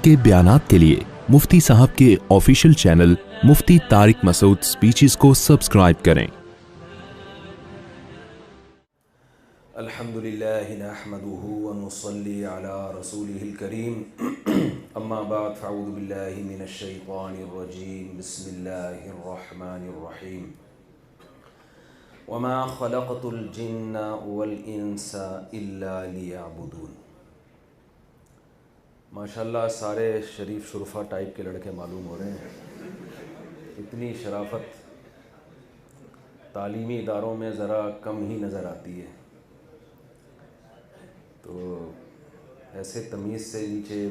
के बयानात के लिए मुफ्ती साहब के ऑफिशियल चैनल मुफ्ती तारिक मसूद स्पीचेस को सब्सक्राइब करें। अल्हम्दुलिल्लाहि नहमदुहु व नुसल्ली अला रसूलिहिल करीम अम्मा बाद फ़अऊज़ु बिल्लाहि मिनश शैतानिर रजीम बिस्मिल्लाहिर रहमानिर रहीम वमा खलक़तुल जिन्ना वल इंसा इल्ला लियअबुदून। माशाअल्लाह सारे शरीफ शुरफा टाइप के लड़के मालूम हो रहे हैं। इतनी शराफत तालीमी इदारों में ज़रा कम ही नज़र आती है। तो ऐसे तमीज़ से नीचे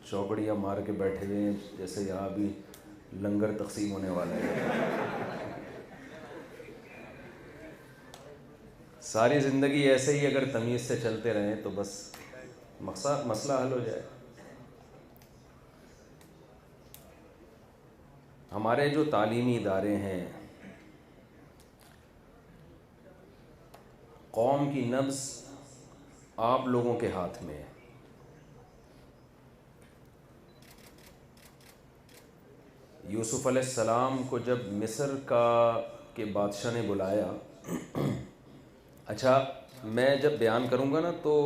चौकड़ियाँ मार के बैठे हुए हैं जैसे यहाँ भी लंगर तकसीम होने वाला है। सारी ज़िंदगी ऐसे ही अगर तमीज़ से चलते रहें तो बस मसला हल हो जाए। हमारे जो तालीमी इदारे हैं, कौम की नब्ज़ आप लोगों के हाथ में है। यूसुफ़ अलैहिस्सलाम को जब मिस्र के बादशाह ने बुलाया, अच्छा मैं जब बयान करूँगा ना तो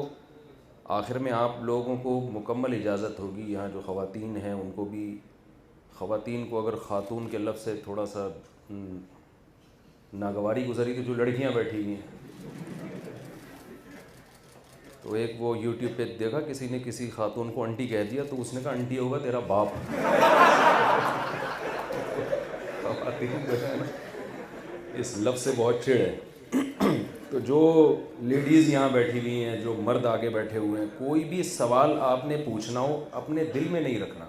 आखिर में आप लोगों को मुकम्मल इजाज़त होगी। यहाँ जो ख़वातीन हैं उनको भी, ख़वातीन को अगर ख़ातून के लफ्ज़ से थोड़ा सा नागवारी गुजरी तो जो लड़कियाँ बैठी हुई हैं, तो एक वो यूट्यूब पे देखा किसी ने किसी खातून को आंटी कह दिया तो उसने कहा आंटी होगा तेरा बाप। इस लफ्ज़ से बहुत चिढ़ है। तो जो लेडीज़ यहाँ बैठी हुई हैं, जो मर्द आगे बैठे हुए हैं, कोई भी सवाल आपने पूछना हो अपने दिल में नहीं रखना।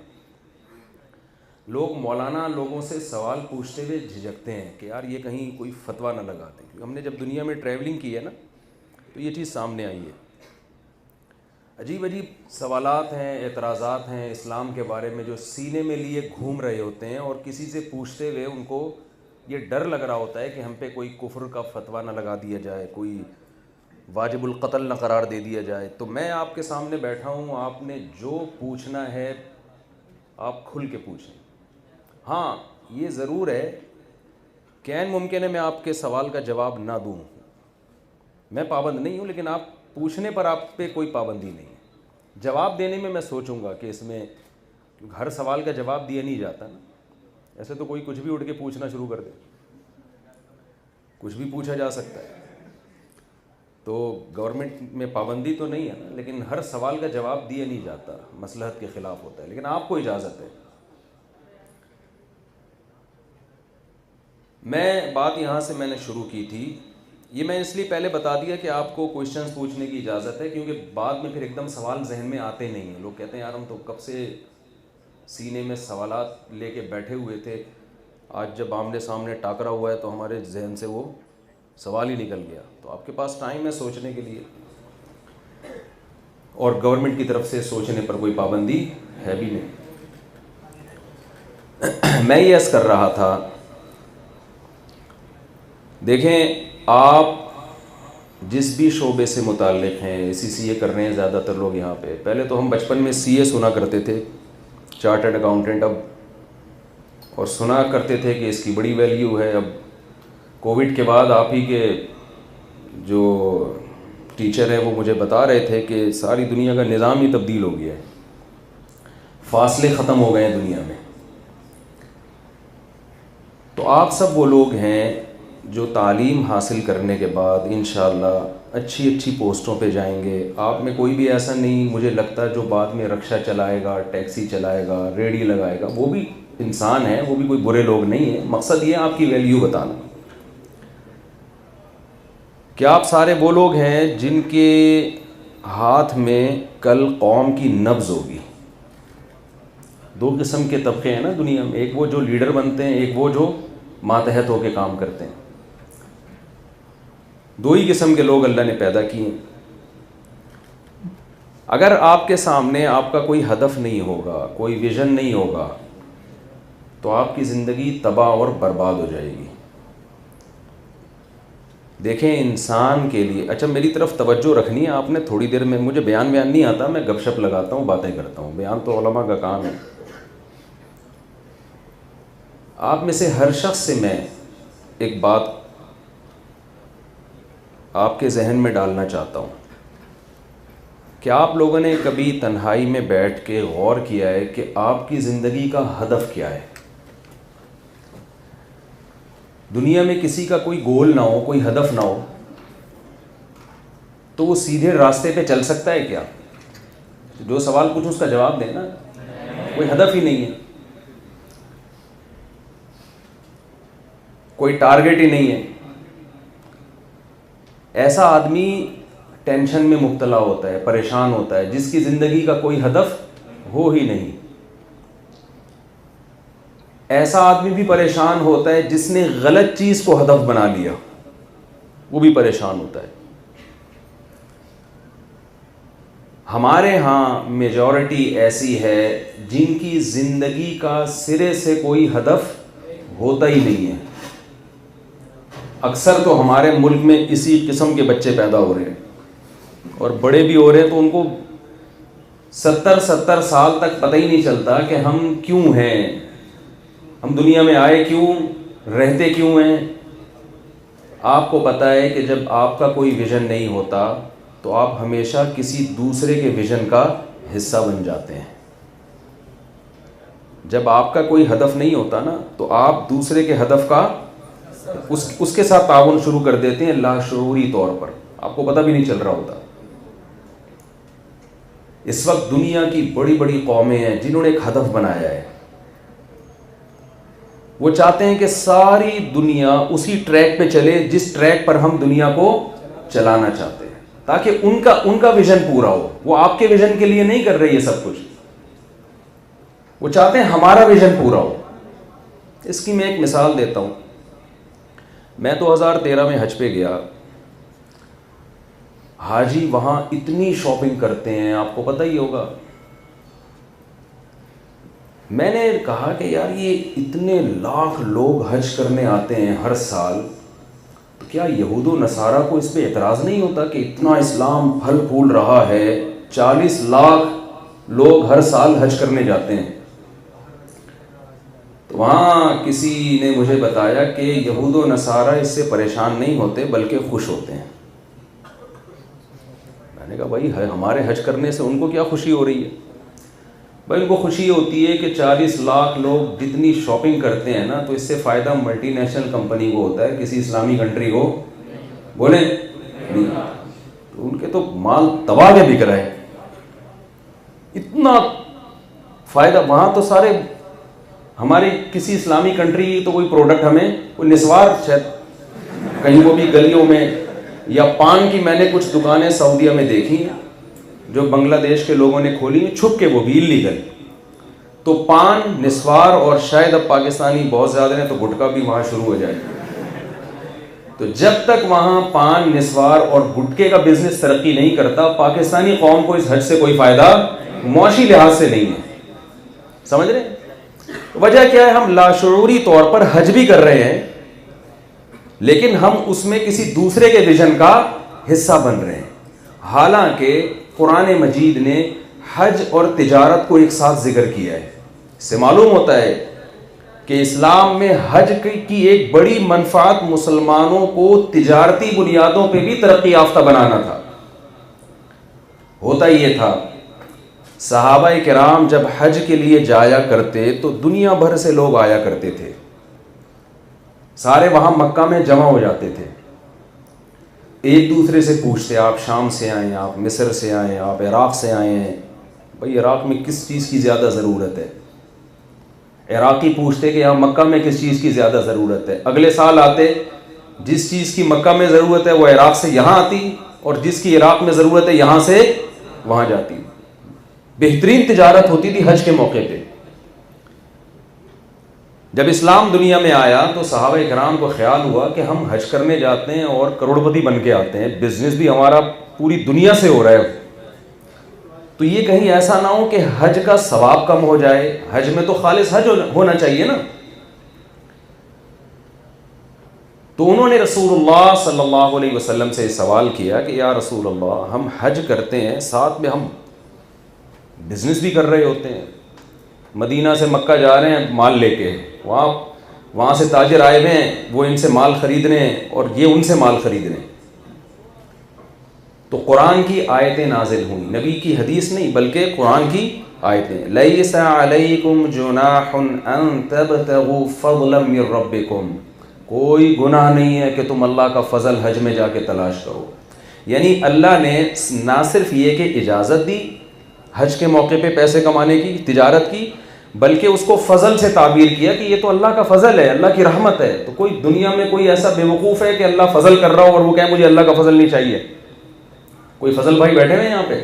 लोग मौलाना लोगों से सवाल पूछते हुए झिझकते हैं कि यार ये कहीं कोई फतवा ना लगा दें, क्योंकि हमने जब दुनिया में ट्रैवलिंग की है ना तो ये चीज़ सामने आई है। अजीब अजीब सवालात हैं, एतराज़ात हैं इस्लाम के बारे में जो सीने में लिए घूम रहे होते हैं, और किसी से पूछते हुए उनको ये डर लग रहा होता है कि हम पे कोई कुफ्र का फतवा ना लगा दिया जाए, कोई वाजिबुल क़त्ल ना करार दे दिया जाए। तो मैं आपके सामने बैठा हूँ, आपने जो पूछना है आप खुल के पूछें। हाँ, ये ज़रूर है, कैन मुमकिन है मैं आपके सवाल का जवाब ना दूँ, मैं पाबंद नहीं हूँ, लेकिन आप पूछने पर आप पे कोई पाबंदी नहीं है। जवाब देने में मैं सोचूंगा कि इसमें हर सवाल का जवाब दिया नहीं जाता ना। ऐसे तो कोई कुछ भी उठ के पूछना शुरू कर दे, कुछ भी पूछा जा सकता है। तो गवर्नमेंट में पाबंदी तो नहीं है ना, लेकिन हर सवाल का जवाब दिया नहीं जाता, मसलहत के ख़िलाफ़ होता है, लेकिन आपको इजाज़त है। मैं बात यहाँ से मैंने शुरू की थी, ये मैं इसलिए पहले बता दिया कि आपको क्वेश्चंस पूछने की इजाज़त है, क्योंकि बाद में फिर एकदम सवाल जहन में आते नहीं हैं। लोग कहते हैं यार हम तो कब से सीने में सवालात लेके बैठे हुए थे, आज जब आमने सामने टाकरा हुआ है तो हमारे जहन से वो सवाल ही निकल गया। तो आपके पास टाइम है सोचने के लिए, और गवर्नमेंट की तरफ से सोचने पर कोई पाबंदी है भी नहीं। मैं ये अर्ज़ कर रहा था, देखें आप जिस भी शोबे से मुताल्लिक़ हैं, CCA कर रहे हैं ज़्यादातर लोग यहाँ पे। पहले तो हम बचपन में CA सुना करते थे, चार्टर्ड अकाउंटेंट, अब और सुना करते थे कि इसकी बड़ी वैल्यू है। अब कोविड के बाद आप ही के जो टीचर हैं वो मुझे बता रहे थे कि सारी दुनिया का निज़ाम ही तब्दील हो गया है, फासले ख़त्म हो गए हैं दुनिया में। तो आप सब वो लोग हैं जो तालीम हासिल करने के बाद इंशाअल्लाह अच्छी अच्छी पोस्टों पे जाएंगे। आप में कोई भी ऐसा नहीं मुझे लगता जो बाद में रक्षा चलाएगा, टैक्सी चलाएगा, रेडी लगाएगा, वो भी इंसान है, वो भी कोई बुरे लोग नहीं है। मकसद ये है आपकी वैल्यू बताना कि आप सारे वो लोग हैं जिनके हाथ में कल कौम की नब्ज़ होगी। दो किस्म के तबके हैं ना दुनिया में, एक वो जो लीडर बनते हैं, एक वो जो मातहत होकर काम करते हैं। दो ही किस्म के लोग अल्लाह ने पैदा किए। अगर आपके सामने आपका कोई हदफ नहीं होगा, कोई विज़न नहीं होगा, तो आपकी ज़िंदगी तबाह और बर्बाद हो जाएगी। देखें इंसान के लिए, अच्छा मेरी तरफ तवज्जो रखनी है आपने थोड़ी देर में, मुझे बयान नहीं आता, मैं गपशप लगाता हूँ, बातें करता हूँ, बयान तो उलमा का काम है। आप में से हर शख्स से मैं एक बात आपके जहन में डालना चाहता हूँ कि आप लोगों ने कभी तन्हाई में बैठ के गौर किया है कि आपकी ज़िंदगी का हदफ क्या है? दुनिया में किसी का कोई गोल ना हो, कोई हदफ ना हो, तो वो सीधे रास्ते पे चल सकता है क्या? जो सवाल पूछूं उसका जवाब देना। कोई हदफ ही नहीं है, कोई टारगेट ही नहीं है। ऐसा आदमी टेंशन में मुब्तला होता है, परेशान होता है, जिसकी ज़िंदगी का कोई हदफ हो ही नहीं। ऐसा आदमी भी परेशान होता है जिसने गलत चीज़ को हदफ बना लिया, वो भी परेशान होता है। हमारे यहाँ मेजॉरिटी ऐसी है जिनकी ज़िंदगी का सिरे से कोई हदफ होता ही नहीं है। अक्सर तो हमारे मुल्क में इसी किस्म के बच्चे पैदा हो रहे हैं, और बड़े भी हो रहे हैं तो उनको 70-70 साल तक पता ही नहीं चलता कि हम क्यों हैं, हम दुनिया में आए क्यों, रहते क्यों हैं। आपको पता है कि जब आपका कोई विज़न नहीं होता तो आप हमेशा किसी दूसरे के विज़न का हिस्सा बन जाते हैं। जब आपका कोई हदफ नहीं होता ना, तो आप दूसरे के हदफ का उसके साथ ताउन शुरू कर देते हैं लाशऊरी तौर पर, आपको पता भी नहीं चल रहा होता। इस वक्त दुनिया की बड़ी बड़ी कौमें हैं जिन्होंने एक हदफ बनाया है। वो चाहते हैं कि सारी दुनिया उसी ट्रैक पे चले जिस ट्रैक पर हम दुनिया को चलाना चाहते हैं, ताकि उनका विजन पूरा हो। वो आपके विजन के लिए नहीं कर रही है सब कुछ, वो चाहते हैं हमारा विजन पूरा हो। इसकी मैं एक मिसाल देता हूं। मैं 2013 में हज पे गया। हाजी वहां इतनी शॉपिंग करते हैं, आपको पता ही होगा। मैंने कहा कि यार ये इतने लाख लोग हज करने आते हैं हर साल, तो क्या यहूदो नसारा को इस पे एतराज़ नहीं होता कि इतना इस्लाम फल फूल रहा है, 40 लाख लोग हर साल हज करने जाते हैं। तो वहाँ किसी ने मुझे बताया कि यहूदो नसारा इससे परेशान नहीं होते बल्कि खुश होते हैं। मैंने कहा भाई हमारे हज करने से उनको क्या खुशी हो रही है? भाई उनको खुशी होती है कि 40 लाख लोग जितनी शॉपिंग करते हैं ना, तो इससे फ़ायदा मल्टीनेशनल कंपनी को होता है, किसी इस्लामी कंट्री को बोले नहीं। तो उनके तो माल तबाह के बिक रहे हैं, इतना फ़ायदा। वहाँ तो सारे हमारे किसी इस्लामी कंट्री तो कोई प्रोडक्ट हमें, कोई निस्वार शायद कहीं वो भी गलियों में, या पान की मैंने कुछ दुकानें सऊदीया में देखी जो बांग्लादेश के लोगों ने खोली हैं छुप के, वो भी इलीगल। तो पान, निस्वार और शायद अब पाकिस्तानी बहुत ज़्यादा हैं तो गुटखा भी वहाँ शुरू हो जाए। तो जब तक वहाँ पान, निस्वार और गुटखे का बिजनेस तरक्की नहीं करता, पाकिस्तानी कौम को इस हज से कोई फ़ायदा मुआशी लिहाज से नहीं है। समझ रहे? वजह क्या है? हम लाशऊरी तौर पर हज भी कर रहे हैं, लेकिन हम उसमें किसी दूसरे के विजन का हिस्सा बन रहे हैं। हालांकि कुरान मजीद ने हज और तिजारत को एक साथ जिक्र किया है। इससे मालूम होता है कि इस्लाम में हज की एक बड़ी मनफात मुसलमानों को तिजारती बुनियादों पे भी तरक्की याफ्ता बनाना था। होता ये था, सहाबाए किराम जब हज के लिए जाया करते तो दुनिया भर से लोग आया करते थे, सारे वहाँ मक्का में जमा हो जाते थे। एक दूसरे से पूछते, आप शाम से आए हैं, आप मिस्र से आए हैं, आप इराक़ से आए हैं, भाई इराक़ में किस चीज़ की ज़्यादा ज़रूरत है? इराक़ी पूछते कि यहाँ मक्का में किस चीज़ की ज़्यादा ज़रूरत है। अगले साल आते, जिस चीज़ की मक्का में ज़रूरत है वो इराक़ से यहाँ आती, और जिसकी इराक़ में ज़रूरत है यहाँ से वहाँ जाती। बेहतरीन तिजारत होती थी हज के मौके पे। जब इस्लाम दुनिया में आया तो सहाबाए किराम को ख्याल हुआ कि हम हज करने जाते हैं और करोड़पति बन के आते हैं, बिजनेस भी हमारा पूरी दुनिया से हो रहा है, तो ये कहीं ऐसा ना हो कि हज का सवाब कम हो जाए। हज में तो खालिस हज होना चाहिए ना। तो उन्होंने रसूलुल्लाह सल्लल्लाहु अलैहि वसल्लम से सवाल किया कि या रसूलल्लाह, हम हज करते हैं, साथ में हम बिज़नेस भी कर रहे होते हैं, मदीना से मक्का जा रहे हैं माल लेके, वहाँ से ताजिर आए हुए हैं, वो इनसे माल ख़रीद रहे हैं और ये उनसे माल ख़रीद रहे हैं। तो कुरान की आयतें नाजिल हुई, नबी की हदीस नहीं बल्कि कुरान की आयतें। लैसा अलैकुम जुनाहुन अन तबतगू फज़लन मिन रब्बिकुम, कोई गुनाह नहीं है कि तुम अल्लाह का फ़ज़ल हज में जाके तलाश करो। यानी अल्लाह ने ना सिर्फ ये कि इजाज़त दी हज के मौके पे पैसे कमाने की, तिजारत की, बल्कि उसको फ़ज़ल से ताबीर किया कि ये तो अल्लाह का फ़ज़ल है, अल्लाह की रहमत है। तो कोई दुनिया में कोई ऐसा बेवकूफ़ है कि अल्लाह फ़ज़ल कर रहा हो और वो कहे मुझे अल्लाह का फ़ज़ल नहीं चाहिए? कोई फ़ज़ल भाई बैठे हुए यहाँ पे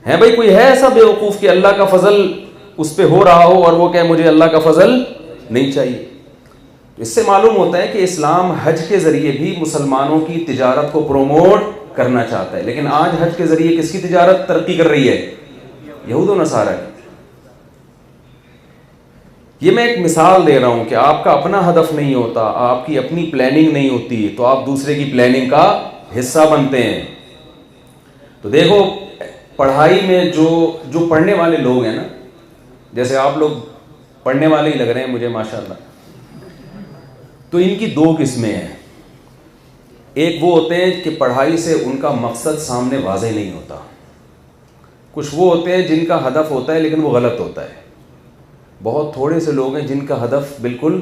हैं भाई? कोई है ऐसा बेवकूफ़ कि अल्लाह का फ़ज़ल उस पर हो रहा हो और वो कहे मुझे अल्लाह का फ़ज़ल नहीं चाहिए? इससे मालूम होता है कि इस्लाम हज के ज़रिए भी मुसलमानों की तिजारत को प्रोमोट करना चाहता है। लेकिन आज हज के ज़रिए किसकी तिजारत तरक्की कर रही है? यहूद व नसारा की। ये मैं एक मिसाल दे रहा हूं कि आपका अपना हदफ नहीं होता, आपकी अपनी प्लानिंग नहीं होती, तो आप दूसरे की प्लानिंग का हिस्सा बनते हैं। तो देखो, पढ़ाई में जो पढ़ने वाले लोग हैं ना, जैसे आप लोग पढ़ने वाले ही लग रहे हैं मुझे माशाल्लाह, तो इनकी दो किस्में हैं। एक वो होते हैं कि पढ़ाई से उनका मकसद सामने वाज़ेह नहीं होता, कुछ वो होते हैं जिनका हदफ होता है लेकिन वो गलत होता है। बहुत थोड़े से लोग हैं जिनका हदफ बिल्कुल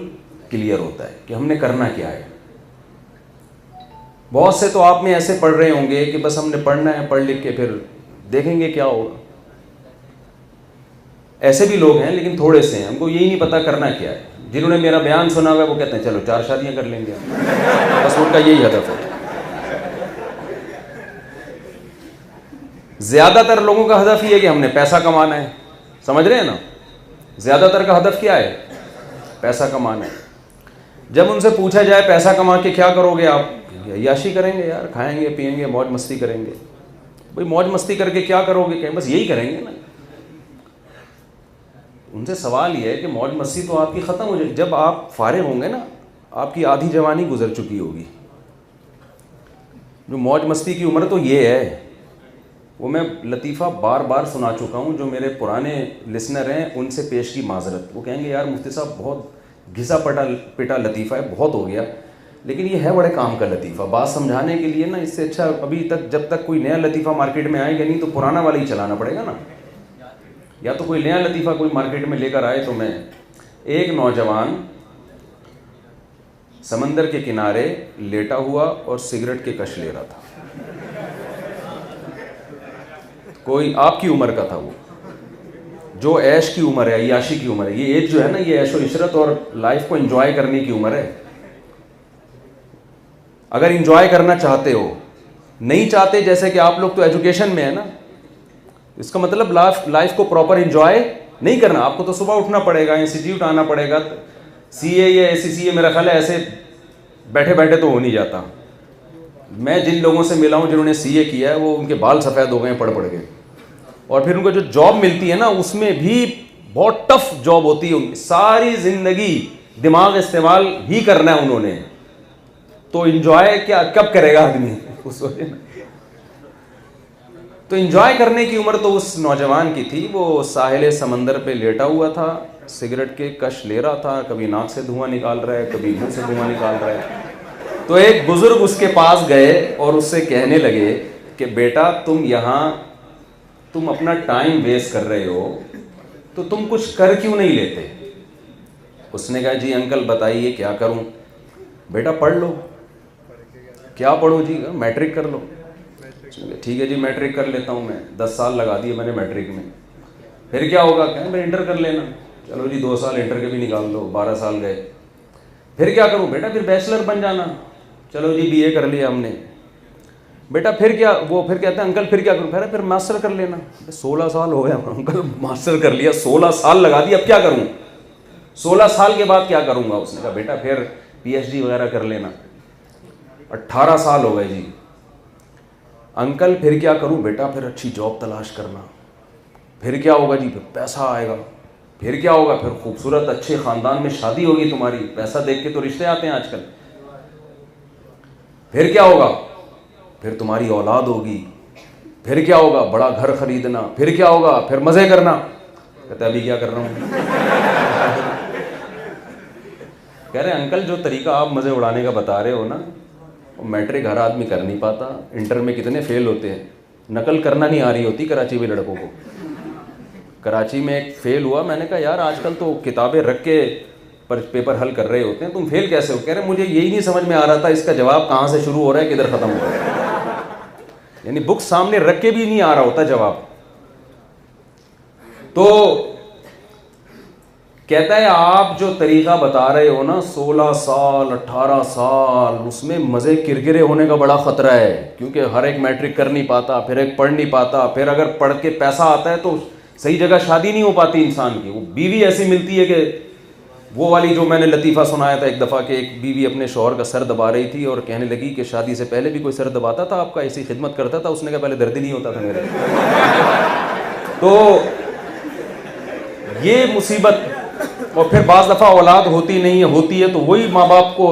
क्लियर होता है कि हमने करना क्या है। बहुत से तो आप में ऐसे पढ़ रहे होंगे कि बस हमने पढ़ना है, पढ़ लिख के फिर देखेंगे क्या होगा। ऐसे भी लोग हैं लेकिन थोड़े से हैं, हमको यही नहीं पता करना क्या है। जिन्होंने मेरा बयान सुना हुआ है वो कहते हैं चलो 4 शादियां कर लेंगे, बस उनका यही हदफ है। ज़्यादातर लोगों का हदफ ये है कि हमने पैसा कमाना है, समझ रहे हैं ना? ज़्यादातर का हदफ क्या है? पैसा कमाना है। जब उनसे पूछा जाए पैसा कमा के क्या करोगे आप, याशी करेंगे यार, खाएंगे पिएंगे मौज मस्ती करेंगे। भाई मौज मस्ती करके क्या करोगे? कहें बस यही करेंगे ना। उनसे सवाल ये है कि मौज मस्ती तो आपकी ख़त्म हो जाएगी जब आप फारिग होंगे ना, आपकी आधी जवानी गुजर चुकी होगी। जो मौज मस्ती की उम्र तो ये है, वो मैं लतीफ़ा बार बार सुना चुका हूँ। जो मेरे पुराने लिसनर हैं उनसे पेश की माजरत, वो कहेंगे यार मुफ्ती साहब बहुत घिसा पिटा लतीफ़ा है, बहुत हो गया, लेकिन ये है बड़े काम का लतीफ़ा। बात समझाने के लिए ना, इससे अच्छा अभी तक जब तक कोई नया लतीफ़ा मार्केट में आएगा नहीं तो पुराना वाला ही चलाना पड़ेगा ना। या तो कोई नया लतीफ़ा कोई मार्केट में लेकर आए। तो मैं, एक नौजवान समंदर के किनारे लेटा हुआ और सिगरेट के कश ले रहा था। कोई आपकी उम्र का था वो, जो ऐश की उम्र है, याशी की उम्र है। ये एज जो है ना, ये ऐशो इशरत और लाइफ को एंजॉय करने की उम्र है। अगर एंजॉय करना चाहते हो, नहीं चाहते जैसे कि आप लोग तो एजुकेशन में है ना, इसका मतलब लाइफ को प्रॉपर एंजॉय नहीं करना। आपको तो सुबह उठना पड़ेगा, इंस्टीट्यूट आना पड़ेगा। सीए या एससीसीए मेरा ख्याल है ऐसे बैठे बैठे तो हो नहीं जाता। मैं जिन लोगों से मिला हूँ जिन्होंने सीए किया है, वो उनके बाल सफ़ेद हो गए पढ़ पढ़ के। और फिर उनको जो जॉब मिलती है ना, उसमें भी बहुत टफ जॉब होती है उनकी। सारी ज़िंदगी दिमाग इस्तेमाल ही करना है उन्होंने, तो इंजॉय क्या कब करेगा आदमी उस वजह। तो इंजॉय करने की उम्र तो उस नौजवान की थी। वो साहिल समंदर पे लेटा हुआ था, सिगरेट के कश ले रहा था, कभी नाक से धुआं निकाल रहा है, कभी मुंह से धुआं निकाल रहा है। तो एक बुजुर्ग उसके पास गए और उससे कहने लगे कि बेटा तुम अपना टाइम वेस्ट कर रहे हो, तो तुम कुछ कर क्यों नहीं लेते? उसने कहा जी अंकल बताइए क्या करूं? बेटा पढ़ लो। क्या पढ़ो जी? मैट्रिक कर लो। ठीक है जी मैट्रिक कर लेता हूँ मैं। 10 साल लगा दिए मैंने मैट्रिक में, फिर क्या होगा? क्या मैं इंटर कर लेना। चलो जी 2 साल इंटर के भी निकाल दो, 12 साल गए। फिर क्या करूँ? बेटा फिर बैचलर बन जाना। चलो जी बीए कर लिया हमने। बेटा फिर क्या? वो फिर कहते हैं अंकल फिर क्या करूँ? फिर मास्टर कर लेना। 16 साल हो गया अंकल, मास्टर कर लिया, 16 साल लगा दिया, अब क्या करूँ? 16 साल के बाद क्या करूँगा? उसने कहा बेटा फिर पीएचडी वगैरह कर लेना। 18 साल हो गए जी। अंकल फिर क्या करूँ? बेटा फिर अच्छी जॉब तलाश करना। फिर क्या होगा जी? फिर पैसा आएगा। फिर क्या होगा, फिर खूबसूरत अच्छे ख़ानदान में शादी होगी तुम्हारी, पैसा देख के तो रिश्ते आते हैं आजकल। फिर क्या होगा, फिर तुम्हारी औलाद होगी। फिर क्या होगा, बड़ा घर खरीदना। फिर क्या होगा, फिर मज़े करना। कहते अभी क्या कर रहा हूँ। कह रहे अंकल जो तरीका आप मज़े उड़ाने का बता रहे हो ना, वो मैट्रिक हर आदमी कर नहीं पाता। इंटर में कितने फेल होते हैं, नकल करना नहीं आ रही होती कराची में लड़कों को। कराची में एक फेल हुआ, मैंने कहा यार आजकल तो किताबें रख के पर पेपर हल कर रहे होते हैं, तुम फेल कैसे हो। कह रहे मुझे यही नहीं समझ में आ रहा था इसका जवाब कहाँ से शुरू हो रहा है किधर ख़त्म हो रहा है। यानी बुक सामने रख के भी नहीं आ रहा होता जवाब। तो कहता है आप जो तरीका बता रहे हो ना, 16 साल 18 साल, उसमें मज़े किरकिरे होने का बड़ा ख़तरा है। क्योंकि हर एक मैट्रिक कर नहीं पाता, फिर एक पढ़ नहीं पाता, फिर अगर पढ़ के पैसा आता है तो सही जगह शादी नहीं हो पाती इंसान की। वो बीवी ऐसी मिलती है कि वो वाली जो मैंने लतीफ़ा सुनाया था एक दफ़ा कि एक बीवी अपने शौहर का सर दबा रही थी और कहने लगी कि शादी से पहले भी कोई सर दबाता था आपका, ऐसी खिदमत करता था। उसने कहा पहले दर्द ही नहीं होता था मेरे। तो ये मुसीबत। और फिर बाज़ दफ़ा औलाद होती नहीं है, होती है तो वही माँ बाप को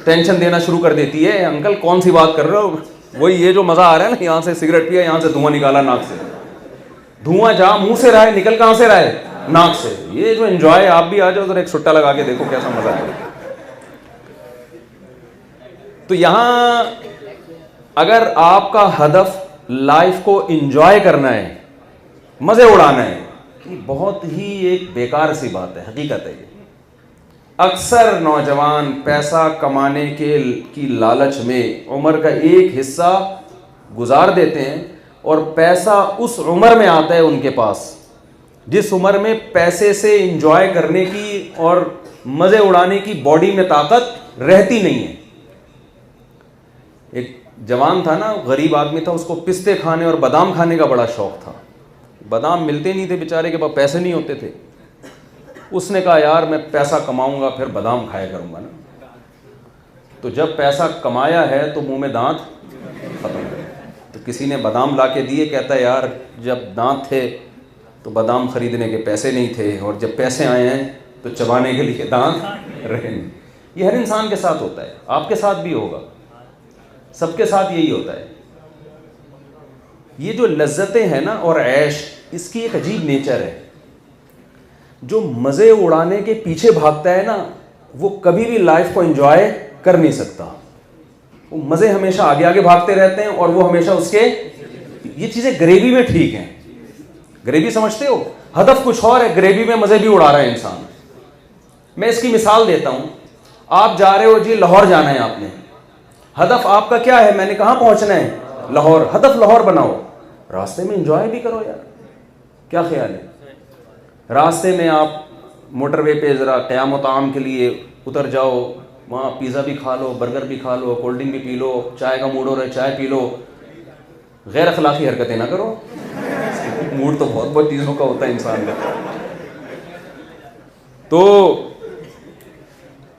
टेंशन देना शुरू कर देती है। अंकल कौन सी बात कर रहे हो, वही ये जो मज़ा आ रहा है ना, यहाँ से सिगरेट पिया, यहाँ से धुआं निकाला नाक से। धुआं जहाँ मुंह से रहा है, निकल कहाँ से रहा है, नाक से। ये जो एंजॉय, आप भी आ जाओ तो एक छुट्टा लगा के देखो कैसा मजा आएगा। तो यहां अगर आपका हदफ लाइफ को एंजॉय करना है, मजे उड़ाना है, ये बहुत ही एक बेकार सी बात है, हकीकत है ये। अक्सर नौजवान पैसा कमाने की लालच में उम्र का एक हिस्सा गुजार देते हैं और पैसा उस उम्र में आता है उनके पास जिस उम्र में पैसे से एंजॉय करने की और मज़े उड़ाने की बॉडी में ताकत रहती नहीं है। एक जवान था ना, गरीब आदमी था, उसको पिस्ते खाने और बादाम खाने का बड़ा शौक था। बादाम मिलते नहीं थे बेचारे के पास, पैसे नहीं होते थे। उसने कहा यार मैं पैसा कमाऊंगा फिर बादाम खाया करूंगा ना। तो जब पैसा कमाया है तो मुंह में दांत खत्म हो गए। तो किसी ने बादाम ला के दिए, कहता है यार जब दांत थे तो बादाम खरीदने के पैसे नहीं थे, और जब पैसे आए हैं तो चबाने के लिए दांत रहे नहीं। ये हर इंसान के साथ होता है, आपके साथ भी होगा, सबके साथ यही होता है। ये जो लज्जतें हैं ना और ऐश, इसकी एक अजीब नेचर है। जो मज़े उड़ाने के पीछे भागता है ना, वो कभी भी लाइफ को एंजॉय कर नहीं सकता। वो मज़े हमेशा आगे आगे भागते रहते हैं और वो हमेशा उसके, ये चीज़ें ग्रेवी में ठीक हैं। ग्रेवी समझते हो, हदफ कुछ और है, ग्रेवी में मज़े भी उड़ा रहा है इंसान। मैं इसकी मिसाल देता हूँ। आप जा रहे हो जी, लाहौर जाना है आपने, हदफ आपका क्या है, मैंने कहाँ पहुँचना है, लाहौर। हदफ लाहौर बनाओ, रास्ते में एंजॉय भी करो यार, क्या ख्याल है। रास्ते में आप मोटरवे पे ज़रा क़याम ताम के लिए उतर जाओ, वहाँ पिज़्ज़ा भी खा लो, बर्गर भी खा लो, कोल्ड ड्रिंक भी पी लो, चाय का मूड हो रहा है चाय पी लो। गैर अखलाक़ी हरकतें ना करो। मूड तो बहुत बहुत चीज़ों का होता है इंसान का। तो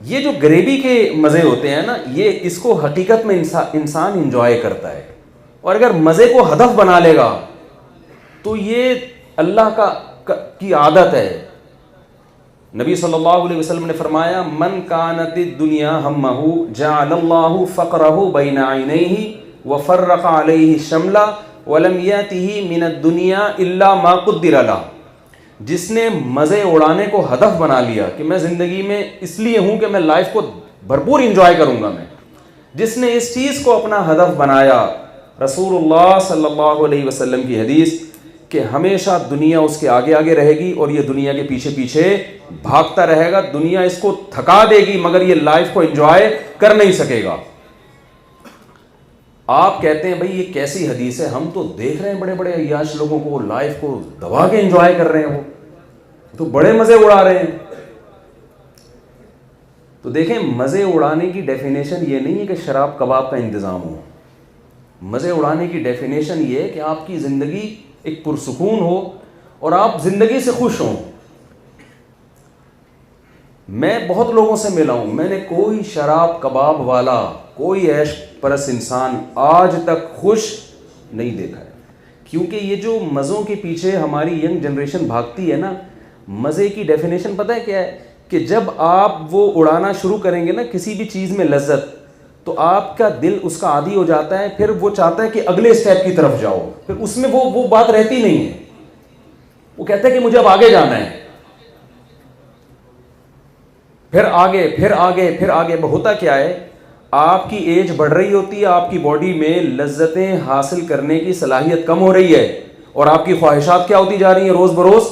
ये जो ग्रेवी के मज़े होते हैं ना, ये इसको हकीकत में इंसान इंजॉय करता है। और अगर मज़े को हदफ बना लेगा तो ये अल्लाह की आदत है। नबी सल्लल्लाहु अलैहि वसल्लम ने फरमाया, मन कानति दुनिया हम्महु जअलल्लाहु फ़क़रहु बैन ऐनैहि व फ़र्रक़ अलैहि शमला वलम यातिही मिनद दुनिया इल्ला मा क़ुद्दिर लह। जिसने मज़े उड़ाने को हदफ बना लिया कि मैं ज़िंदगी में इसलिए हूँ कि मैं लाइफ को भरपूर इंजॉय करूँगा, मैं जिसने इस चीज़ को अपना हदफ बनाया, रसूलुल्लाह सल्लल्लाहु अलैहि वसल्लम की हदीस कि हमेशा दुनिया उसके आगे आगे रहेगी और ये दुनिया के पीछे पीछे भागता रहेगा। दुनिया इसको थका देगी मगर ये लाइफ को एंजॉय कर नहीं सकेगा। आप कहते हैं भाई ये कैसी हदीस है, हम तो देख रहे हैं बड़े बड़े अय्याश लोगों को लाइफ को दबा के एंजॉय कर रहे हैं, वो तो बड़े मजे उड़ा रहे हैं। तो देखें, मजे उड़ाने की डेफिनेशन ये नहीं है कि शराब कबाब का इंतजाम हो। मजे उड़ाने की डेफिनेशन ये है कि आपकी जिंदगी एक पुरसुकून हो और आप जिंदगी से खुश हों। मैं बहुत लोगों से मिला हूं, मैंने कोई शराब कबाब वाला, कोई ऐश परस इंसान आज तक खुश नहीं देखा है। क्योंकि ये जो मज़ों के पीछे हमारी यंग जनरेशन भागती है ना, मज़े की डेफिनेशन पता है क्या है? कि जब आप वो उड़ाना शुरू करेंगे ना किसी भी चीज़ में लज्जत, तो आपका दिल उसका आदी हो जाता है, फिर वो चाहता है कि अगले स्टेप की तरफ जाओ, फिर उसमें वो बात रहती नहीं है। वो कहता है कि मुझे अब आगे जाना है, फिर आगे फिर आगे फिर आगे। होता क्या है, आपकी एज बढ़ रही होती है, आपकी बॉडी में लज्जतें हासिल करने की सलाहियत कम हो रही है, और आपकी ख्वाहिशात क्या होती जा रही हैं, रोज बरोज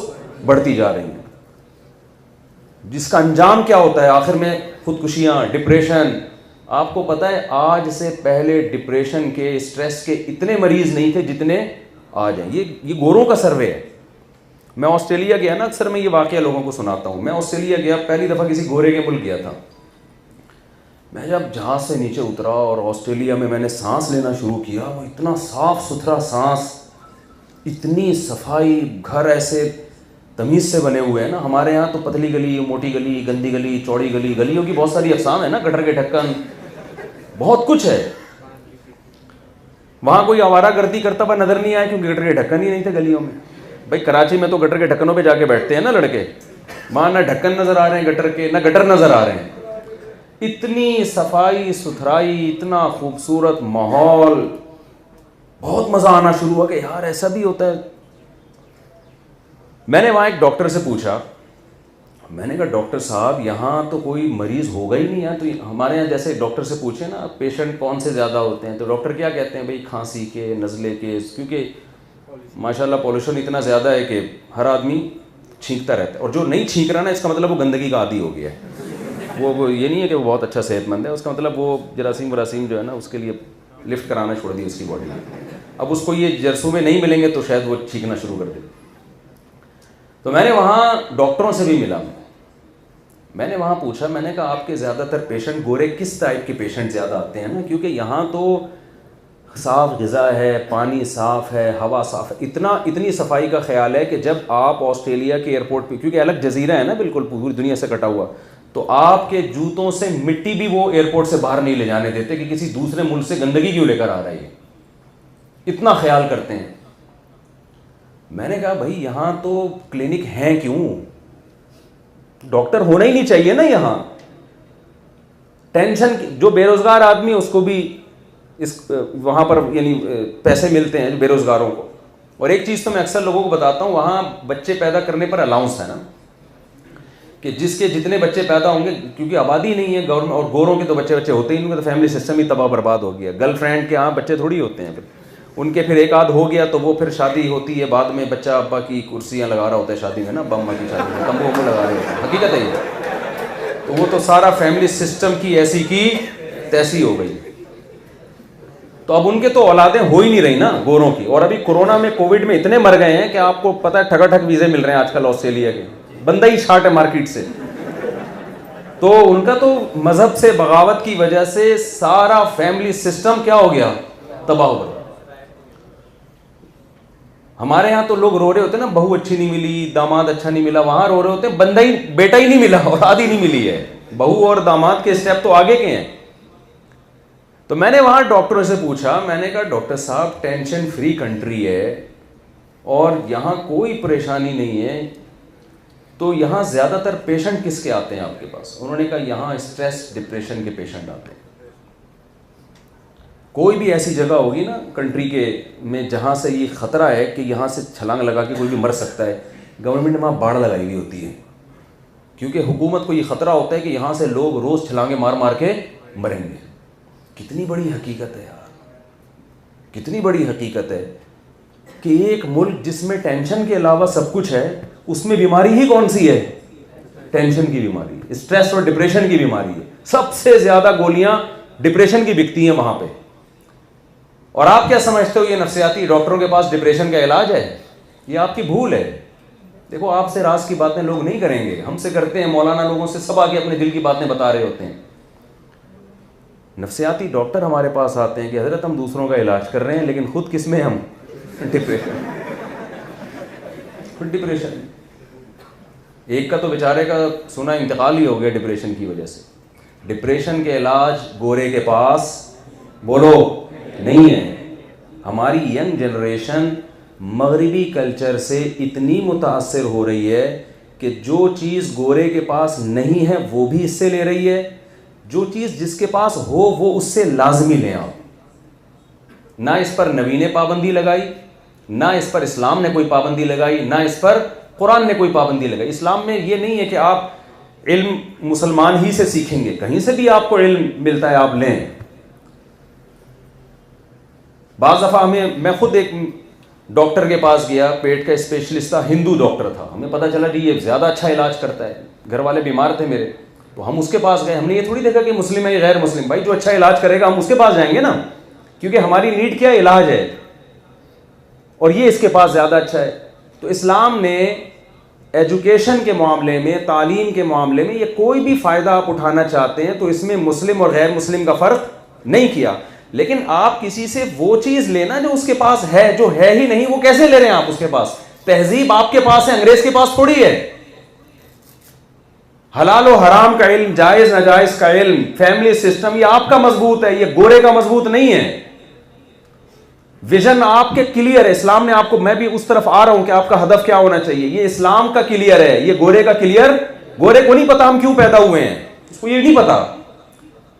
बढ़ती जा रही हैं, जिसका अंजाम क्या होता है आखिर में, खुदकुशियां, डिप्रेशन। आपको पता है आज से पहले डिप्रेशन के, स्ट्रेस के इतने मरीज नहीं थे जितने आज हैं। ये गोरों का सर्वे है। मैं ऑस्ट्रेलिया गया ना, अक्सर मैं ये वाकया लोगों को सुनाता हूँ। मैं ऑस्ट्रेलिया गया, पहली दफ़ा किसी गोरे के मुल्क गया था। मैं जब जहाज़ से नीचे उतरा और ऑस्ट्रेलिया में मैंने सांस लेना शुरू किया, वो इतना साफ़ सुथरा सांस, इतनी सफाई, घर ऐसे तमीज़ से बने हुए हैं ना। हमारे यहाँ तो पतली गली, मोटी गली, गंदी गली, चौड़ी गली, गलियों की बहुत सारी अक़साम है ना, गटर के ढक्कन, बहुत कुछ है। वहाँ कोई आवारागर्दी करता हुआ नज़र नहीं आया, क्योंकि गटर के ढक्कन ही नहीं थे गलियों में। भाई कराची में तो गटर के ढक्कनों पे जाके बैठते हैं ना लड़के, वहाँ ना ढक्कन नज़र आ रहे हैं गटर के, ना गटर नज़र आ रहे हैं। इतनी सफाई सुथराई, इतना खूबसूरत माहौल, बहुत मज़ा आना शुरू हुआ कि यार ऐसा भी होता है। मैंने वहाँ एक डॉक्टर से पूछा, मैंने कहा डॉक्टर साहब यहाँ तो कोई मरीज़ होगा ही नहीं है, तो हमारे यहाँ जैसे डॉक्टर से पूछे ना पेशेंट कौन से ज़्यादा होते हैं, तो डॉक्टर क्या कहते हैं, भाई खांसी के, नज़ले के, क्योंकि माशाल्लाह पॉल्यूशन इतना ज़्यादा है कि हर आदमी छींकता रहता है, और जो नहीं छींक रहा ना इसका मतलब वो गंदगी का आदी हो गया है। वो ये नहीं है कि वो बहुत अच्छा सेहतमंद है, उसका मतलब वो जरासीम वरासीम जो है ना उसके लिए लिफ्ट कराना छोड़ दी उसकी बॉडी में। अब उसको ये जरसूमें नहीं मिलेंगे तो शायद वो छींकना शुरू कर दे। तो मैंने वहाँ डॉक्टरों से भी मिला, मैंने वहाँ पूछा, मैंने कहा आपके ज़्यादातर पेशेंट गोरे किस टाइप के पेशेंट ज़्यादा आते हैं ना, क्योंकि यहाँ तो साफ़ ग़िज़ा है, पानी साफ़ है, हवा साफ़ है, इतनी सफाई का ख्याल है कि जब आप ऑस्ट्रेलिया के एयरपोर्ट पे, क्योंकि अलग जजीरा है ना बिल्कुल पूरी दुनिया से कटा हुआ, तो आपके जूतों से मिट्टी भी वो एयरपोर्ट से बाहर नहीं ले जाने देते कि किसी दूसरे मुल्क से गंदगी क्यों लेकर आ रही है, इतना ख्याल करते हैं। मैंने कहा भाई यहाँ तो क्लिनिक हैं क्यों, डॉक्टर होना ही नहीं चाहिए ना यहाँ। टेंशन, जो बेरोजगार आदमी उसको भी इस वहाँ पर यानी पैसे मिलते हैं बेरोजगारों को। और एक चीज़ तो मैं अक्सर लोगों को बताता हूँ, वहाँ बच्चे पैदा करने पर अलाउंस है ना, कि जिसके जितने बच्चे पैदा होंगे, क्योंकि आबादी नहीं है गवर्नमेंट, और गोरों के तो बच्चे होते ही नहीं, तो फैमिली सिस्टम ही तबाह बर्बाद हो गया। गर्लफ्रेंड के यहाँ बच्चे थोड़ी होते हैं, फिर उनके फिर एक आध हो गया तो वो फिर शादी होती है, बाद में बच्चा अब्बा की कुर्सियाँ लगा रहा होता है शादी में ना, बम्मा की शादी में तंबू वम्बू लगा रहे होते हैं, हकीकत है ये। तो वो तो सारा फैमिली सिस्टम की ऐसी की तैसी हो गई। तो अब उनके तो औलादें हो ही नहीं रही ना गोरों की। और अभी कोरोना में, कोविड में इतने मर गए हैं कि आपको पता है ठगाठक वीज़े मिल रहे हैं आजकल ऑस्ट्रेलिया के, बंदा ही शार्ट है मार्केट से। तो उनका तो मजहब से बगावत की वजह से सारा फैमिली सिस्टम क्या हो गया, तबाह हो गया। हमारे यहाँ तो लोग रो रहे होते हैं ना, बहू अच्छी नहीं मिली, दामाद अच्छा नहीं मिला, वहां रो रहे होते हैं बंदा ही, बेटा ही नहीं मिला, औलाद ही नहीं मिली है। बहू और दामाद के स्टेप तो आगे के हैं। तो मैंने वहां डॉक्टरों से पूछा, मैंने कहा डॉक्टर साहब टेंशन फ्री कंट्री है और यहाँ कोई परेशानी नहीं है, तो यहाँ ज़्यादातर पेशेंट किसके आते हैं आपके पास? उन्होंने कहा यहाँ स्ट्रेस डिप्रेशन के पेशेंट आते हैं। कोई भी ऐसी जगह होगी ना कंट्री के में जहाँ से ये ख़तरा है कि यहाँ से छलांग लगा के कोई भी मर सकता है, गवर्नमेंट ने वहाँ बाड़ लगाई हुई होती है, क्योंकि हुकूमत को ये ख़तरा होता है कि यहाँ से लोग रोज़ छलांगे मार मार के मरेंगे। कितनी बड़ी हकीकत है यार, कितनी बड़ी हकीकत है कि एक मुल्क जिसमें टेंशन के अलावा सब कुछ है, उसमें बीमारी ही कौन सी है? टेंशन की बीमारी, स्ट्रेस और डिप्रेशन की बीमारी है। सबसे ज़्यादा गोलियां डिप्रेशन की बिकती हैं वहाँ पे। और आप क्या समझते हो ये नफ्सियाती डॉक्टरों के पास डिप्रेशन का इलाज है? ये आपकी भूल है। देखो आपसे राज की बातें लोग नहीं करेंगे, हमसे करते हैं, मौलाना लोगों से सब आके अपने दिल की बातें बता रहे होते हैं। नफ्सियाती डॉक्टर हमारे पास आते हैं कि हजरत हम दूसरों का इलाज कर रहे हैं, लेकिन खुद किस में हम? डिप्रेशन। खुद डिप्रेशन। एक का तो बेचारे का सुना इंतकाल ही हो गया डिप्रेशन की वजह से। डिप्रेशन के इलाज गोरे के पास बोलो नहीं है। हमारी यंग जनरेशन मगरिबी कल्चर से इतनी मुतासर हो रही है कि जो चीज़ गोरे के पास नहीं है वो भी इससे ले रही है, जो चीज़ जिसके पास हो वो उससे लाजमी लें आप। ना इस पर नबी ने पाबंदी लगाई, ना इस पर इस्लाम ने कोई पाबंदी लगाई, ना इस पर कुरान ने कोई पाबंदी लगाई। इस्लाम में ये नहीं है कि आप इल्म मुसलमान ही से सीखेंगे, कहीं से भी आपको इल्म मिलता है आप लें। बाज़ दफ़ा मैं खुद एक डॉक्टर के पास गया, पेट का स्पेशलिस्ट था, हिंदू डॉक्टर था। हमें पता चला जी ये ज़्यादा अच्छा इलाज करता है, घर वाले बीमार थे मेरे, तो हम उसके पास गए। हमने ये थोड़ी देखा कि मुस्लिम है या गैर मुस्लिम, भाई जो अच्छा इलाज करेगा हम उसके पास जाएंगे ना, क्योंकि हमारी नीड क्या इलाज है और ये इसके पास ज़्यादा अच्छा है। तो इस्लाम ने एजुकेशन के मामले में, तालीम के मामले में, ये कोई भी फ़ायदा आप उठाना चाहते हैं तो इसमें मुस्लिम और गैर मुस्लिम का फ़र्क नहीं किया। लेकिन आप किसी से वो चीज़ लेना जो उसके पास है, जो है ही नहीं वो कैसे ले रहे हैं आप उसके पास? तहजीब आपके पास है, अंग्रेज के पास थोड़ी है। हलाल और हराम का इल्म, जायज़ नाजायज़ का इल्म, फैमिली सिस्टम, ये आपका मजबूत है, ये गोरे का मजबूत नहीं है। विजन आपके क्लियर है, इस्लाम ने आपको, मैं भी उस तरफ आ रहा हूं कि आपका हदफ क्या होना चाहिए, ये इस्लाम का क्लियर है, ये गोरे का क्लियर, गोरे को नहीं पता हम क्यों पैदा हुए हैं, उसको ये नहीं पता।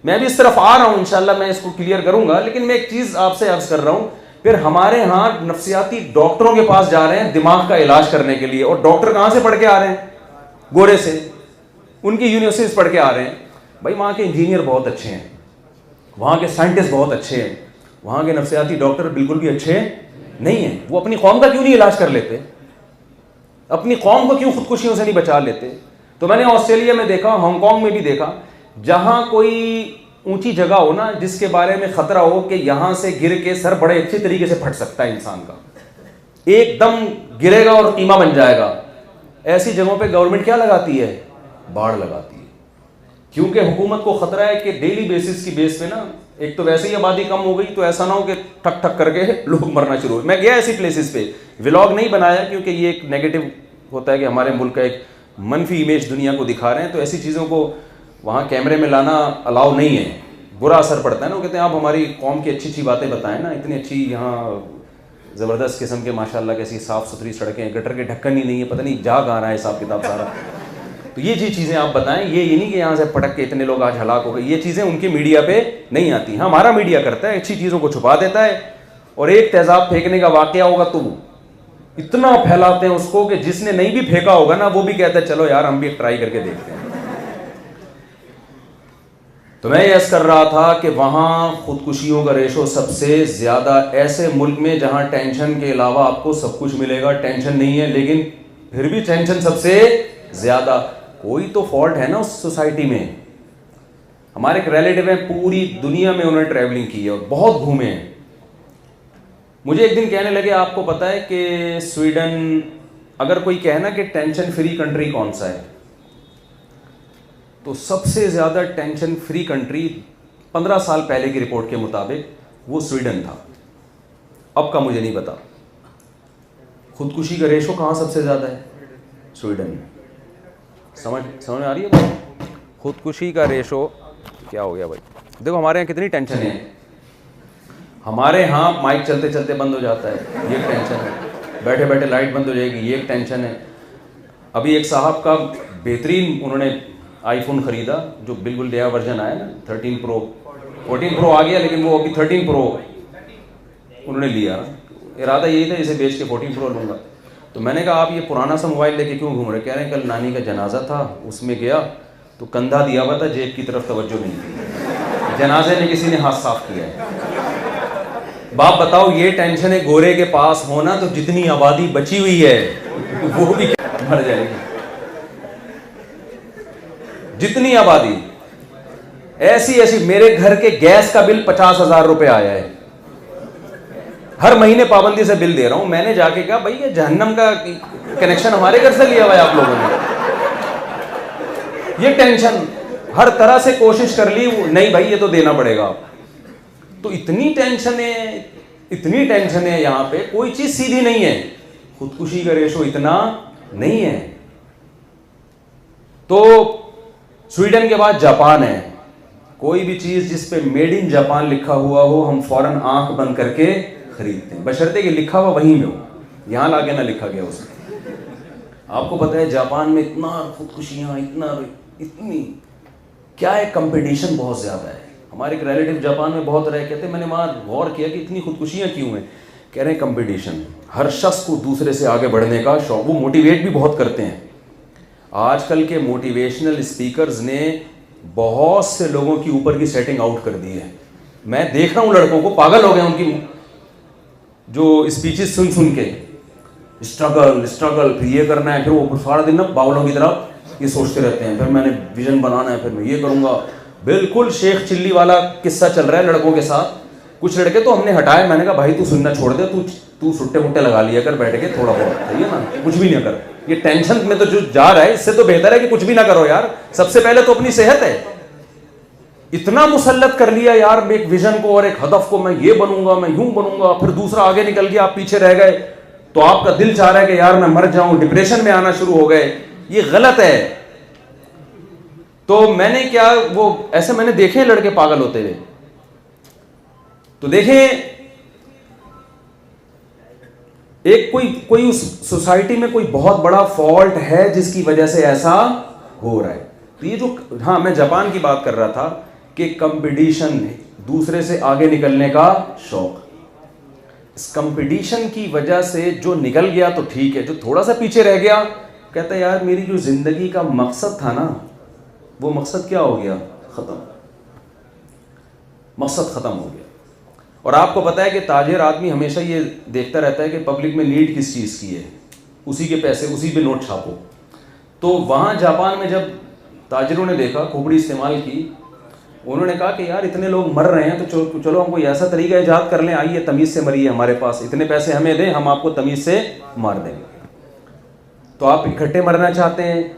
मैं भी इस तरफ आ रहा हूं, इंशाल्लाह मैं इसको क्लियर करूंगा। लेकिन मैं एक चीज आपसे अर्ज कर रहा हूं, फिर हमारे यहां नफ्सियाती डॉक्टरों के पास जा रहे हैं दिमाग का इलाज करने के लिए, और डॉक्टर कहां से पढ़ के आ रहे हैं? गोरे से, उनकी यूनिवर्सिटी से पढ़ के आ रहे हैं। भाई वहां के इंजीनियर बहुत अच्छे हैं, वहां के साइंटिस्ट बहुत अच्छे हैं, वहां के नफ्सियाती डॉक्टर बिल्कुल भी अच्छे नहीं हैं। वो अपनी कौम का क्यों नहीं इलाज कर लेते? अपनी कौम को क्यों खुदकुशियों से नहीं बचा लेते? तो मैंने ऑस्ट्रेलिया में देखा, हांगकांग में भी देखा, जहां कोई ऊंची जगह हो ना जिसके बारे में खतरा हो कि यहां से गिर के सर बड़े अच्छे तरीके से फट सकता है इंसान का, एकदम गिरेगा और कीमा बन जाएगा, ऐसी जगहों पे गवर्नमेंट क्या लगाती है? बाढ़ लगाती है। क्योंकि हुकूमत को खतरा है कि डेली बेसिस की बेस पे ना, एक तो वैसे ही आबादी कम हो गई, तो ऐसा ना हो कि ठक ठक करके लोग मरना शुरू हो। मैं गया ऐसी प्लेसेस पे, व्लॉग नहीं बनाया क्योंकि ये एक नेगेटिव होता है कि हमारे मुल्क का एक मनफी इमेज दुनिया को दिखा रहे हैं, तो ऐसी चीज़ों को वहाँ कैमरे में लाना अलाउ नहीं है, बुरा असर पड़ता है ना। वो कहते हैं आप हमारी कौम की अच्छी अच्छी बातें बताएं ना, इतनी अच्छी यहाँ ज़बरदस्त किस्म के माशाल्लाह कैसी साफ़ सुथरी सड़कें, गटर के ढक्कन ही नहीं है, पता नहीं जा कहाँ रहा है हिसाब किताब सारा। तो ये चीज़ें आप बताएं, ये नहीं कि यहाँ से पटक के इतने लोग आज हलाक हो गए, ये चीज़ें उनके मीडिया पे नहीं आती। हाँ, हमारा मीडिया करता है, अच्छी चीज़ों को छुपा देता है, और एक तेज़ाब फेंकने का वाक़या होगा तो इतना फैलाते हैं उसको कि जिसने नहीं भी फेंका होगा ना वो भी कहता है चलो यार हम भी ट्राई करके देखते हैं। तो मैं ये कर रहा था कि वहाँ खुदकुशियों का रेशो सबसे ज़्यादा, ऐसे मुल्क में जहाँ टेंशन के अलावा आपको सब कुछ मिलेगा, टेंशन नहीं है, लेकिन फिर भी टेंशन सबसे ज़्यादा। कोई तो फॉल्ट है ना उस सोसाइटी में। हमारे एक रिलेटिव हैं, पूरी दुनिया में उन्होंने ट्रैवलिंग की है और बहुत घूमे हैं। मुझे एक दिन कहने लगे आपको पता है कि स्वीडन, अगर कोई कहे ना कि टेंशन फ्री कंट्री कौन सा है, तो सबसे ज़्यादा टेंशन फ्री कंट्री 15 साल पहले की रिपोर्ट के मुताबिक वो स्वीडन था। अब का मुझे नहीं पता। खुदकुशी का रेशो कहाँ सबसे ज़्यादा है? स्वीडन। समझ में आ रही है बात? खुदकुशी का रेशो क्या हो गया भाई? देखो हमारे यहाँ कितनी टेंशन है। हमारे यहाँ माइक चलते चलते बंद हो जाता है, ये एक टेंशन है। बैठे बैठे लाइट बंद हो जाएगी, ये एक टेंशन है। अभी एक साहब का बेहतरीन उन्होंने आईफोन ख़रीदा, जो बिल्कुल नया वर्जन आया ना, 13 प्रो, 14 प्रो आ गया, लेकिन वो अभी 13 प्रो उन्होंने लिया। इरादा यही था इसे बेच के 14 प्रो लूँगा। तो मैंने कहा आप ये पुराना सा मोबाइल लेके क्यों घूम रहे? कह रहे हैं कल नानी का जनाजा था, उसमें गया तो कंधा दिया हुआ था, जेब की तरफ तवज्जो नहीं थी, जनाजे में किसी ने हाथ साफ किया है। बाप बताओ ये टेंशन है गोरे के पास होना, तो जितनी आबादी बची हुई है वो भी मर जाएगी। जितनी आबादी ऐसी मेरे घर के गैस का बिल 50,000 रुपए आया है, हर महीने पाबंदी से बिल दे रहा हूं। मैंने जाके कहा भाई ये जहन्नम का कनेक्शन हमारे घर से लिया हुआ है आप लोगों ने। ये टेंशन हर तरह से कोशिश कर ली, नहीं भाई ये तो देना पड़ेगा। तो इतनी टेंशन है यहाँ पे, कोई चीज सीधी नहीं है। खुदकुशी का रेशो इतना नहीं है। तो स्वीडन के बाद जापान है। कोई भी चीज जिस पे मेड इन जापान लिखा हुआ हो हम फौरन आंख बंद करके खरीदते हैं, बशर्ते कि लिखा हुआ वहीं में हो, यहां लाके ना लिखा गया उसमें। आपको पता है जापान में इतना खुदकुशियाँ, इतनी क्या है, कंपटीशन बहुत ज़्यादा है। हमारे एक रिलेटिव जापान में बहुत रहे, कहते मैंने वहाँ गौर किया कि इतनी खुदकुशियाँ क्यों हैं। कह रहे हैं कंपटीशन, हर शख्स को दूसरे से आगे बढ़ने का शौक, वो मोटिवेट भी बहुत करते हैं। आजकल के मोटिवेशनल स्पीकर्स ने बहुत से लोगों की ऊपर की सेटिंग आउट कर दी है। मैं देख रहा हूँ लड़कों को, पागल हो गए उनकी जो स्पीचेस सुन सुन के, स्ट्रगल स्ट्रगल, फिर ये करना है, फिर वो सारा दिन ना बावलों की तरह ये सोचते रहते हैं, फिर मैंने विजन बनाना है, फिर मैं ये करूँगा। बिल्कुल शेख चिल्ली वाला किस्सा चल रहा है लड़कों के साथ। कुछ लड़के तो हमने हटाए, मैंने कहा भाई तू सुनना छोड़ दे, तू सुट्टे मुट्टे लगा लिया कर बैठ के थोड़ा बहुत, सही है ना, कुछ भी नहीं कर। ये टेंशन में तो जो जा रहा है इससे तो बेहतर है कि कुछ भी ना करो यार। सबसे पहले तो अपनी सेहत है। इतना मुसल्लत कर लिया यार एक विजन को और एक हदफ को, मैं ये बनूंगा, मैं यूं बनूंगा, फिर दूसरा आगे निकल गया, आप पीछे रह गए, तो आपका दिल चाह रहा है कि यार मैं मर जाऊं, डिप्रेशन में आना शुरू हो गए। ये गलत है। तो मैंने क्या, वो ऐसे मैंने देखे लड़के पागल होते हुए। तो देखें एक कोई उस सोसाइटी में कोई बहुत बड़ा फॉल्ट है जिसकी वजह से ऐसा हो रहा है। तो ये जो, हाँ मैं जापान की बात कर रहा था कि कंपटीशन, दूसरे से आगे निकलने का शौक, इस कंपटीशन की वजह से जो निकल गया तो ठीक है, जो थोड़ा सा पीछे रह गया कहता है यार मेरी जो जिंदगी का मकसद था ना, वो मकसद क्या हो गया, खत्म, मकसद खत्म हो गया। और आपको पता है कि ताजिर आदमी हमेशा ये देखता रहता है कि पब्लिक में नीड किस चीज़ की है, उसी के पैसे उसी पे नोट छापो। तो वहाँ जापान में जब ताजिरों ने देखा, खोपड़ी इस्तेमाल की, उन्होंने कहा कि यार इतने लोग मर रहे हैं तो चलो हम कोई ऐसा तरीका ईजाद कर लें, आइए तमीज़ से मरिए, हमारे पास इतने पैसे हमें दें, हम आपको तमीज़ से मार देंगे। तो आप इकट्ठे मरना चाहते हैं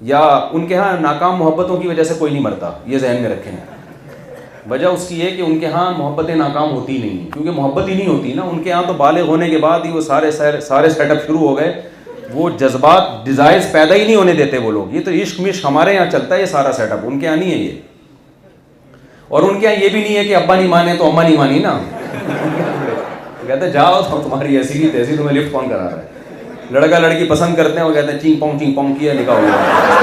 या उनके यहाँ नाकाम मोहब्बतों की वजह से कोई नहीं मरता, ये जहन में रखें। वजह उसकी है कि उनके यहाँ मोहब्बतें नाकाम होती नहीं, क्योंकि मोहब्बत ही नहीं होती ना उनके यहाँ। तो बालिग होने के बाद ही वो सारे सेटअप शुरू हो गए, वो जज्बात डिज़ायर्स पैदा ही नहीं होने देते वो लोग। ये तो इश्क मिश्क हमारे यहाँ चलता है ये सारा सेटअप, उनके यहाँ नहीं है ये। और उनके यहाँ ये भी नहीं है कि अब्बा नहीं माने तो अम्मा नहीं मानी ना। कहते जाओ तो तुम्हारी ऐसी की तैसी, तुम्हें लिफ्ट कौन करा रहा है। लड़का लड़की पसंद करते हैं, वो कहते हैं चिंग पोंग किया, निकाह हो गया,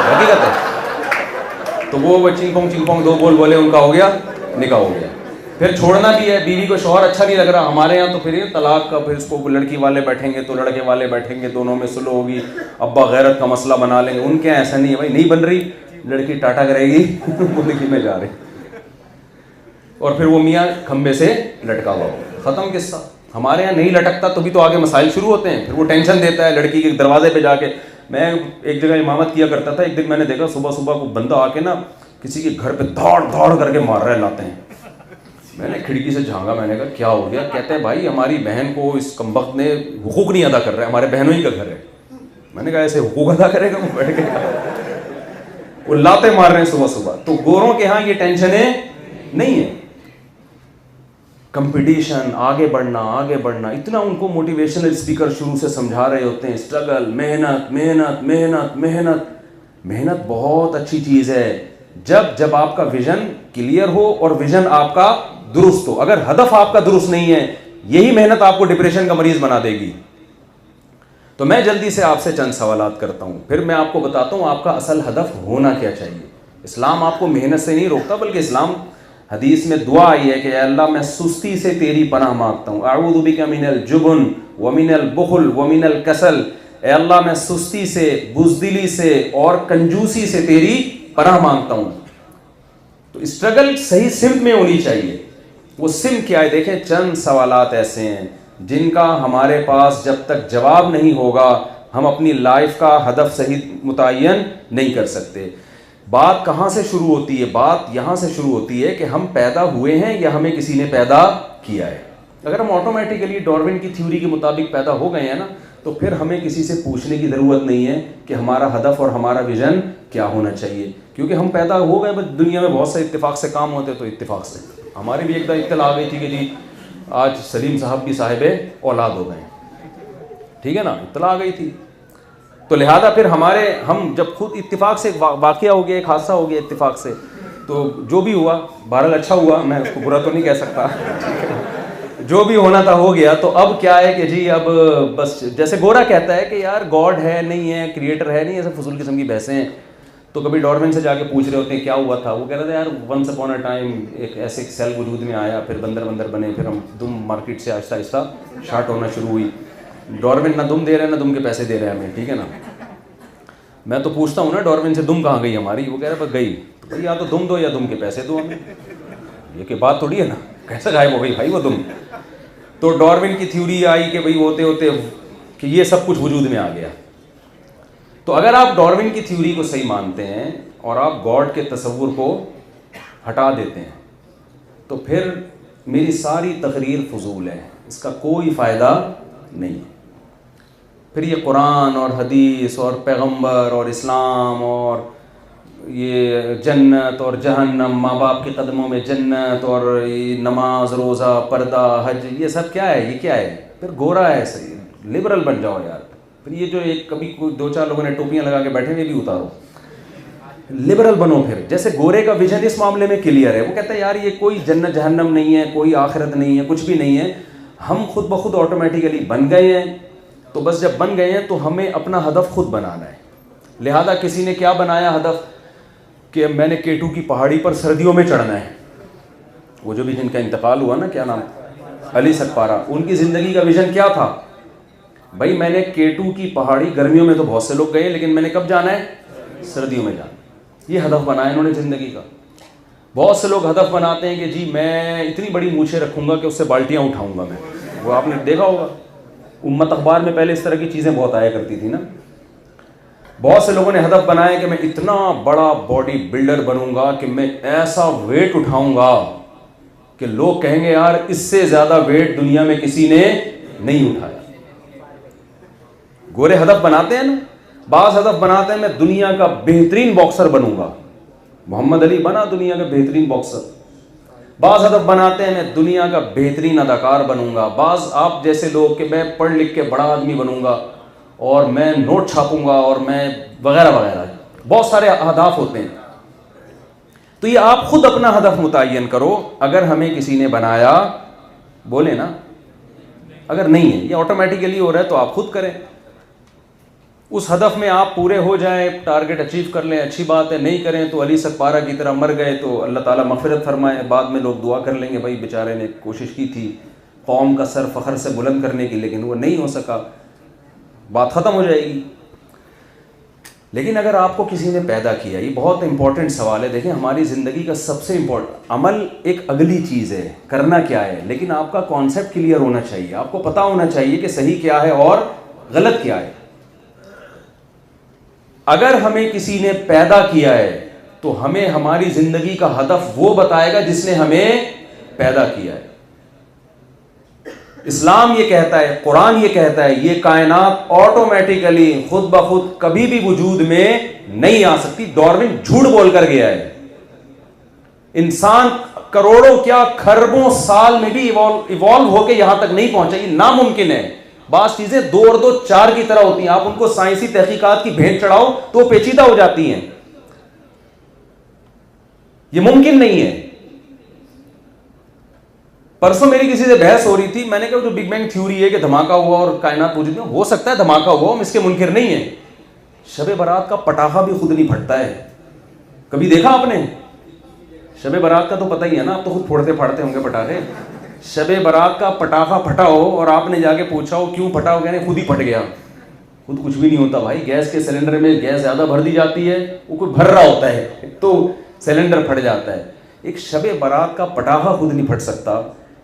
हकीकत है। तो वो चिंग पोंग दो बोल बोले, उनका हो गया, निकाह हो गया। फिर छोड़ना भी है, बीवी को शौहर अच्छा नहीं लग रहा हमारे यहाँ, तो फिर ये तलाक का, फिर इसको लड़की वाले बैठेंगे तो लड़के वाले बैठेंगे, दोनों में सुलह होगी, अब्बा गैरत का मसला बना लेंगे। उनके यहाँ ऐसा नहीं है भाई, नहीं बन रही लड़की टाटा करेगी जिंदगी में जा रही, और फिर वो मियाँ खंबे से लटका हुआ, खत्म किस्सा। हमारे यहाँ नहीं लटकता तो भी तो आगे मसाइल शुरू होते हैं। फिर वो टेंशन देता है लड़की के दरवाजे पे जाके। मैं एक जगह इमामत किया करता था, एक दिन मैंने देखा सुबह सुबह को बंदा आके ना किसी के घर पे दौड़ करके मार रहे लाते हैं। मैंने खिड़की से झांका, मैंने कहा क्या हो गया। कहते हैं भाई हमारी बहन को इस कमबख्त ने हुकूक नहीं अदा कर रहा है, हमारे बहनों ही का घर है। मैंने कहा ऐसे हुकूक अदा करेगा वो बैठ के, वो लाते मार रहे हैं सुबह सुबह। तो गोरों के यहाँ ये टेंशनें नहीं है। कंपटीशन, आगे बढ़ना, इतना उनको मोटिवेशनल स्पीकर शुरू से समझा रहे होते हैं। स्ट्रगल, मेहनत मेहनत मेहनत मेहनत मेहनत बहुत अच्छी चीज़ है जब आपका विजन क्लियर हो और विजन आपका दुरुस्त हो। अगर हदफ आपका दुरुस्त नहीं है, यही मेहनत आपको डिप्रेशन का मरीज बना देगी। तो मैं जल्दी से आपसे चंद सवालात करता हूं, फिर मैं आपको बताता हूं आपका असल हदफ होना क्या चाहिए। इस्लाम आपको मेहनत से नहीं रोकता, बल्कि इस्लाम हदीस में दुआ आई है कि अल्लाह मैं सुस्ती से तेरी पनाह मांगता हूँ। अऊज़ु बिका मिनल जुबन व मिनल बुखल व मिनल कसल। ए अल्लाह मैं सुस्ती से, बुज़दिली से और कंजूसी से तेरी पनाह मांगता हूँ। तो स्ट्रगल सही सिम में होनी चाहिए। वो सिम क्या है? देखें, चंद सवालात ऐसे हैं जिनका हमारे पास जब तक जवाब नहीं होगा हम अपनी लाइफ का हदफ सही मुतय्यन नहीं कर सकते। बात कहाँ से शुरू होती है? बात यहाँ से शुरू होती है कि हम पैदा हुए हैं या हमें किसी ने पैदा किया है। अगर हम ऑटोमेटिकली डार्विन की थ्योरी के मुताबिक पैदा हो गए हैं ना, तो फिर हमें किसी से पूछने की ज़रूरत नहीं है कि हमारा हदफ और हमारा विज़न क्या होना चाहिए, क्योंकि हम पैदा हो गए। बस दुनिया में बहुत से इत्तेफाक से काम होते, तो इत्तेफाक से हमारी भी एकदम इत्तला आ गई थी कि जी आज सलीम साहब की साहिबे औलाद हो गए, ठीक है ना, इत्तला आ गई थी। तो लिहाजा फिर हम जब खुद इत्तेफाक से वाक़या हो गया, एक हादसा हो गया इत्तेफाक से, तो जो भी हुआ बहरहाल अच्छा हुआ, मैं उसको बुरा तो नहीं कह सकता। जो भी होना था हो गया। तो अब क्या है कि जी अब बस जैसे गोरा कहता है कि यार गॉड है नहीं है, क्रिएटर है नहीं, ऐसे फजूल किस्म की बहसें हैं। तो कभी डार्विन से जाके पूछ रहे होते हैं क्या हुआ था, वो कह रहे थे यार वंस अपॉन अ टाइम एक ऐसे सेल वजूद में आया, फिर बंदर बंदर बने, फिर हम दुम मार्केट से आहिस्ता आहिस्ता शार्ट होना शुरू हुई। डार्विन ना दुम दे रहे हैं ना दुम के पैसे दे रहे हैं हमें, ठीक है ना। मैं तो पूछता हूँ ना डार्विन से दुम कहाँ गई हमारी, वो कह रहे बस गई। तो भाई या तो दुम दो या दुम के पैसे दो हमें, ये की बात थोड़ी है ना, कैसे गायब हो गई भाई वो दुम। तो डार्विन की थ्योरी आई कि भाई होते होते कि ये सब कुछ वजूद में आ गया। तो अगर आप डार्विन की थ्योरी को सही मानते हैं और आप गॉड के तस्वुर को हटा देते हैं तो फिर मेरी सारी तकरीर फजूल है, इसका कोई फ़ायदा नहीं। फिर ये कुरान और हदीस और पैगंबर और इस्लाम और ये जन्नत और जहन्नम, माँ बाप के कदमों में जन्नत और ये नमाज रोज़ा पर्दा हज, ये सब क्या है, ये क्या है। फिर गोरा है, सही लिबरल बन जाओ यार। फिर ये जो एक कभी दो चार लोगों ने टोपियाँ लगा के बैठे, हुए भी उतारो, लिबरल बनो। फिर जैसे गोरे का विजन इस मामले में क्लियर है, वो कहता है यार ये कोई जन्नत जहन्नम नहीं है, कोई आखिरत नहीं है, कुछ भी नहीं है, हम खुद ब खुद ऑटोमेटिकली बन गए हैं। तो बस जब बन गए हैं तो हमें अपना हदफ खुद बनाना है। लिहाजा किसी ने क्या बनाया हदफ कि मैंने केटू की पहाड़ी पर सर्दियों में चढ़ना है। वो जो भी जिनका इंतकाल हुआ ना, क्या नाम, अली सकपारा, उनकी ज़िंदगी का विजन क्या था, भाई मैंने केटू की पहाड़ी, गर्मियों में तो बहुत से लोग गए लेकिन मैंने कब जाना है, सर्दियों में जाना। ये हदफ बनाया इन्होंने ज़िंदगी का। बहुत से लोग हदफ बनाते हैं कि जी मैं इतनी बड़ी मूछें रखूँगा कि उससे बाल्टियाँ उठाऊँगा मैं। वो आपने देखा होगा उम्मत अखबार में पहले इस तरह की चीज़ें बहुत आया करती थी ना। बहुत से लोगों ने हदफ बनाया कि मैं इतना बड़ा बॉडी बिल्डर बनूंगा कि मैं ऐसा वेट उठाऊंगा कि लोग कहेंगे यार इससे ज़्यादा वेट दुनिया में किसी ने नहीं उठाया। गोरे हदफ बनाते हैं ना, बास हदफ बनाते हैं मैं दुनिया का बेहतरीन बॉक्सर बनूंगा, मोहम्मद अली बना दुनिया का बेहतरीन बॉक्सर। बाज़ हदफ बनाते हैं मैं दुनिया का बेहतरीन अदाकार बनूंगा। बाज़ आप जैसे लोग कि मैं पढ़ लिख के बड़ा आदमी बनूंगा और मैं नोट छापूंगा और मैं वगैरह वगैरह, बहुत सारे अहदाफ होते हैं। तो ये आप खुद अपना हदफ मुतय्यन करो। अगर हमें किसी ने बनाया, बोले ना, अगर नहीं है ये ऑटोमेटिकली हो रहा है तो आप खुद करें। उस हदफ में आप पूरे हो जाएं, टारगेट अचीव कर लें, अच्छी बात है। नहीं करें तो अली सकपारा की तरह मर गए तो अल्लाह ताला मग़फ़िरत फरमाए। बाद में लोग दुआ कर लेंगे भाई बेचारे ने कोशिश की थी कौम का सर फ़ख्र से बुलंद करने की, लेकिन वो नहीं हो सका, बात ख़त्म हो जाएगी। लेकिन अगर आपको किसी ने पैदा किया, ये बहुत इंपॉर्टेंट सवाल है। देखें हमारी ज़िंदगी का सबसे इम्पोर्टेंट अमल एक अगली चीज़ है, करना क्या है, लेकिन आपका कॉन्सेप्ट क्लियर होना चाहिए। आपको पता होना चाहिए कि सही क्या है और गलत क्या है। अगर हमें किसी ने पैदा किया है तो हमें हमारी ज़िंदगी का हदफ वो बताएगा जिसने हमें पैदा किया है। इस्लाम ये कहता है, कुरान ये कहता है, ये कायनात ऑटोमेटिकली खुद ब खुद कभी भी वजूद में नहीं आ सकती। डार्विन झूठ बोलकर गया है। इंसान करोड़ों क्या खरबों साल में भी इवॉल्व होकर यहां तक नहीं पहुंचा, ये नामुमकिन है। बात चीजें 2 और 2 4 की तरह होती हैं, आप उनको साइंसी तहकीकात की भेंट चढ़ाओ तो पेचीदा हो जाती हैं। ये मुमकिन नहीं है। परसों मेरी किसी से बहस हो रही थी, मैंने कहा जो बिग बैंग थ्योरी है कि धमाका हुआ और कायनात वजूद में, हो सकता है धमाका हुआ, हम इसके मुनकिर नहीं है। शब बारात का पटाखा भी खुद नहीं फटता है, कभी देखा आपने? शब बारात का तो पता ही है ना, आप तो खुद फोड़ते फाड़ते होंगे पटाखे। शब बारात का पटाखा फटा हो और आपने जाके पूछा हो क्यों फटा हो, कहने खुद ही फट गया। खुद कुछ भी नहीं होता भाई, गैस के सिलेंडर में गैस ज़्यादा भर दी जाती है, वो कोई भर रहा होता है तो सिलेंडर फट जाता है। एक शब बारात का पटाखा खुद नहीं फट सकता।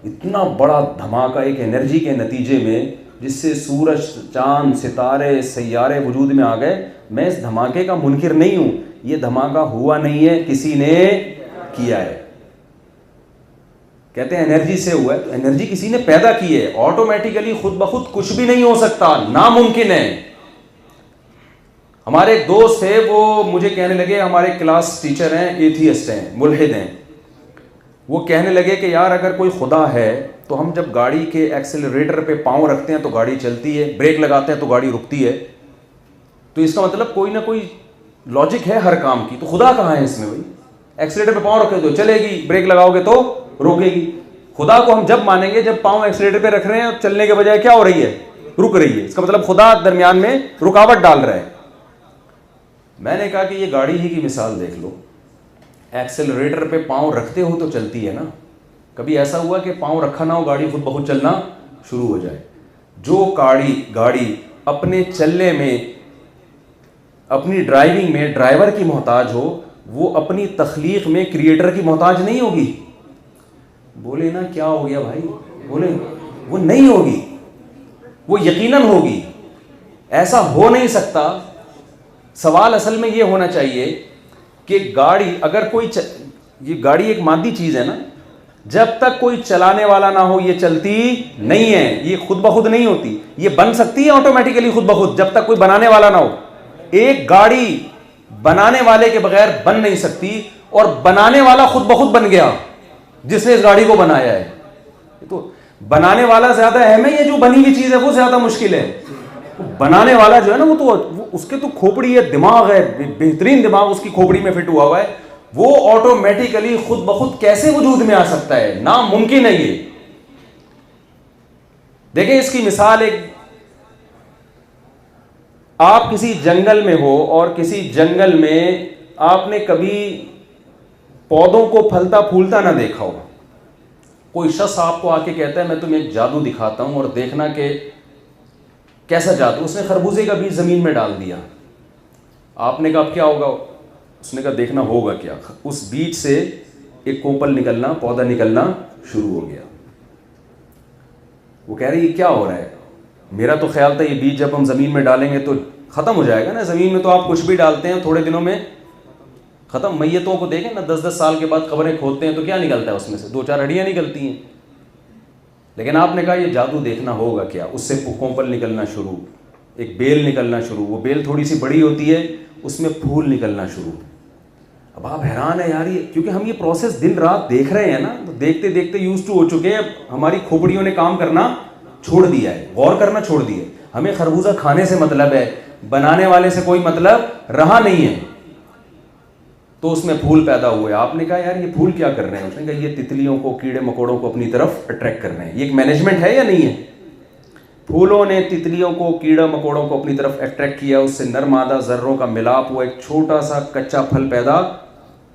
इतना बड़ा धमाका एक एनर्जी के नतीजे में, जिससे सूरज, चांद, सितारे, सैयारे वजूद में आ गए। मैं इस धमाके का मुनकिर नहीं हूँ, ये धमाका हुआ नहीं है, किसी ने किया है। कहते हैं एनर्जी से हुआ है, तो एनर्जी किसी ने पैदा की है। ऑटोमेटिकली खुद ब खुद कुछ भी नहीं हो सकता, नामुमकिन है। हमारे एक दोस्त थे, वो मुझे कहने लगे, हमारे क्लास टीचर हैं, एथियस्ट हैं, मुल्हिद हैं। वो कहने लगे कि यार अगर कोई खुदा है तो हम जब गाड़ी के एक्सेलरेटर पे पाँव रखते हैं तो गाड़ी चलती है, ब्रेक लगाते हैं तो गाड़ी रुकती है, तो इसका मतलब कोई ना कोई लॉजिक है हर काम की। तो खुदा कहाँ है इसमें भाई? एक्सेलरेटर पे पाँव रखे तो चलेगी, ब्रेक लगाओगे तो रोकेगी। खुदा को हम जब मानेंगे जब पांव एक्सीलेटर पे रख रहे हैं और चलने के बजाय क्या हो रही है, रुक रही है। इसका मतलब खुदा दरमियान में रुकावट डाल रहा है। मैंने कहा कि ये गाड़ी ही की मिसाल देख लो, एक्सेलरेटर पे पांव रखते हो तो चलती है ना। कभी ऐसा हुआ कि पांव रखा ना हो, गाड़ी खुद ब खुद चलना शुरू हो जाए? जो गाड़ी अपने चलने में, अपनी ड्राइविंग में ड्राइवर की मोहताज हो, वो अपनी तख्लीक में क्रिएटर की मोहताज नहीं होगी। बोले ना क्या हो गया भाई? बोले वो नहीं होगी, वो यकीनन होगी। ऐसा हो नहीं सकता। सवाल असल में ये होना चाहिए कि गाड़ी अगर कोई ये गाड़ी एक मादी चीज है ना, जब तक कोई चलाने वाला ना हो ये चलती नहीं है, ये खुद ब खुद नहीं होती। ये बन सकती है ऑटोमेटिकली खुद ब खुद, जब तक कोई बनाने वाला ना हो। एक गाड़ी बनाने वाले के बगैर बन नहीं सकती, और बनाने वाला खुद ब खुद बन गया जिसने इस गाड़ी को बनाया है। तो बनाने वाला ज्यादा अहम है, ये जो बनी हुई चीज है वो ज्यादा मुश्किल है। तो बनाने वाला जो है ना, वो उसके तो खोपड़ी है, दिमाग है, बेहतरीन दिमाग उसकी खोपड़ी में फिट हुआ है। वो ऑटोमेटिकली खुद ब खुद कैसे वजूद में आ सकता है? नामुमकिन है ये। देखें इसकी मिसाल, एक आप किसी जंगल में हो और किसी जंगल में आपने कभी पौधों को फलता फूलता ना देखा हो। कोई शख्स आपको आके कहता है मैं तुम्हें एक जादू दिखाता हूं और देखना कि कैसा जादू। उसने खरबूजे का बीज जमीन में डाल दिया। आपने कहा अब क्या होगा? उसने कहा देखना होगा क्या। उस बीज से एक कोपल निकलना, पौधा निकलना शुरू हो गया। वो कह रही है क्या हो रहा है? मेरा तो ख्याल था ये बीज जब हम जमीन में डालेंगे तो खत्म हो जाएगा ना। जमीन में तो आप कुछ भी डालते हैं थोड़े दिनों में खत्म। मैयतों को देखें ना, 10-10 साल के बाद कब्रें खोदते हैं तो क्या निकलता है उसमें से? 2-4 हड्डियां निकलती हैं। लेकिन आपने कहा ये जादू देखना होगा क्या। उससे कोपल निकलना शुरू, एक बेल निकलना शुरू। वो बेल थोड़ी सी बड़ी होती है, उसमें फूल निकलना शुरू। अब आप हैरान है यार, ये क्योंकि हम ये प्रोसेस दिन रात देख रहे हैं ना, तो देखते देखते यूज टू हो चुके हैं। हमारी खोपड़ियों ने काम करना छोड़ दिया है, गौर करना छोड़ दिया है। हमें खरबूजा खाने से मतलब है, बनाने वाले से कोई मतलब रहा नहीं है। तो उसमें फूल पैदा हुए। आपने कहा यार ये फूल क्या कर रहे हैं? उसने कहा ये तितलियों को, कीड़े मकोड़ों को अपनी तरफ अट्रैक्ट कर रहे हैं। ये एक मैनेजमेंट है या नहीं है? फूलों ने तितलियों को, कीड़ा मकोड़ों को अपनी तरफ अट्रैक्ट किया, उससे नर मादा जर्रों का मिलाप हुआ, एक छोटा सा कच्चा फल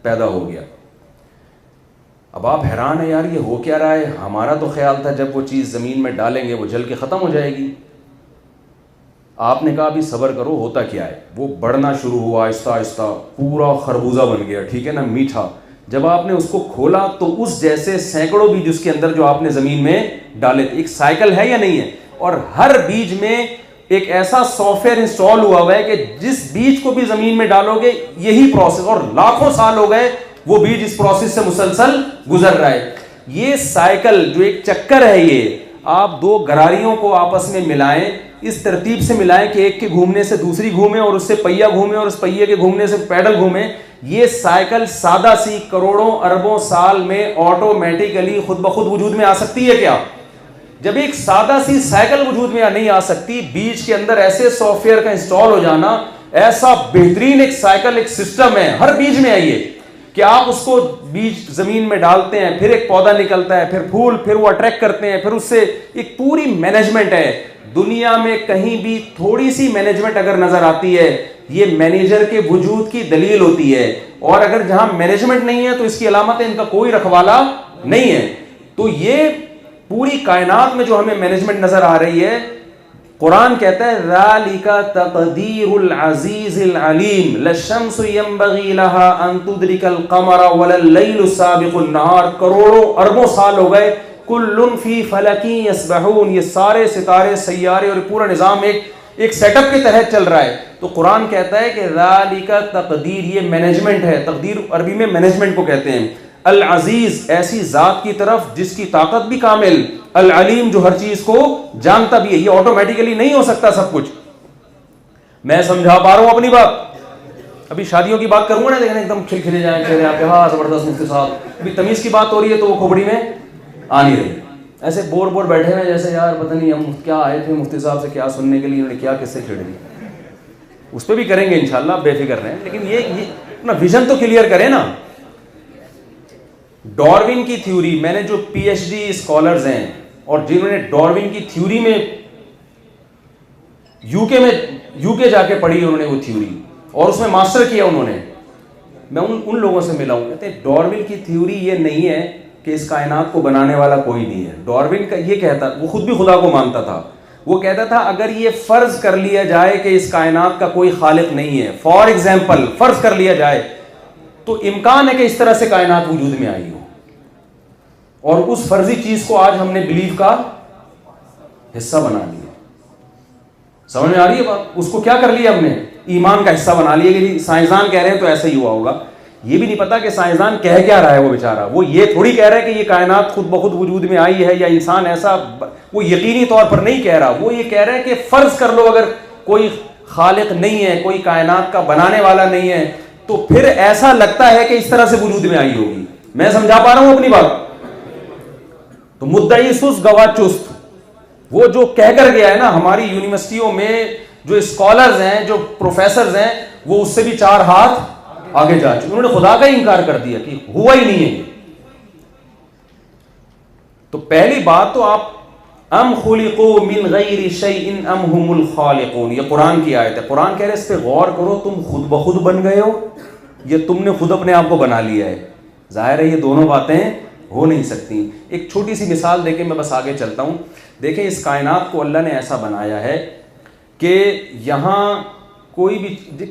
पैदा हो गया। अब आप हैरान है यार ये हो क्या रहा है? हमारा तो ख्याल था जब वो चीज़ ज़मीन में डालेंगे वो जल के ख़त्म हो जाएगी। आपने कहा अभी सब्र करो, होता क्या है? वो बढ़ना शुरू हुआ आहिस्ता आहिस्ता, पूरा खरबूजा बन गया, ठीक है ना, मीठा। जब आपने उसको खोला तो उस जैसे सैकड़ों बीज उसके अंदर जो आपने ज़मीन में डाले थे। एक साइकिल है या नहीं है? और हर बीज में एक ऐसा सॉफ्टवेयर इंस्टॉल हुआ है कि जिस बीज को भी ज़मीन में डालोगे यही प्रोसेस, और लाखों साल हो गए वो बीज इस प्रोसेस से मुसलसल गुजर रहा है। ये साइकिल जो एक चक्कर है, ये आप दो गरारियों को आपस में मिलाएं, इस तरतीब से मिलाएं कि एक के घूमने से दूसरी घूमे, और उससे पहिया घूमे, और उस पहिए के घूमने से पैडल घूमे। ये साइकिल सादा सी करोड़ों अरबों साल में ऑटोमेटिकली खुद ब खुद वजूद में आ सकती है क्या? जब एक सादा सी साइकिल वजूद में नहीं आ सकती, बीज के अंदर ऐसे सॉफ्टवेयर का इंस्टॉल हो जाना, ऐसा बेहतरीन एक साइकिल, एक सिस्टम है हर बीज में। आइए कि आप उसको बीज जमीन में डालते हैं, फिर एक पौधा निकलता है, फिर फूल, फिर वो अट्रैक्ट करते हैं, फिर उससे एक पूरी मैनेजमेंट है। दुनिया में कहीं भी थोड़ी सी मैनेजमेंट अगर नजर आती है, ये मैनेजर के वजूद की दलील होती है। और अगर जहां मैनेजमेंट नहीं है तो इसकी अलामत है इनका कोई रखवाला नहीं है। तो ये पूरी कायनात में जो हमें मैनेजमेंट नजर आ रही है, कुरान कहता है ज़ालिका तक़दीरुल अज़ीज़िल अलीम लशम्सु यंबग़ी लहा अन तुदरिकल क़मरा वलल लैलु साबिक़ुन नहार। करोड़ों अरबों साल हो गए, कुल्लुन फ़ी फ़लकिन यस्बहून, ये सारे सितारे, सैयारे और पूरा निज़ाम एक सेटअप के तहत चल रहा है। तो कुरान कहता है कि ज़ालिका तक़दीर, ये मैनेजमेंट है। तक़दीर अरबी में मैनेजमेंट को कहते हैं। अल अजीज, ऐसी जात की तरफ जिसकी ताकत भी कामिल, अल अलीम, जो हर चीज को जानता भी है। ये ऑटोमेटिकली नहीं हो सकता सब कुछ। मैं समझा पा रहा हूं अपनी बात? अभी शादियों की बात करूंगा ना, देखना एकदम खिलखिले जाए चेहरे आपके, हाँ जबरदस्त मुफ्ती साहब। अभी तमीज की बात हो रही है तो वो खोपड़ी में आ नहीं रही। ऐसे बोर बैठे हैं जैसे यार पता नहीं हम क्या आए थे मुफ्ती साहब से क्या सुनने के लिए, उन्होंने क्या किससे खेड़ दी। उस पर भी करेंगे इंशाल्लाह, बेफिक्र रहें। लेकिन ये अपना विजन तो क्लियर करें ना। डार्विन की थ्योरी, मैंने जो पीएचडी स्कॉलर्स हैं और जिन्होंने डार्विन की थ्योरी में यूके जाके पढ़ी उन्होंने वो थ्योरी और उसमें मास्टर किया उन्होंने, मैं उन लोगों से मिला हूं, कहते हैं डार्विन की थ्योरी ये नहीं है कि इस कायनात को बनाने वाला कोई नहीं है। डार्विन का ये कहता, वो खुद भी खुदा को मानता था, वो कहता था अगर ये फर्ज कर लिया जाए कि इस कायनात का कोई खालिक नहीं है, फॉर एग्जाम्पल फर्ज कर लिया जाए, तो इम्कान है कि इस तरह से कायनात वजूद में आई हो, और उस फर्जी चीज को आज हमने बिलीव का हिस्सा बना लिया। समझ में आ रही है बात? उसको क्या कर लिया हमने? ईमान का हिस्सा बना लिया कि साइंसदान कह रहे हैं तो ऐसा ही हुआ होगा। ये भी नहीं पता कि साइंसदान कह क्या रहा है वो बेचारा, वो ये थोड़ी कह रहा है कि ये कायनात खुद ब खुद वजूद में आई है या इंसान ऐसा, वो यकीनी तौर पर नहीं कह रहा, वो ये कह रहा है कि फर्ज कर लो अगर कोई खालिक नहीं है, कोई कायनात का बनाने वाला नहीं है, तो फिर ऐसा लगता है कि इस तरह से वजूद में आई होगी। मैं समझा पा रहा हूं अपनी बात? तो मुद्दई सुस्त गवाह चुस्त, वो जो कहकर गया है ना, हमारी यूनिवर्सिटियों में जो स्कॉलर्स हैं, जो प्रोफेसर्स हैं, वो उससे भी 4 हाथ आगे जा चुके, उन्होंने खुदा का ही इंकार कर दिया कि हुआ ही नहीं है। तो पहली बात तो आप अम खुलिकू मिन गैरि शैइन अम हुमुल खालिकून, ये कुरान की आयत है। कुरान कह रहे इस पे गौर करो, तुम खुद ब खुद बन गए हो या तुमने खुद अपने आप को बना लिया है? जाहिर है ये दोनों बातें हो नहीं सकती। एक छोटी सी मिसाल देके मैं बस आगे चलता हूं। देखें, इस कायनात को अल्लाह ने ऐसा बनाया है कि यहां कोई भी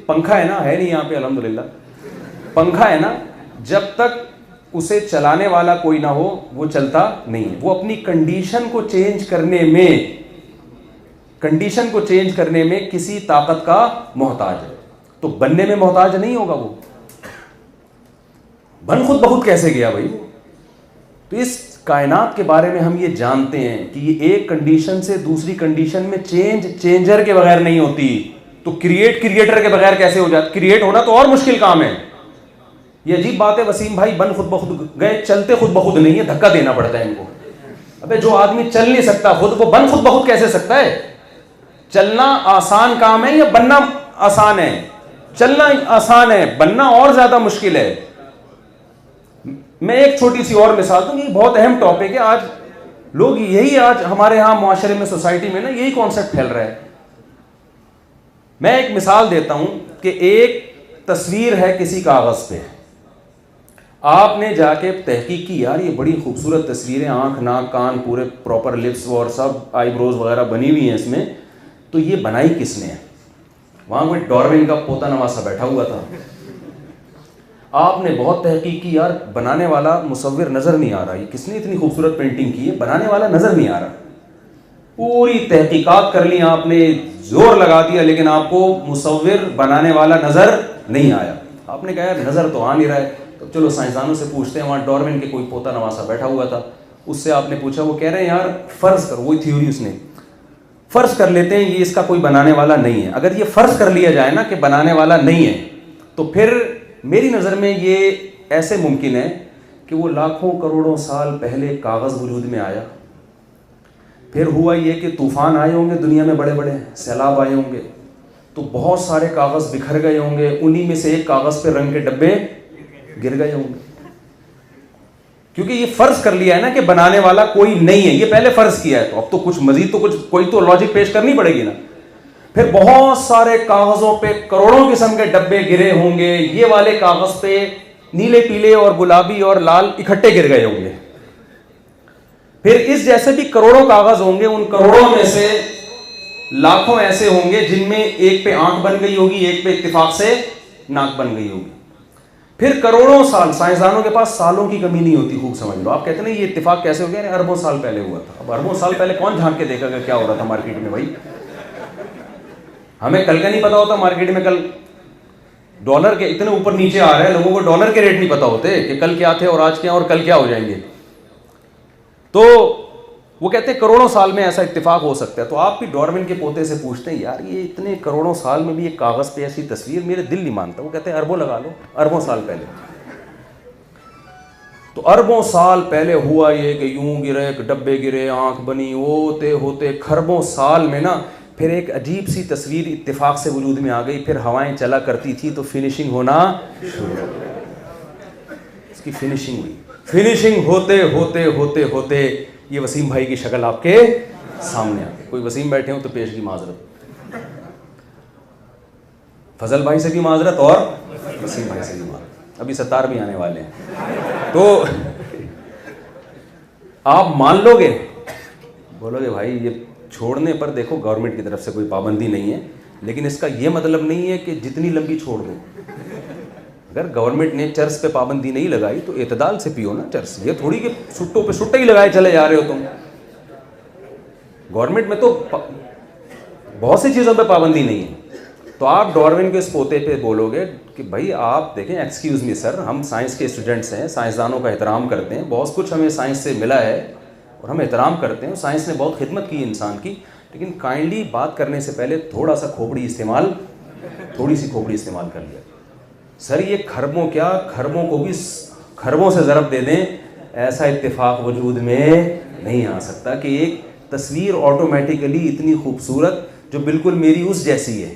पंखा है ना, है नहीं यहाँ पे अल्हम्दुलिल्लाह, पंखा है ना, जब तक उसे चलाने वाला कोई ना हो वो चलता नहीं है। वो अपनी कंडीशन को चेंज करने में किसी ताकत का मोहताज है, तो बनने में मोहताज नहीं होगा। वो बन खुद बहुत कैसे गया भाई? तो इस कायनात के बारे में हम ये जानते हैं कि ये एक कंडीशन से दूसरी कंडीशन में चेंजर के बगैर नहीं होती, तो क्रिएटर के बगैर कैसे हो जाती? क्रिएट होना तो और मुश्किल काम है। ये अजीब बात है वसीम भाई, बन खुद ब खुद गए, चलते खुद ब खुद नहीं है, धक्का देना पड़ता है इनको। अबे जो आदमी चल नहीं सकता खुद, वो बन खुद ब खुद कैसे सकता है? चलना आसान काम है या बनना आसान है? चलना आसान है, बनना और ज्यादा मुश्किल है। मैं एक छोटी सी और मिसाल दूं, ये बहुत अहम टॉपिक है। आज लोग यही, आज हमारे यहां माशरे में, सोसाइटी में ना यही कॉन्सेप्ट फैल रहा है। मैं एक मिसाल देता हूं कि एक तस्वीर है किसी कागज पे, आपने जाके तहकीक की, यार ये बड़ी खूबसूरत तस्वीर है, आंख नाक कान पूरे प्रॉपर, लिप्स और सब आईब्रोज वगैरह बनी हुई हैं इसमें, तो ये बनाई किसने है? वहां कोई डार्विन का पोता नवासा बैठा हुआ था। आपने बहुत तहकीक की, यार बनाने वाला मुसव्विर नजर नहीं आ रहा, ये किसने इतनी खूबसूरत पेंटिंग की है, बनाने वाला नजर नहीं आ रहा। पूरी तहकीकात कर ली आपने, जोर लगा दिया, लेकिन आपको मुसव्विर बनाने वाला नजर नहीं आया। आपने कहा यार नजर तो आ नहीं रहा है, तो चलो साइंसदानों से पूछते हैं। वहाँ डार्विन के कोई पोता नवासा बैठा हुआ था, उससे आपने पूछा, वो कह रहे हैं यार फर्ज करो, वही थ्योरी उसने, फर्ज कर लेते हैं ये इसका कोई बनाने वाला नहीं है। अगर ये फर्ज कर लिया जाए ना कि बनाने वाला नहीं है, तो फिर मेरी नज़र में ये ऐसे मुमकिन है कि वो लाखों करोड़ों साल पहले कागज़ वजूद में आया, फिर हुआ ये कि तूफान आए होंगे दुनिया में, बड़े बड़े सैलाब आए होंगे, तो बहुत सारे कागज़ बिखर गए होंगे, उन्हीं में से एक कागज़ पे रंग के डब्बे गिर गए होंगे, क्योंकि ये फर्ज कर लिया है ना कि बनाने वाला कोई नहीं है, ये पहले फर्ज किया है। तो अब तो कुछ मजीद तो कुछ कोई तो लॉजिक पेश करनी पड़ेगी ना। फिर बहुत सारे कागजों पे करोड़ों किस्म के डब्बे गिरे होंगे, ये वाले कागज पे नीले पीले और गुलाबी और लाल इकट्ठे गिर गए होंगे। फिर इस जैसे भी करोड़ों कागज होंगे, उन करोड़ों में से लाखों ऐसे होंगे जिनमें एक पे आंख बन गई होगी, एक पे इत्तेफाक से नाक बन गई होगी। फिर करोड़ों साल, साइंसदानों के पास सालों की कमी नहीं होती, खूब समझ लो। आप कहते हैं ये इत्तेफाक कैसे हो गया? अरबों साल पहले हुआ था। अब अरबों साल पहले कौन झांक के देखेगा क्या हो रहा था मार्केट में भाई? हमें कल का नहीं पता होता मार्केट में, कल डॉलर के इतने ऊपर नीचे आ रहे हैं, लोगों को डॉलर के रेट नहीं पता होते कि कल क्या थे और आज क्या और कल क्या हो जाएंगे। तो वो कहते हैं करोड़ों साल में ऐसा इत्तेफाक हो सकता है। तो आप भी डार्विन के पोते से पूछते हैं, यार ये इतने करोड़ों साल में भी एक कागज पे ऐसी तस्वीर, मेरे दिल नहीं मानता। वो कहते हैं अरबों लगा लो, अरबों साल पहले। तो अरबों साल पहले हुआ ये कि यूं गिरे, डब्बे गिरे, आंख बनी, होते होते खरबों साल में ना फिर एक अजीब सी तस्वीर इत्तेफाक से वजूद में आ गई। फिर हवाएं चला करती थी तो फिनिशिंग होना शुरू हो गई, इसकी फिनिशिंग हुई। फिनिशिंग होते होते होते होते ये वसीम भाई की शक्ल आपके सामने आ गई। कोई वसीम बैठे हो तो पेश की माजरत, फजल भाई से भी माजरत और वसीम भाई से भी माजरत, अभी सत्तार भी आने वाले हैं। तो आप मान लोगे, बोलोगे भाई ये छोड़ने पर देखो गवर्नमेंट की तरफ से कोई पाबंदी नहीं है, लेकिन इसका ये मतलब नहीं है कि जितनी लंबी छोड़ दो। अगर गवर्नमेंट ने चर्च पे पाबंदी नहीं लगाई तो एतदाल से पियो ना चर्च, ये थोड़ी कि सुट्टों पे सुट्टे ही लगाए चले जा रहे हो तुम। गवर्नमेंट में तो बहुत सी चीज़ों पे पाबंदी नहीं है। तो आप डार्विन के इस पोते पे बोलोगे कि भाई आप देखें, एक्सक्यूज़ मी सर, हम साइंस के स्टूडेंट्स हैं, साइंसदानों का एहतराम करते हैं, बहुत कुछ हमें साइंस से मिला है और हम एहतराम करते हैं, साइंस ने बहुत खिदमत की इंसान की, लेकिन काइंडली बात करने से पहले थोड़ी सी खोपड़ी इस्तेमाल कर लिया सर। ये खरबों क्या, खरबों को भी खरबों से ज़रब दे दें, ऐसा इत्तेफाक वजूद में नहीं आ सकता कि एक तस्वीर ऑटोमेटिकली इतनी खूबसूरत जो बिल्कुल मेरी उस जैसी है,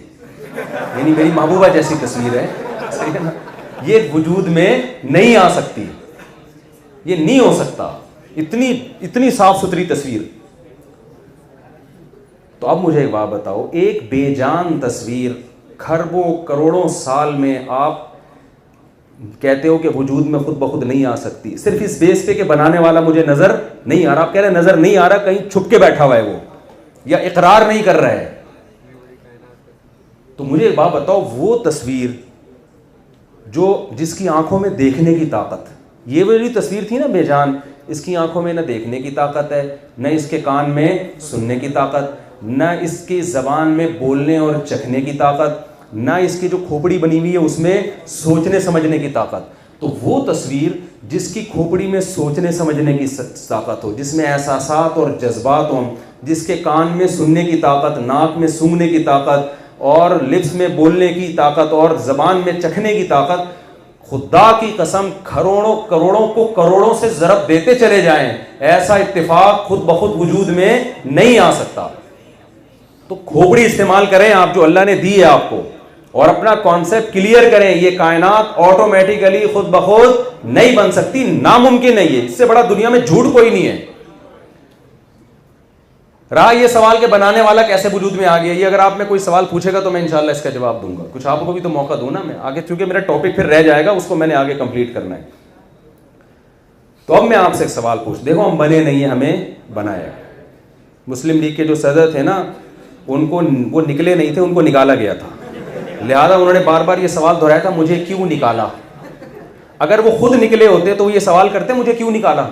यानी मेरी महबूबा जैसी तस्वीर है, सही है ना, ये वजूद में नहीं आ सकती, ये नहीं हो सकता, इतनी साफ सुथरी तस्वीर। तो अब मुझे एक बात बताओ, एक बेजान तस्वीर खरबों करोड़ों साल में आप कहते हो कि वजूद में खुद ब खुद नहीं आ सकती, सिर्फ इस बेस पे कि बनाने वाला मुझे नजर नहीं आ रहा। आप कह रहे हैं नजर नहीं आ रहा, कहीं छुप के बैठा हुआ है वो, या इकरार नहीं कर रहा है। तो मुझे एक बात बताओ, वो तस्वीर जिसकी आंखों में देखने की ताकत, ये वाली तस्वीर थी ना बेजान, इसकी आंखों में न देखने की ताकत है, न इसके कान में सुनने की ताकत, न इसकी जबान में बोलने और चखने की ताकत, ना इसकी जो खोपड़ी बनी हुई है उसमें सोचने समझने की ताकत। तो वो तस्वीर जिसकी खोपड़ी में सोचने समझने की ताकत हो, जिसमें एहसासात और जज्बात हों, जिसके कान में सुनने की ताकत, नाक में सूंघने की ताकत और लिप्स में बोलने की ताकत और ज़बान में चखने की ताकत, खुदा की कसम करोड़ों करोड़ों को करोड़ों से ज़रब देते चले जाएं, ऐसा इत्तेफाक खुद ब खुद वजूद में नहीं आ सकता। तो खोपड़ी इस्तेमाल करें आप जो अल्लाह ने दी है आपको, और अपना कॉन्सेप्ट क्लियर करें, ये कायनात ऑटोमेटिकली खुद ब खुद नहीं बन सकती, नामुमकिन है ये, इससे बड़ा दुनिया में झूठ कोई नहीं है। रहा ये सवाल के बनाने वाला कैसे वजूद में आ गया, ये अगर आप में कोई सवाल पूछेगा तो मैं इंशाल्लाह इसका जवाब दूंगा, कुछ आपको भी तो मौका दूं ना मैं आगे, क्योंकि मेरा टॉपिक फिर रह जाएगा, उसको मैंने आगे कंप्लीट करना है। तो अब मैं आपसे एक सवाल पूछ, देखो हम बने नहीं है, हमें बनाया। मुस्लिम लीग के जो सदर थे ना, उनको वो निकले नहीं थे, उनको निकाला गया था, लिहाजा उन्होंने बार बार ये सवाल दोहराया था, मुझे क्यों निकाला। अगर वो खुद निकले होते तो ये सवाल करते, मुझे क्यों निकाला।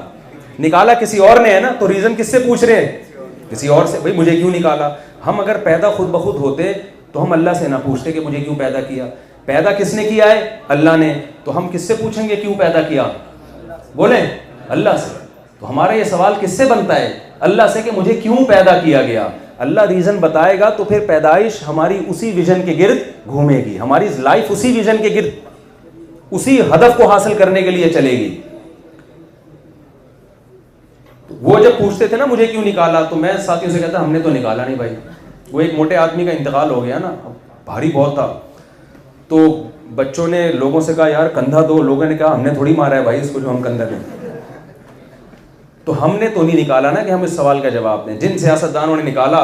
निकाला किसी और ने है ना, तो रीजन किससे पूछ रहे हैं, किसी और से, भाई मुझे क्यों निकाला। हम अगर पैदा खुद ब खुद होते तो हम अल्लाह से ना पूछते कि मुझे क्यों पैदा किया। पैदा किसने किया है, अल्लाह ने, तो हम किससे पूछेंगे क्यों पैदा किया, बोले अल्लाह से। तो हमारा ये सवाल किससे बनता है, अल्लाह से, कि मुझे क्यों पैदा किया गया। अल्लाह रीज़न बताएगा तो फिर पैदाइश हमारी उसी विजन के गिर्द घूमेगी, हमारी लाइफ उसी विजन के गिर्द, उसी हदफ को हासिल करने के लिए चलेगी। तो वो जब पूछते थे ना मुझे क्यों निकाला, तो मैं साथियों से कहता हमने तो निकाला नहीं भाई। वो एक मोटे आदमी का इंतकाल हो गया ना, भारी बहुत था, तो बच्चों ने लोगों से कहा यार कंधा दो, लोगों ने कहा हमने थोड़ी मारा है भाई इसको जो हम कंधा दें। तो हमने तो नहीं निकाला ना कि हम इस सवाल का जवाब दें, जिन सियासतदानों ने निकाला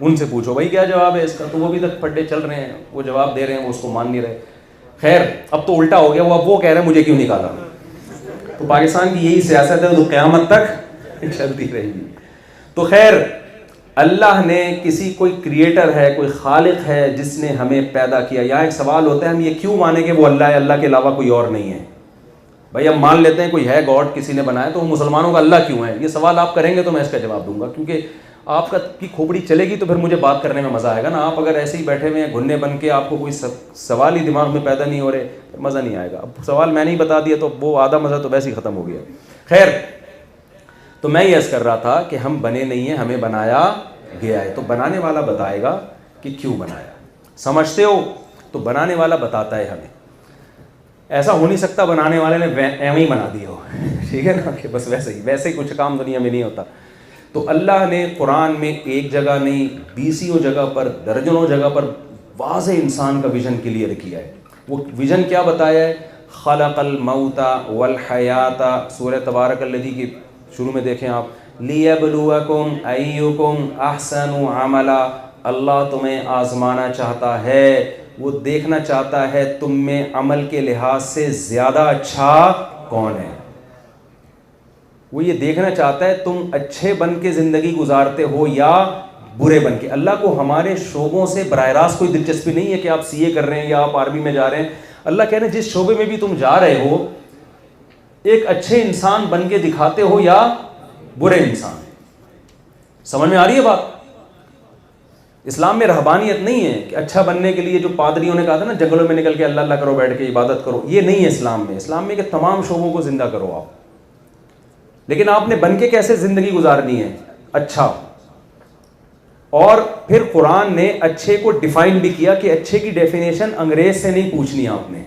उनसे पूछो भाई क्या जवाब है इसका, तो वो भी तक फड्डे चल रहे हैं, वो जवाब दे रहे हैं, वो उसको मान नहीं रहे। खैर अब तो उल्टा हो गया, वो कह रहे हैं मुझे क्यों निकाला। तो पाकिस्तान की यही सियासत है, तो क़यामत तक चलती रहेगी। तो खैर अल्लाह ने किसी, कोई क्रिएटर है, कोई खालिक है जिसने हमें पैदा किया। यहाँ एक सवाल होता है हम ये क्यों माने कि वो अल्लाह है, अल्लाह के अलावा कोई और नहीं है। भाई हम मान लेते हैं कोई है गॉड, किसी ने बनाया, तो मुसलमानों का अल्लाह क्यों है, ये सवाल आप करेंगे तो मैं इसका जवाब दूंगा, क्योंकि आपका की खोपड़ी चलेगी तो फिर मुझे बात करने में मज़ा आएगा ना। आप अगर ऐसे ही बैठे हुए हैं घुन्ने बन के, आपको कोई सवाल ही दिमाग में पैदा नहीं हो रहे, मज़ा नहीं आएगा। अब सवाल मैंने ही बता दिया तो वो आधा मज़ा तो वैसे ही ख़त्म हो गया। खैर तो मैं ये अर्ज़ कर रहा था कि हम बने नहीं हैं, हमें बनाया गया है। तो बनाने वाला बताएगा कि क्यों बनाया। समझते हो, तो बनाने वाला बताता है हमें। ऐसा हो नहीं सकता बनाने वाले ने एवं ही बना दिया हो, ठीक है ना, कि बस वैसे ही कुछ काम दुनिया में नहीं होता। तो अल्लाह ने कुरान में एक जगह नहीं, 20 जगह पर, दर्जनों जगह पर वाज़े इंसान का विज़न क्लियर किया है। वो विज़न क्या बताया है, खलक़ल मौता वल हयाता, सूरह तबारकल्लज़ी की शुरू में देखें आप, लियब्लुवकुम अय्युकुम अहसनु अमला, अल्लाह तुम्हें आज़माना चाहता है, वो देखना चाहता है तुम में अमल के लिहाज से ज़्यादा अच्छा कौन है। वो ये देखना चाहता है तुम अच्छे बन के ज़िंदगी गुजारते हो या बुरे बन के। अल्लाह को हमारे शोबों से बराह रास्त कोई दिलचस्पी नहीं है कि आप सीए कर रहे हैं या आप आर्मी में जा रहे हैं। अल्लाह कह रहे हैं जिस शोबे में भी तुम जा रहे हो, एक अच्छे इंसान बन के दिखाते हो या बुरे इंसान। समझ में आ रही है बात? इस्लाम में रहबानियत नहीं है कि अच्छा बनने के लिए जो पादरियों ने कहा था ना, जंगलों में निकल के अल्लाह अल्लाह करो, बैठ के इबादत करो, ये नहीं है इस्लाम में। इस्लाम में कि तमाम शोबों को जिंदा करो आप, लेकिन आपने बन के कैसे जिंदगी गुजारनी है, अच्छा। और फिर कुरान ने अच्छे को डिफाइन भी किया कि अच्छे की डेफिनेशन अंग्रेज से नहीं पूछनी आपने।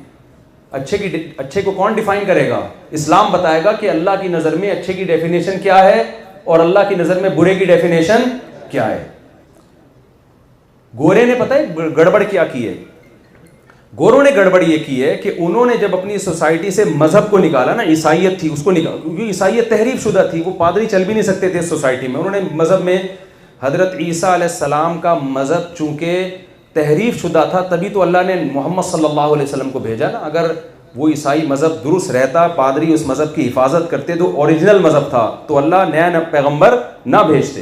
अच्छे को कौन डिफाइन करेगा? इस्लाम बताएगा कि अल्लाह की नज़र में अच्छे की डेफिनेशन क्या है और अल्लाह की नज़र में बुरे की डेफिनेशन क्या है। गोरे ने पता है गड़बड़ क्या की है? गोरों ने गड़बड़ ये की है कि उन्होंने जब अपनी सोसाइटी से मजहब को निकाला ना, ईसाइयत थी उसको निकाला, क्योंकि ईसाइयत तहरीफ शुदा थी, वो पादरी चल भी नहीं सकते थे सोसाइटी में। उन्होंने मजहब में हजरत ईसा अलैहिस्सलाम का मजहब चूंकि तहरीफ शुदा था, तभी तो अल्लाह ने मोहम्मद सल्लल्लाहु अलैहि वसल्लम को भेजा ना। अगर वो ईसाई मजहब दुरुस्त रहता, पादरी उस मजहब की हिफाजत करते, तो ओरिजिनल मजहब था, तो अल्लाह नया पैगंबर ना भेजते।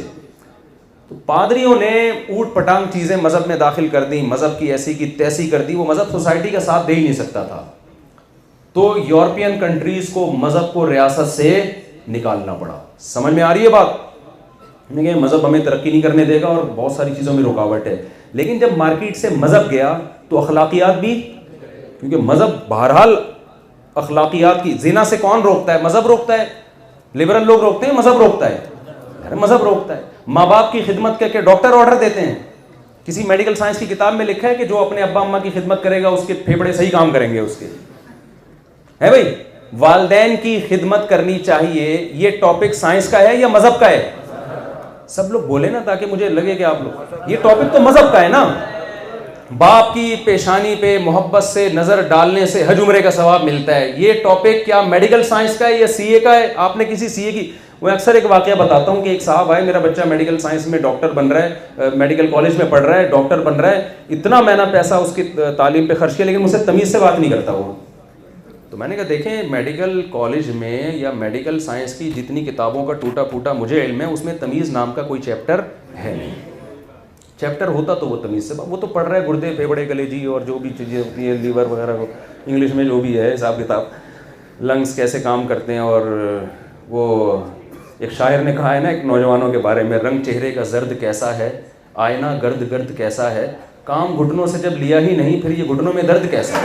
तो पादरियों ने ऊट पटांग चीज़ें मज़हब में दाखिल कर दी, मज़हब की ऐसी की तैसी कर दी, वो मज़हब सोसाइटी का साथ दे ही नहीं सकता था। तो यूरोपियन कंट्रीज़ को मज़हब को रियासत से निकालना पड़ा। समझ में आ रही है बात? मज़हब हमें तरक्की नहीं करने देगा और बहुत सारी चीज़ों में रुकावट है। लेकिन जब मार्केट से मज़हब गया तो अखलाकियात भी, क्योंकि मज़हब बहरहाल अखलाकियात की, ज़िना से कौन रोकता है? मज़हब रोकता है। लिबरल लोग रोकते हैं, मज़हब रोकता है? अरे मज़हब रोकता है। माँ बाप की खिदमत करके डॉक्टर ऑर्डर देते हैं। किसी मेडिकल साइंस की किताब में लिखा है कि जो अपने अब्बा अम्मा की खिदमत करेगा उसके फेफड़े सही काम करेंगे उसके, है भाई? वालदैन की खिदमत करनी चाहिए, ये टॉपिक साइंस का है या मजहब का है? सब लोग बोले ना, ताकि मुझे लगे कि आप लोग, ये टॉपिक तो मजहब का है ना। बाप की पेशानी पे मोहब्बत से नजर डालने से हज उम्रे का सवाब मिलता है, ये टॉपिक क्या मेडिकल साइंस का है या सीए का है? आपने किसी सीए की, मैं अक्सर एक वाकया बताता हूँ कि एक साहब आए, मेरा बच्चा मेडिकल साइंस में डॉक्टर बन रहा है, मेडिकल कॉलेज में पढ़ रहा है, डॉक्टर बन रहा है, इतना मैंने पैसा उसकी तालीम पे खर्च किया, लेकिन मुझसे तमीज़ से बात नहीं करता वो। तो मैंने कहा देखें, मेडिकल कॉलेज में या मेडिकल साइंस की जितनी किताबों का टूटा फूटा मुझे इल्म है, उसमें तमीज़ नाम का कोई चैप्टर है नहीं। चैप्टर होता तो वो तमीज़ से, वो तो पढ़ रहा है गुर्दे फेफड़े कलेजी और जो भी चीज़ें होती है, लीवर वगैरह को, इंग्लिश में जो भी है हिसाब किताब, लंग्स कैसे काम करते हैं। और वो एक शायर ने कहा है ना एक नौजवानों के बारे में, रंग चेहरे का जर्द कैसा है, आईना गर्द गर्द कैसा है, काम घुटनों से जब लिया ही नहीं, फिर ये घुटनों में दर्द कैसा है।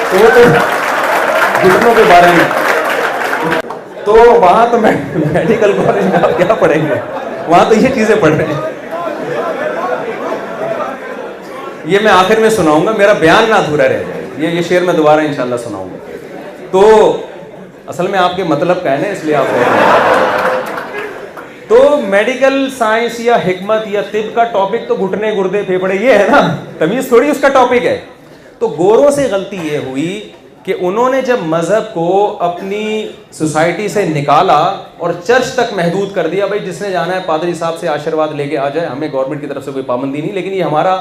तो वो तो घुटनों के बारे में, तो वहाँ तो मेडिकल कॉलेज में आप क्या पढ़ेंगे, वहाँ तो ये चीज़ें पढ़ रहे हैं। ये मैं आखिर में सुनाऊंगा, मेरा बयान ना अधूरा रह जाए, ये शेर मैं दोबारा इंशाल्लाह सुनाऊंगा। तो असल में आपके मतलब का है ना, इसलिए आप तो मेडिकल साइंस या हिकमत या तिब का टॉपिक तो घुटने गुर्दे फेफड़े ये है ना, तमीज थोड़ी उसका टॉपिक है। तो गोरों से गलती ये हुई कि उन्होंने जब मजहब को अपनी सोसाइटी से निकाला और चर्च तक महदूद कर दिया, भाई जिसने जाना है पादरी साहब से आशीर्वाद लेके आ जाए, हमें गवर्नमेंट की तरफ से कोई पाबंदी नहीं, लेकिन ये हमारा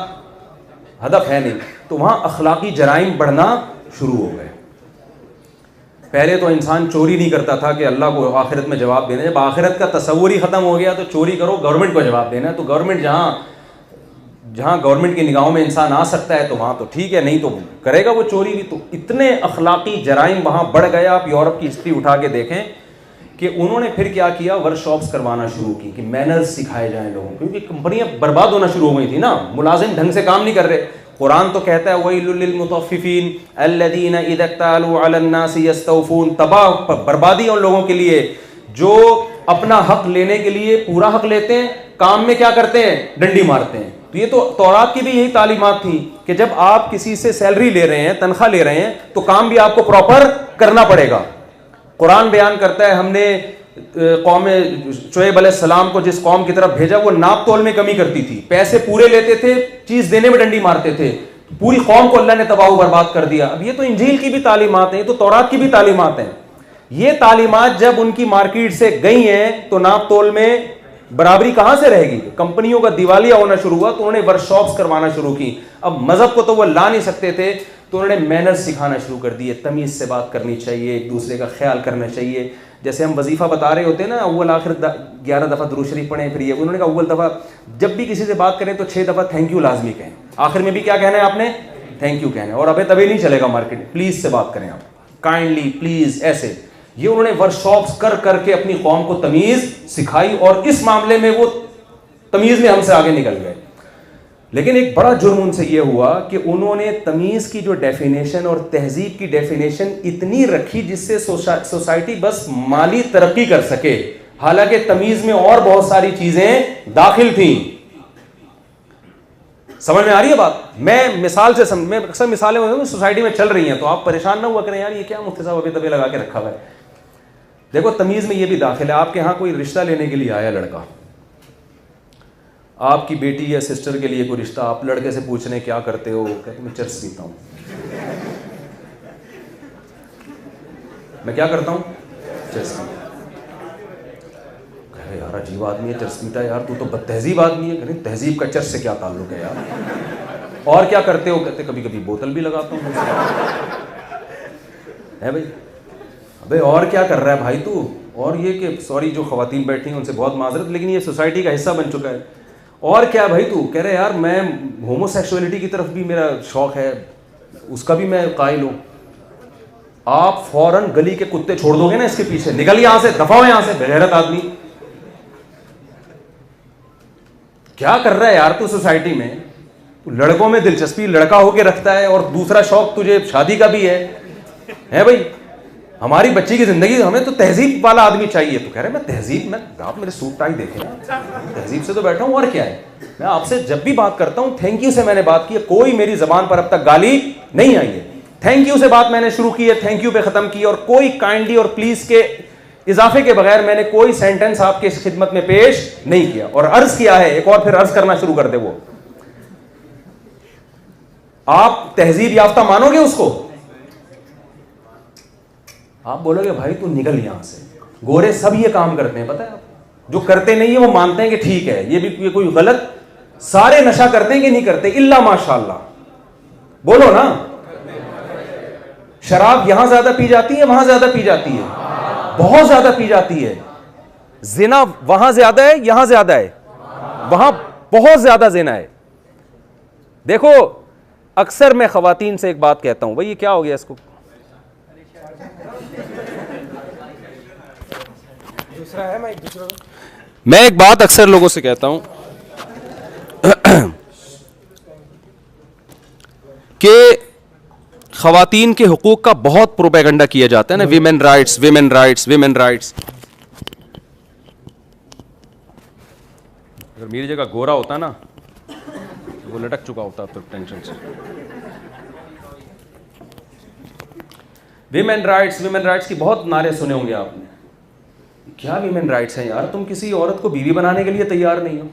हदफ है नहीं। तो वहाँ अखलाकी जराइम बढ़ना शुरू हो गए। पहले तो इंसान चोरी नहीं करता था कि अल्लाह को आखिरत में जवाब देना है, जब आखिरत का तस्वुर ही ख़त्म हो गया तो चोरी करो, गवर्नमेंट को जवाब देना है। तो गवर्नमेंट जहाँ गवर्नमेंट की निगाहों में इंसान आ सकता है तो वहाँ तो ठीक है, नहीं तो करेगा वो चोरी भी। तो इतने अखलाकी जराइम वहाँ बढ़ गए। आप यूरोप की हिस्ट्री उठा के देखें कि उन्होंने फिर क्या किया, वर्कशॉप्स करवाना शुरू की कि मैनर्स सिखाए जाएँ लोगों को, क्योंकि कंपनियाँ बर्बाद होना शुरू हो गई थी ना, मुलाजिम ढंग से काम नहीं कर रहे। कुरान तो कहता है वैलुल लिल मुतफ्फिफीन अल्लज़ीना इज़ा इक्तालू अलन नासी यस्तौफून, तबाह बर्बादी उन लोगों के लिए जो अपना हक लेने के लिए पूरा हक लेते हैं, काम में क्या करते हैं, डंडी मारते हैं। तो ये तो तौरात की भी यही तालीमात थी कि जब आप किसी से सैलरी ले रहे हैं, तनख्वाह ले रहे हैं, तो काम भी आपको प्रॉपर करना पड़ेगा। कुरान बयान करता है हमने कौम शुएब अलैहिस्सलाम को जिस कौम की तरफ भेजा वो नाप तोल में कमी करती थी, पैसे पूरे लेते थे, चीज देने में डंडी मारते थे। पूरी कौम को अल्लाह ने तबाह बर्बाद कर दिया। अब ये तो इंजील की भी तालीमात हैं, ये तो तौरात की भी तालीमात हैं। ये तालीमात जब उनकी मार्केट से गई हैं तो नाप तोल में बराबरी कहां से रहेगी? कंपनियों का दिवालिया होना शुरू हुआ तो उन्होंने वर्कशॉप्स करवाना शुरू की। अब मजहब को तो वो ला नहीं सकते थे तो उन्होंने मैनर्स सिखाना शुरू कर दिए। तमीज से बात करनी चाहिए, एक दूसरे का ख्याल करना चाहिए। जैसे हम वजीफा बता रहे होते हैं ना, अव्वल आखिर 11 दफ़ा दुरूद शरीफ पढ़ें, फिर ये उन्होंने कहा अव्वल दफ़ा जब भी किसी से बात करें तो 6 दफ़ा थैंक यू लाजमी कहें। आखिर में भी क्या कहना है आपने? थैंक यू कहना है। और अबे तभी नहीं चलेगा मार्केट में, प्लीज से बात करें आप, काइंडली, प्लीज, ऐसे। ये उन्होंने वर्कशॉप्स कर करके अपनी कौम को तमीज सिखाई और इस मामले में वो तमीज में हमसे आगे निकल गए। लेकिन एक बड़ा जुर्म उनसे यह हुआ कि उन्होंने तमीज की जो डेफिनेशन और तहजीब की डेफिनेशन इतनी रखी जिससे सोसाइटी बस माली तरक्की कर सके, हालांकि तमीज में और बहुत सारी चीजें दाखिल थी। समझ में आ रही है बात? मैं मिसाल से मैं अक्सर मिसालें सोसाइटी में चल रही हैं तो आप परेशान ना हुआ करें, यार ये क्या मुफ्ती साहब अभी तभी लगा के रखा हुआ है। देखो तमीज में ये भी दाखिल है। आपके यहां कोई रिश्ता लेने के लिए आया लड़का, आपकी बेटी या सिस्टर के लिए कोई रिश्ता, आप लड़के से पूछ रहे हैं क्या करते हो, कहते मैं चर्च पीता हूं। मैं क्या करता हूं? चर्च पीता। कहे यार अजीब आदमी है, चर्च पीता है, यार तू तो बदतहजीब आदमी है। कहे तहजीब का चर्च से क्या ताल्लुक है यार? और क्या करते हो? कहते कभी कभी बोतल भी लगाता हूं। है भाई? अबे और क्या कर रहा है भाई तू? और ये कि सॉरी जो खवातीन बैठी हैं उनसे बहुत माजरत, लेकिन ये सोसाइटी का हिस्सा बन चुका है। और क्या भाई तू? कह रहे यार मैं होमोसेक्सुअलिटी की तरफ भी मेरा शौक है, उसका भी मैं कायल हूं। आप फौरन गली के कुत्ते छोड़ दोगे ना इसके पीछे, निकल यहां से, दफा हो यहां से, बेगैरत आदमी। क्या कर रहा है यार तू सोसाइटी में? तू लड़कों में दिलचस्पी लड़का होके रखता है और दूसरा शौक तुझे शादी का भी है भाई? हमारी बच्ची की जिंदगी, हमें तो तहजीब वाला आदमी चाहिए। तो कह रहे मैं तहजीब में, आप मेरे सूट टाई देखे ना, तहजीब से तो बैठा हूं और क्या है। मैं आपसे जब भी बात करता हूं थैंक यू से मैंने बात की है, कोई मेरी जबान पर अब तक गाली नहीं आई है। थैंक यू से बात मैंने शुरू की है, थैंक यू पे खत्म की, और कोई काइंडली और प्लीज के इजाफे के बगैर मैंने कोई सेंटेंस आपके खिदमत में पेश नहीं किया। और अर्ज किया है, एक और फिर अर्ज करना शुरू कर दे वो। आप तहजीब याफ्ता मानोगे उसको? आप बोलोगे भाई तू निकल यहां से। गोरे सब ये काम करते हैं, पता है आप? जो करते नहीं है वो मानते हैं कि ठीक है ये कोई गलत। सारे नशा करते हैं कि नहीं करते? इल्ला माशाअल्लाह, बोलो ना। शराब यहां ज्यादा पी जाती है, वहां ज्यादा पी जाती है, बहुत ज्यादा पी जाती है। जिना वहां ज्यादा है, यहां ज्यादा है, वहां बहुत ज्यादा जिना है। देखो अक्सर मैं खवातीन से एक बात कहता हूं, भाई ये क्या हो गया इसको? दूसरा है, मैं एक बात अक्सर लोगों से कहता हूं कि खवातीन के हुकूक का बहुत प्रोपेगेंडा किया जाता है ना, women rights, women rights, women rights. अगर मेरी जगह गोरा होता ना तो वो लटक चुका होता तो टेंशन से। विमेन राइट्स की बहुत नारे सुने होंगे आपने। क्या विमेन राइट्स हैं यार? तुम किसी औरत को बीवी बनाने के लिए तैयार नहीं हो,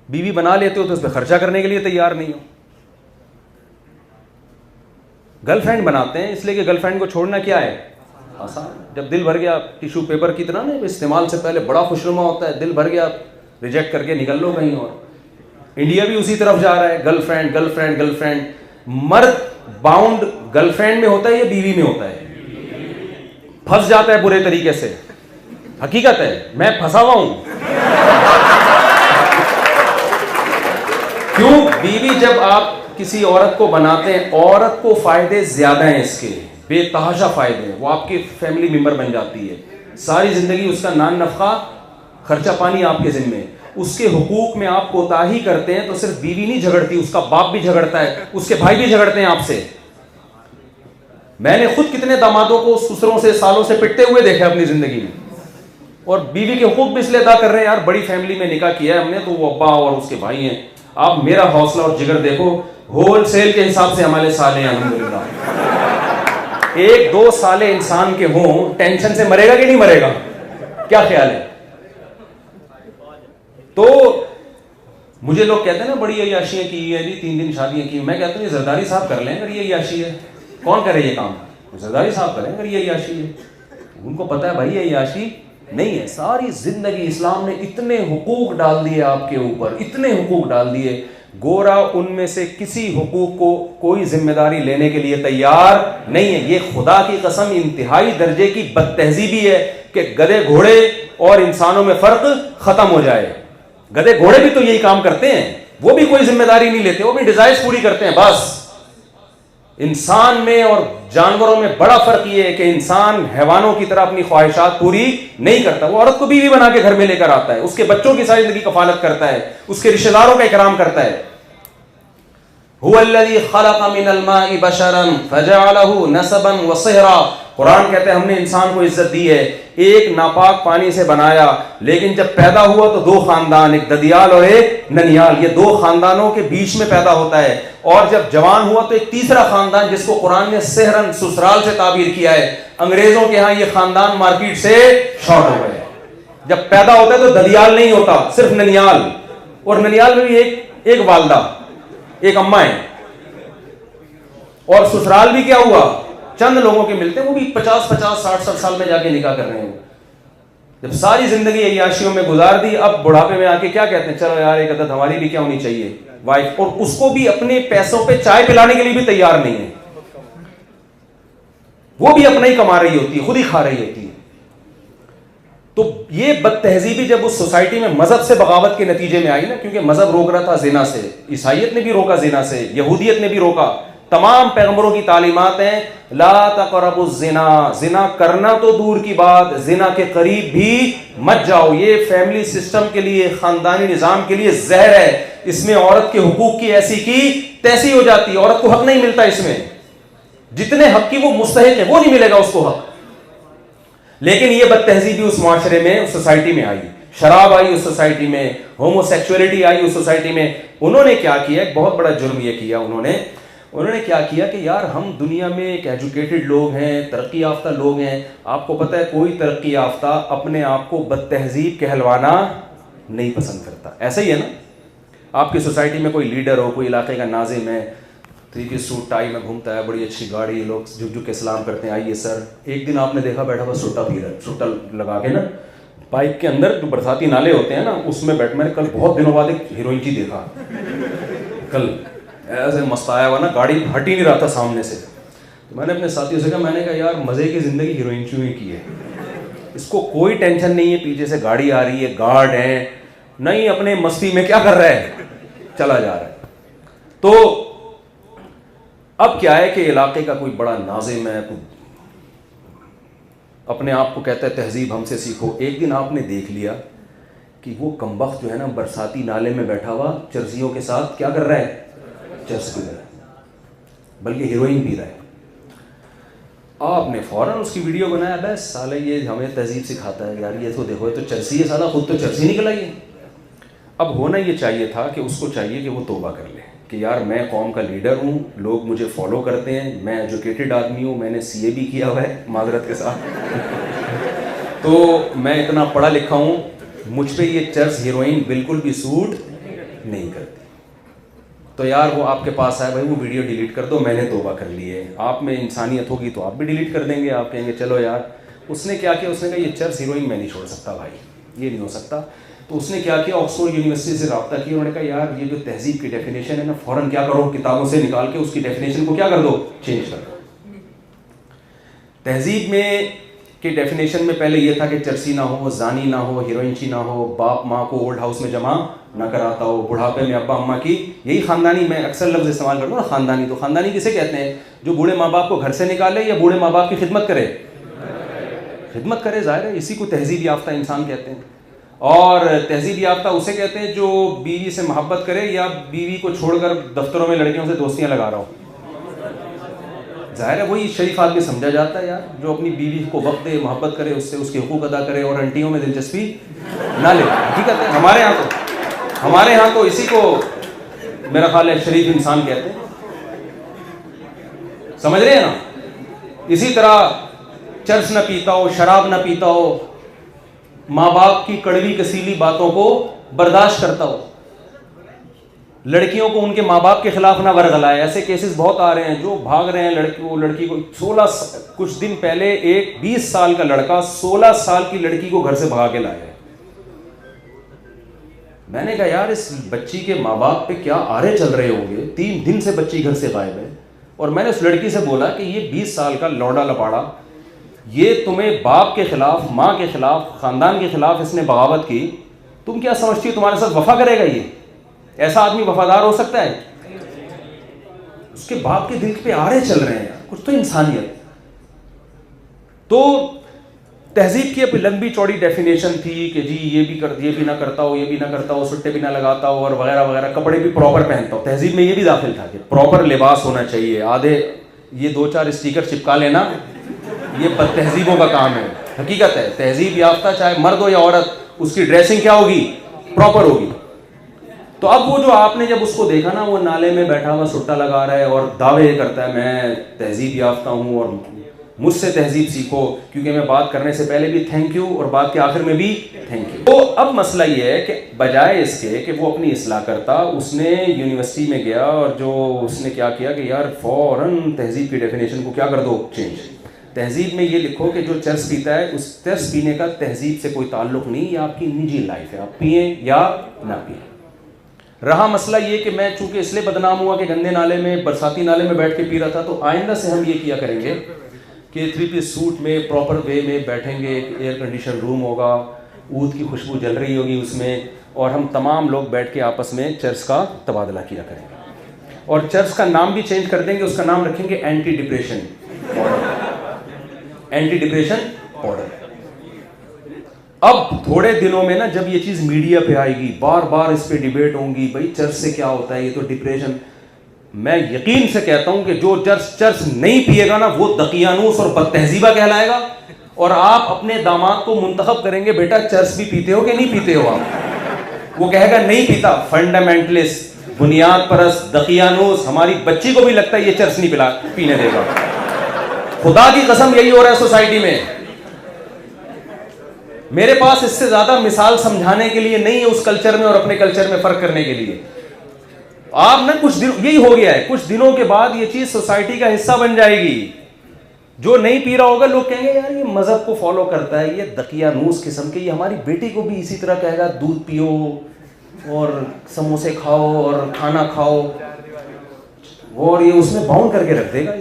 बीवी बना लेते हो तो उस पर खर्चा करने के लिए तैयार नहीं हो। गर्लफ्रेंड बनाते हैं इसलिए कि गर्लफ्रेंड को छोड़ना क्या है? आसान। जब दिल भर गया, टिश्यू पेपर की तरह ना, इस्तेमाल से पहले बड़ा खुशनुमा होता है, दिल भर गया रिजेक्ट करके निकल लो कहीं और। इंडिया भी उसी तरफ जा रहा है, गर्लफ्रेंड गर्लफ्रेंड गर्लफ्रेंड। मर्द बाउंड गर्लफ्रेंड में होता है या बीवी में होता है? फंस जाता है बुरे तरीके से। हकीकत है, मैं फंसा हुआ हूं। क्यों? बीवी जब आप किसी औरत को बनाते हैं, औरत को फायदे ज्यादा हैं, इसके बेतहाशा फायदे हैं। वो आपके फैमिली मेंबर बन जाती है, सारी जिंदगी उसका नान नफका खर्चा पानी आपके जिम्मे। उसके हुकूक में आप कोताही करते हैं तो सिर्फ बीवी नहीं झगड़ती, उसका बाप भी झगड़ता है, उसके भाई भी झगड़ते हैं आपसे। मैंने खुद कितने दामादों को ससुरों से सालों से पिटते हुए देखा अपनी जिंदगी में। और बीवी के हुकूक भी इसलिए अदा कर रहे हैं, यार बड़ी फैमिली में निकाह किया है हमने तो वो अब्बा और उसके भाई हैं। आप मेरा हौसला और जिगर देखो, होलसेल के हिसाब से हमारे साले हैं अल्हम्दुलिल्लाह। 1-2 साले इंसान के हों, टेंशन से मरेगा कि नहीं मरेगा? क्या ख्याल है? तो मुझे लोग कहते हैं ना बड़ी अय्याशियाँ की है जी, 3 दिन शादियाँ की। मैं कहता हूँ ये जरदारी साहब कर लें अगर ये अय्याशी है। कौन करे ये काम? जरदारी साहब करें अगर ये अय्याशी है। उनको पता है भाई ये अय्याशी नहीं है। सारी जिंदगी इस्लाम ने इतने हुकूक डाल दिए आपके ऊपर, इतने हुकूक डाल दिए, गोरा उनमें से किसी हुकूक को कोई जिम्मेदारी लेने के लिए तैयार नहीं है। ये खुदा की कसम इंतहाई दर्जे की बदतहजीबी है कि गधे घोड़े और इंसानों में फर्क खत्म हो जाए। गधे घोड़े भी तो यही काम करते हैं, वो भी कोई जिम्मेदारी नहीं लेते, वो भी डिजायर्स पूरी करते हैं बस। इंसान में और जानवरों में बड़ा फर्क यह है कि इंसान हैवानों की तरह अपनी ख्वाहिशात पूरी नहीं करता। वो औरत को बीवी बना के घर में लेकर आता है, उसके बच्चों की सारी जिंदगी कफालत करता है, उसके रिश्तेदारों का इकराम करता है। हुवल्लज़ी खलक़ मिनल माइ बशरन फजअलहु नसबन व सिहरा। कुरान कहते हैं हमने इंसान को इज्जत दी है, एक नापाक पानी से बनाया, लेकिन जब पैदा हुआ तो 2 खानदान, एक ददियाल और एक ननियाल, ये 2 खानदानों के बीच में पैदा होता है। और जब जवान हुआ तो एक तीसरा खानदान जिसको कुरान ने सेहरन ससुराल से ताबीर किया है। अंग्रेजों के यहाँ ये खानदान मार्केट से शॉर्ट हो गए। जब पैदा होता है तो ददियाल नहीं होता, सिर्फ ननियाल, और ननियाल में भी एक वालदा, एक अम्मा है। और ससुराल भी क्या हुआ, चंद लोगों के मिलते हैं, वो भी 50-50, 60-60 साल में जाके निकाह कर रहे हैं। जब सारी जिंदगी अय्याशियों में गुजार दी, अब बुढ़ापे में आके क्या कहते हैं, चलो यार एक अदद हमारी भी क्या होनी चाहिए वाइफ। और उसको भी अपने पैसों पे चाय पिलाने के लिए भी तैयार नहीं है। वो भी अपना ही कमा रही होती है, खुद ही खा रही होती है। तो ये बदतहजीबी जब उस सोसाइटी में मजहब से बगावत के नतीजे में आई ना, क्योंकि मजहब रोक रहा था जिना से, ईसाइयत ने भी रोका जिना से, यहूदियत ने भी रोका, तमाम पैगंबरों की तालीमात हैं ला तक़रबुज़ ज़िना, जिना करना तो दूर की बात, जिना के करीब भी मत जाओ। ये फैमिली सिस्टम के लिए, खानदानी निजाम के लिए जहर है। इसमें औरत के हुकूक की ऐसी की तैसी हो जाती है, औरत को हक नहीं मिलता इसमें, जितने हक की वो मुस्तहिक है वो नहीं मिलेगा उसको हक। लेकिन ये बदतहजीबी उस माशरे में, उस सोसाइटी में आई, शराब आई उस सोसाइटी में, होमोसेक्सुअलिटी आई उस सोसाइटी में। उन्होंने क्या किया, एक बहुत बड़ा जुर्म ये किया उन्होंने क्या किया कि यार हम दुनिया में एक एजुकेटेड लोग हैं, तरक्की याफ्ता लोग हैं। आपको पता है कोई तरक्की याफ्ता अपने आप को बदतहजीब कहलवाना नहीं पसंद करता। ऐसा ही है ना, आपकी सोसाइटी में कोई लीडर हो, कोई इलाके का नाजिम है, 3-पीस सूट टाई में घूमता है, बड़ी अच्छी गाड़ी, लोग झुक झुक के सलाम करते हैं, आइए सर। एक दिन आपने देखा बैठा हुआ सोटा पी रहा है, सोटा लगा के ना, पाइप के अंदर जो बरसाती नाले होते हैं ना उसमें बैठ। मैंने कल बहुत दिनों बाद एक हीरोइन की देखा, कल ऐसे मस्ताया हुआ ना, गाड़ी हट ही नहीं रहा था सामने से। तो मैंने अपने साथियों से कहा, मैंने कहा यार मज़े की ज़िंदगी हीरोइन क्यों ही की है, इसको कोई टेंशन नहीं है, पीछे से गाड़ी आ रही है, गार्ड है, नहीं अपने मस्ती में क्या कर रहा है, चला जा रहा है। तो अब क्या है कि इलाके का कोई बड़ा नाजिम है, अपने आप को कहता है तहजीब हमसे सीखो। एक दिन आपने देख लिया कि वो कमबख्त जो है ना बरसाती नाले में बैठा हुआ चर्सियों के साथ क्या कर रहा है, चर्स पी रहा है, बल्कि हीरोइन पी रहा है। आपने फौरन उसकी वीडियो बनाया, बस साले ये हमें तहजीब सिखाता है यार, ये तो देखो ये तो चर्सी है, साला खुद तो चर्सी निकल आई है। अब होना ये चाहिए था कि उसको चाहिए कि वो तौबा कर ले कि यार मैं कौम का लीडर हूँ, लोग मुझे फॉलो करते हैं, मैं एजुकेटेड आदमी हूँ, मैंने CA भी किया हुआ है माजरत के साथ तो मैं इतना पढ़ा लिखा हूँ, मुझ पे ये चर्स हीरोइन बिल्कुल भी सूट नहीं करती। तो यार वो आपके पास आए, भाई वो वीडियो डिलीट कर दो, मैंने तौबा कर ली है। आप में इंसानियत होगी तो आप भी डिलीट कर देंगे, आप कहेंगे चलो यार। उसने क्या किया, उसने कहा ये चर्स हीरोइन मैं नहीं छोड़ सकता भाई, ये नहीं हो सकता। तो उसने क्या किया, ऑक्सफोर्ड यूनिवर्सिटी से रब्ता किया, उन्होंने कहा यार ये जो तहजीब की डेफिनेशन है ना, फ़ौरन क्या करो, किताबों से निकाल के उसकी डेफिनेशन को क्या कर दो, चेंज कर दो। तहजीब में की डेफिनेशन में पहले ये था कि चर्सी ना हो, जानी ना हो, हीरोइनची ना हो, बाप माँ को ओल्ड हाउस में जमा ना कराता हो, बुढ़ापे में अब्बा अम्मा की, यही ख़ानदानी, मैं अक्सर लफ्ज़ इस्तेमाल करता हूँ ना ख़ानदानी। तो ख़ानदानी किसे कहते हैं, जो बूढ़े माँ बाप को घर से निकाले या बूढ़े माँ बाप की खिदमत करे, खिदमत करे, ज़ाहिर है इसी को तहजीब याफ्ता इंसान कहते हैं। और तहजीब याफ्ता उसे कहते हैं जो बीवी से मोहब्बत करे या बीवी को छोड़कर दफ्तरों में लड़कियों से दोस्तियां लगा रहा हो। जाहिर है वही शरीफ आदमी समझा जाता है यार, जो अपनी बीवी को वक्त दे, मोहब्बत करे, उससे उसके हुकूक अदा करे और आंटियों में दिलचस्पी ना ले। हकीकत है हमारे यहाँ तो इसी को मेरा ख्याल है शरीफ इंसान कहते हैं, समझ रहे हैं ना। इसी तरह चर्स न पीता हो, शराब न पीता हो, माँ बाप की कड़वी कसीली बातों को बर्दाश्त करता हो, लड़कियों को उनके माँ बाप के खिलाफ ना वर्गलाए। ऐसे केसेस बहुत आ रहे हैं, जो भाग रहे हैं लड़की को 16 कुछ दिन पहले एक 20 साल का लड़का 16 साल की लड़की को घर से भगा के लाया। मैंने कहा यार इस बच्ची के माँ बाप पे क्या आरे चल रहे होंगे, 3 दिन से बच्ची घर से गायब है। और मैंने उस लड़की से बोला कि ये 20 साल का लौंडा लपाड़ा, ये तुम्हें बाप के खिलाफ, माँ के खिलाफ, खानदान के खिलाफ इसने बगावत की, तुम क्या समझती हो तुम्हारे साथ वफा करेगा? ये ऐसा आदमी वफादार हो सकता है? उसके बाप के दिल पे आरे चल रहे हैं, कुछ तो इंसानियत। तो तहजीब की अपनी लंबी चौड़ी डेफिनेशन थी कि जी ये भी ना करता हो, ये भी ना करता हो, सुट्टे भी ना लगाता हो और वगैरह वगैरह, कपड़े भी प्रॉपर पहनता हो। तहजीब में ये भी दाखिल था कि प्रॉपर लिबास होना चाहिए। आधे ये 2-4 स्टिकर चिपका लेना, ये बदतहजीबों का काम है। हकीकत है, तहजीब याफ्ता चाहे मर्द हो या औरत, उसकी ड्रेसिंग क्या होगी? प्रॉपर होगी। तो अब वो जो आपने जब उसको देखा ना, वो नाले में बैठा हुआ सुट्टा लगा रहा है और दावे करता है मैं तहजीब याफ्ता हूँ और मुझसे तहजीब सीखो, क्योंकि मैं बात करने से पहले भी थैंक यू और बात के आखिर में भी थैंक यू। तो अब मसला ये है कि बजाय इसके कि वो अपनी इस्लाह करता, उसने यूनिवर्सिटी में गया और जो उसने क्या किया कि यार फौरन तहजीब की डेफिनेशन को क्या कर दो, चेंज। तहजीब में ये लिखो कि जो चर्स पीता है, उस चर्स पीने का तहजीब से कोई ताल्लुक नहीं, ये आपकी निजी लाइफ है, आप पिए या ना पिए। रहा मसला ये कि मैं चूंकि इसलिए बदनाम हुआ कि गंदे नाले में, बरसाती नाले में बैठ के पी रहा था, तो आइंदा से हम ये किया करेंगे कि 3 पीस सूट में प्रॉपर वे में बैठेंगे, एयर कंडीशन रूम होगा, ऊद की खुशबू जल रही होगी उसमें, और हम तमाम लोग बैठ के आपस में चर्च का तबादला किया करेंगे। और चर्च का नाम भी चेंज कर देंगे, उसका नाम रखेंगे anti depression powder. Anti depression powder. अब थोड़े दिनों में ना जब ये चीज़ मीडिया पे आएगी, बार बार इस पे डिबेट होंगी, भाई चर्च से क्या होता है, ये तो डिप्रेशन। मैं यकीन से कहता हूं कि जो चर्च नहीं पिएगा ना, वो दकियानूस और बदतहजीबा कहलाएगा। और आप अपने दामाद को मुंतखब करेंगे, बेटा चर्च भी पीते हो कि नहीं पीते हो आप? वो कहेगा नहीं पीता। फंडामेंटलिस्ट, बुनियाद परस्त, दकियानूस। हमारी बच्ची को भी लगता है ये चर्च नहीं पीने देगा। खुदा की कसम यही हो रहा है सोसाइटी में। मेरे पास इससे ज्यादा मिसाल समझाने के लिए नहीं है उस कल्चर में और अपने कल्चर में फर्क करने के लिए। आप ना कुछ दिन, यही हो गया है, कुछ दिनों के बाद ये चीज सोसाइटी का हिस्सा बन जाएगी। जो नहीं पी रहा होगा, लोग कहेंगे यार ये मजहब को फॉलो करता है, ये दकियानूस किस्म के, ये हमारी बेटी को भी इसी तरह कहेगा दूध पियो और समोसे खाओ और खाना खाओ, और ये उसमें बाउंड करके रख देगा।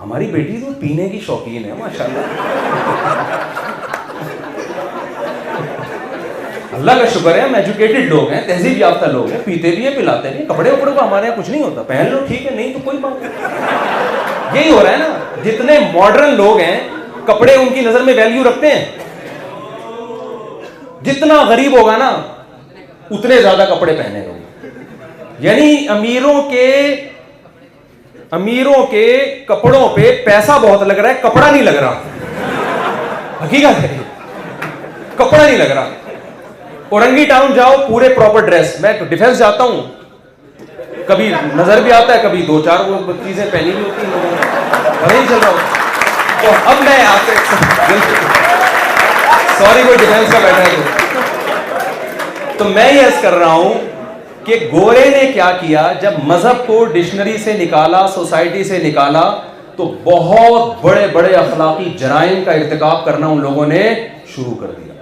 हमारी बेटी तो पीने की शौकीन है माशाल्लाह। अल्लाह का शुक्र है, हम एजुकेटेड लोग हैं, तहजीब याफ्ता लोग हैं, पीते भी है, पिलाते भी। कपड़े उपड़े को हमारे यहाँ कुछ नहीं होता, पहन लो ठीक है, नहीं तो कोई बात नहीं। यही हो रहा है ना, जितने मॉडर्न लोग हैं कपड़े उनकी नजर में वैल्यू रखते हैं। जितना गरीब होगा ना उतने ज्यादा कपड़े पहनेगा। यानी अमीरों के कपड़ों पे पैसा बहुत लग रहा है, कपड़ा नहीं लग रहा। हकीकत है, कपड़ा नहीं लग रहा। औरंगी टाउन जाओ, पूरे प्रॉपर ड्रेस। मैं डिफेंस जाता हूं, कभी नजर भी आता है, कभी 2-4 वो चीजें पहनी भी होती हैं, पता ही चल रहा हो। तो अब मैं आपसे सॉरी, कोई डिफेंस का बैठा है तो मैं ये अर्ज कर रहा हूं कि गोरे ने क्या किया, जब मजहब को डिक्शनरी से निकाला, सोसाइटी से निकाला, तो बहुत बड़े बड़े अखलाकी जराइम का इर्तिकाब करना उन लोगों ने शुरू कर दिया।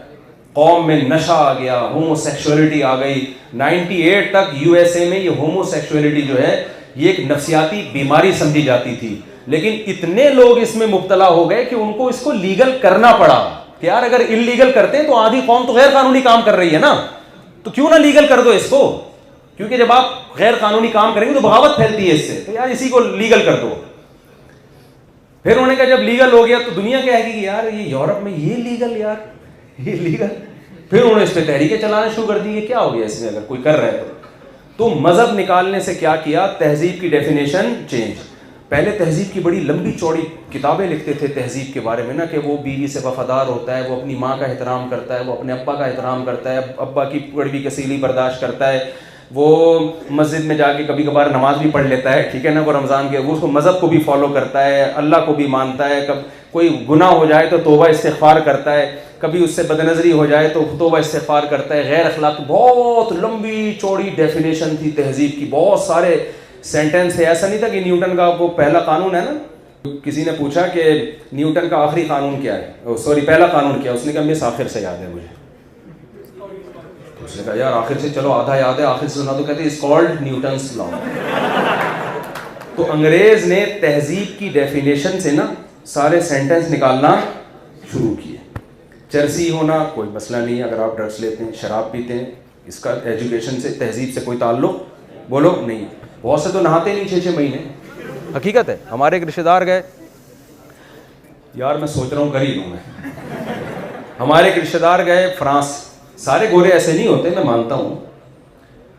कौम में नशा आ गया, होमोसेक्सुअलिटी आ गई। 98 तक यूएसए में ये होमोसेक्सुअलिटी जो है ये एक नफ्सियाती बीमारी समझी जाती थी, लेकिन इतने लोग इसमें मुब्तला हो गए कि उनको इसको लीगल करना पड़ा कि यार अगर इल्लीगल करते हैं तो आधी कौम तो गैर कानूनी काम कर रही है ना, तो क्यों ना लीगल कर दो इसको, क्योंकि जब आप गैर कानूनी काम करेंगे तो बगावत फैलती है इससे, तो यार इसी को लीगल कर दो। फिर उन्होंने कहा जब लीगल हो गया तो दुनिया कहेगी कि यार ये यूरोप में ये लीगल, यार ये लीगल। फिर उन्होंने इस पे तहरीकें चलाना शुरू कर दी, क्या हो गया इसमें अगर कोई कर रहा है तो मजहब निकालने से क्या किया, तहजीब की डेफिनेशन चेंज। पहले तहजीब की बड़ी लंबी चौड़ी किताबें लिखते थे तहजीब के बारे में ना, कि वो बीवी से वफादार होता है, वो अपनी माँ का एहतराम करता है, वो अपने अब्बा का एहतराम करता है, अब्बा की कड़वी कसीली बर्दाश्त करता है, वो मस्जिद में जाके कभी कभार नमाज भी पढ़ लेता है, ठीक है ना, वो रमज़ान के वो उसको मज़हब को भी फॉलो करता है, अल्लाह को भी मानता है, कब कोई गुनाह हो जाए तो तौबा इस्तिग़फ़ार करता है, कभी उससे बदनज़री हो जाए तो तौबा इस्तिग़फ़ार करता है। गैर अखलाक, बहुत लंबी चौड़ी डेफिनेशन थी तहज़ीब की, बहुत सारे सेंटेंस थे। ऐसा नहीं था कि न्यूटन का वो पहला कानून है ना, किसी ने पूछा कि न्यूटन का आखिरी कानून क्या है, सॉरी पहला कानून क्या है, उसने कहा मिस आखिर से याद है मुझे। तो उसने कहा यार आखिर से, चलो आधा याद है, आखिर से सुना। तो कहते इट्स कॉल्ड न्यूटन्स लॉ। तो अंग्रेज ने तहजीब की डेफिनेशन से ना सारे सेंटेंस निकालना शुरू किए। चर्सी होना कोई मसला नहीं है, अगर आप ड्रग्स लेते हैं, शराब पीते हैं, इसका एजुकेशन से, तहजीब से कोई ताल्लुक बोलो नहीं। बहुत से तो नहाते नहीं 6-6 महीने, हकीकत है। हमारे एक रिश्तेदार गए, यार मैं सोच रहा हूँ कर ही लूँ मैं। हमारे एक रिश्तेदार गए फ्रांस, सारे गोरे ऐसे नहीं होते, मैं मानता हूँ।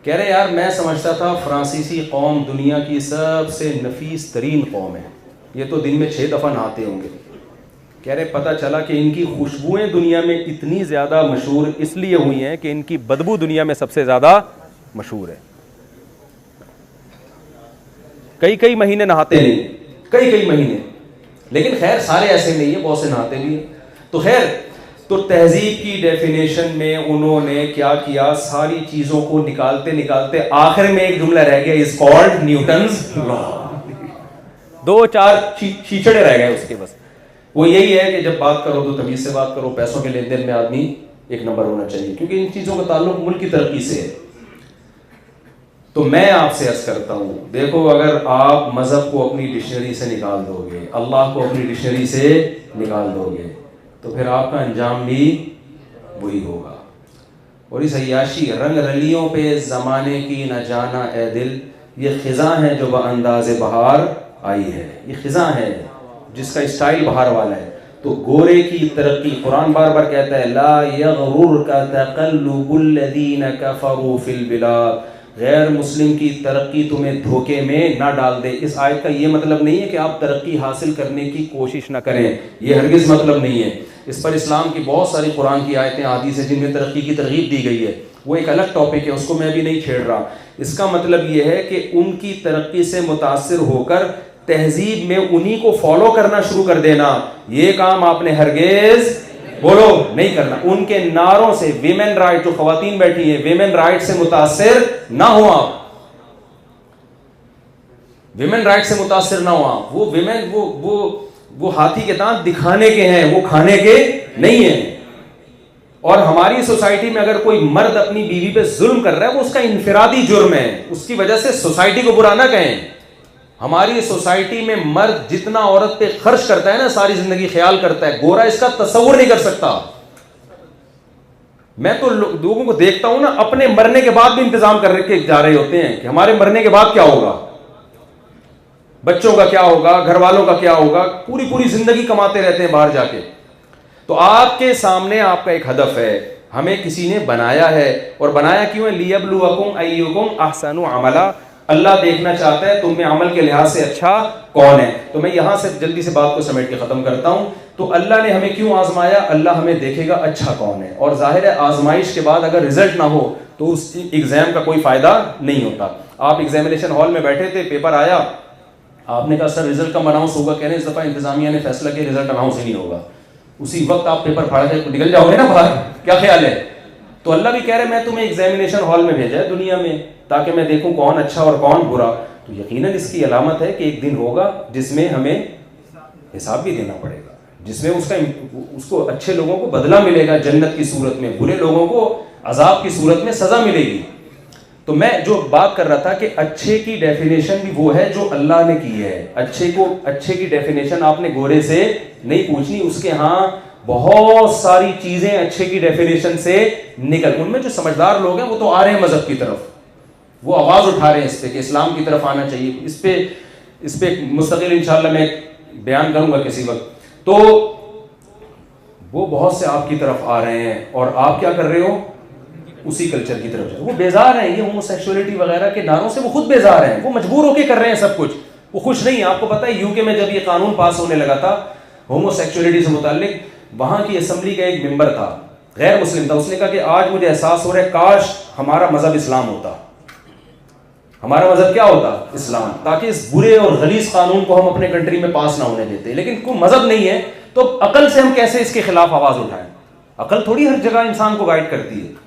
कह रहे यार मैं समझता था फ्रांसीसी कौम दुनिया की सबसे नफीस तरीन कौम है, ये तो दिन में 6 दफ़ा नहाते होंगे। कह रहे पता चला कि इनकी खुशबुएं दुनिया में इतनी ज़्यादा मशहूर इसलिए हुई हैं कि इनकी बदबू दुनिया में सबसे ज़्यादा मशहूर है। कई महीने नहाते नहीं, कई महीने, लेकिन खैर सारे ऐसे नहीं है, बहुत से नहाते भी हैं। तो खैर, तो तहजीब की डेफिनेशन में उन्होंने क्या किया, सारी चीज़ों को निकालते निकालते आखिर में एक जुमला रह गया, इज कॉल्ड न्यूटन्स लॉ। 2-4 छीछड़े रह गए उसके बस। वो यही है कि जब बात करो तो तमीज से बात करो, पैसों के लेन देन में आदमी एक नंबर होना चाहिए, क्योंकि इन चीज़ों का ताल्लुक मुल्क की तरक्की से है। तो मैं आपसे अर्ज करता हूँ, देखो अगर आप मज़हब को अपनी डिक्शनरी से निकाल दोगे, अल्लाह को अपनी डिक्शनरी से निकाल दोगे, तो फिर आपका अंजाम भी वही होगा। और इस अय्याशी रंग रलियों पे ज़माने की न जाना ए दिल, ये ख़िज़ा है जो बअंदाज़े बहार आई है। ये ख़िज़ा है जिसका स्टाइल बहार वाला है। तो गोरे की तरक्की, कुरान बार बार कहता है ला यग़रुरका तक़ल्लुबुल्लज़ीना कफ़रू फ़िल बिलाद, गैर मुस्लिम की तरक्की तुम्हें धोखे में ना डाल दे। इस आयत का ये मतलब नहीं है कि आप तरक्की हासिल करने की कोशिश ना करें, ये हरगिज़ मतलब नहीं है। इस पर इस्लाम की बहुत सारी कुरान की आयतें हदीस है जिनमें तरक्की की तरगीब दी गई है, वो एक अलग टॉपिक है, उसको मैं भी नहीं छेड़ रहा। इसका मतलब ये है कि उनकी तरक्की से मुतासिर होकर तहजीब में उन्हीं को फॉलो करना शुरू कर देना, ये काम आपने हरगिज़ बोलो नहीं करना। उनके नारों से, विमेन राइट, जो खवातीन बैठी है, विमेन राइट से मुतासिर ना हो आप, विमेन राइट से मुतासिर ना हो आप। वो विमेन वो हाथी के दांत दिखाने के हैं, वो खाने के नहीं है। और हमारी सोसाइटी में अगर कोई मर्द अपनी बीवी पे जुल्म कर रहा है, वो उसका इनफिरादी जुर्म है, उसकी वजह से सोसाइटी को बुरा ना कहें। हमारी सोसाइटी में मर्द जितना औरत पे खर्च करता है ना, सारी जिंदगी ख्याल करता है, गोरा इसका तस्वुर नहीं कर सकता। मैं तो लोगों को देखता हूं ना, अपने मरने के बाद भी इंतजाम कर के जा रहे होते हैं कि हमारे मरने के बाद क्या होगा, बच्चों का क्या होगा, घर वालों का क्या होगा, पूरी जिंदगी कमाते रहते हैं बाहर जाके। तो आपके सामने आपका एक हदफ है, हमें किसी ने बनाया है, और बनाया क्यों है, लियब्लुवकुम अय्युकुम अहसनु अमला। अल्लाह देखना चाहता है तुम में अमल के लिहाज से अच्छा कौन है। तो मैं यहां से जल्दी से बात को समेट के खत्म करता हूं। तो अल्लाह ने हमें क्यों आजमाया, अल्लाह हमें देखेगा अच्छा कौन है। और जाहिर है आजमाइश के बाद अगर रिजल्ट ना हो तो उस एग्जाम का कोई फायदा नहीं होता। आप एग्जामिनेशन हॉल में बैठे थे, पेपर आया, आपने कहा सर रिजल्ट कब अनाउंस होगा, कह रहे इस दफा इंतजामिया ने फैसला किया रिजल्ट अनाउंस ही नहीं होगा। उसी वक्त आप पेपर फाड़ के निकल जाओगे ना बाहर, क्या ख्याल है। तो अल्लाह भी कह रहे मैं तुम्हें एग्जामिनेशन हॉल में भेजा है दुनिया में, ताकि मैं देखूं कौन अच्छा और कौन बुरा। तो यकीनन इसकी अलामत है कि एक दिन होगा जिसमें हमें हिसाब भी देना पड़ेगा, जिसमें उसको अच्छे लोगों को बदला मिलेगा जन्नत की सूरत में, बुरे लोगों को अजाब की सूरत में सजा मिलेगी। तो मैं जो बात कर रहा था कि अच्छे की डेफिनेशन भी वो है जो अल्लाह ने की है। अच्छे की डेफिनेशन आपने गोरे से नहीं पूछनी, उसके यहाँ बहुत सारी चीजें अच्छे की डेफिनेशन से निकल, उनमें जो समझदार लोग हैं वो तो आ रहे हैं मजहब की तरफ, वो आवाज उठा रहे हैं इस पे कि इस्लाम की तरफ आना चाहिए। इस पे मुस्तकिल इंशाल्लाह मैं बयान करूंगा किसी वक्त। तो वो बहुत से आपकी तरफ आ रहे हैं और आप क्या कर रहे हो, उसी कल्चर की तरफ जा रहे हो। वो बेजार हैं, ये होमोसेक्सुअलिटी वगैरह के नारों से वो खुद बेजार हैं, वो मजबूर होकर कर रहे हैं सब कुछ, वो खुश नहीं है। आपको पता है यूके में जब ये कानून पास होने लगा था होमोसेक्सुअलिटी से मुताल्लिक, वहां की असेंबली का एक मेंबर था, गैर मुस्लिम था, उसने कहा कि आज मुझे एहसास हो रहा है काश हमारा मजहब इस्लाम होता, हमारा मजहब क्या होता, इस्लाम, ताकि इस बुरे और गलीज कानून को हम अपने कंट्री में पास ना होने देते। लेकिन कोई मजहब नहीं है तो अकल से हम कैसे इसके खिलाफ आवाज उठाएं। अकल थोड़ी हर जगह इंसान को गाइड करती है।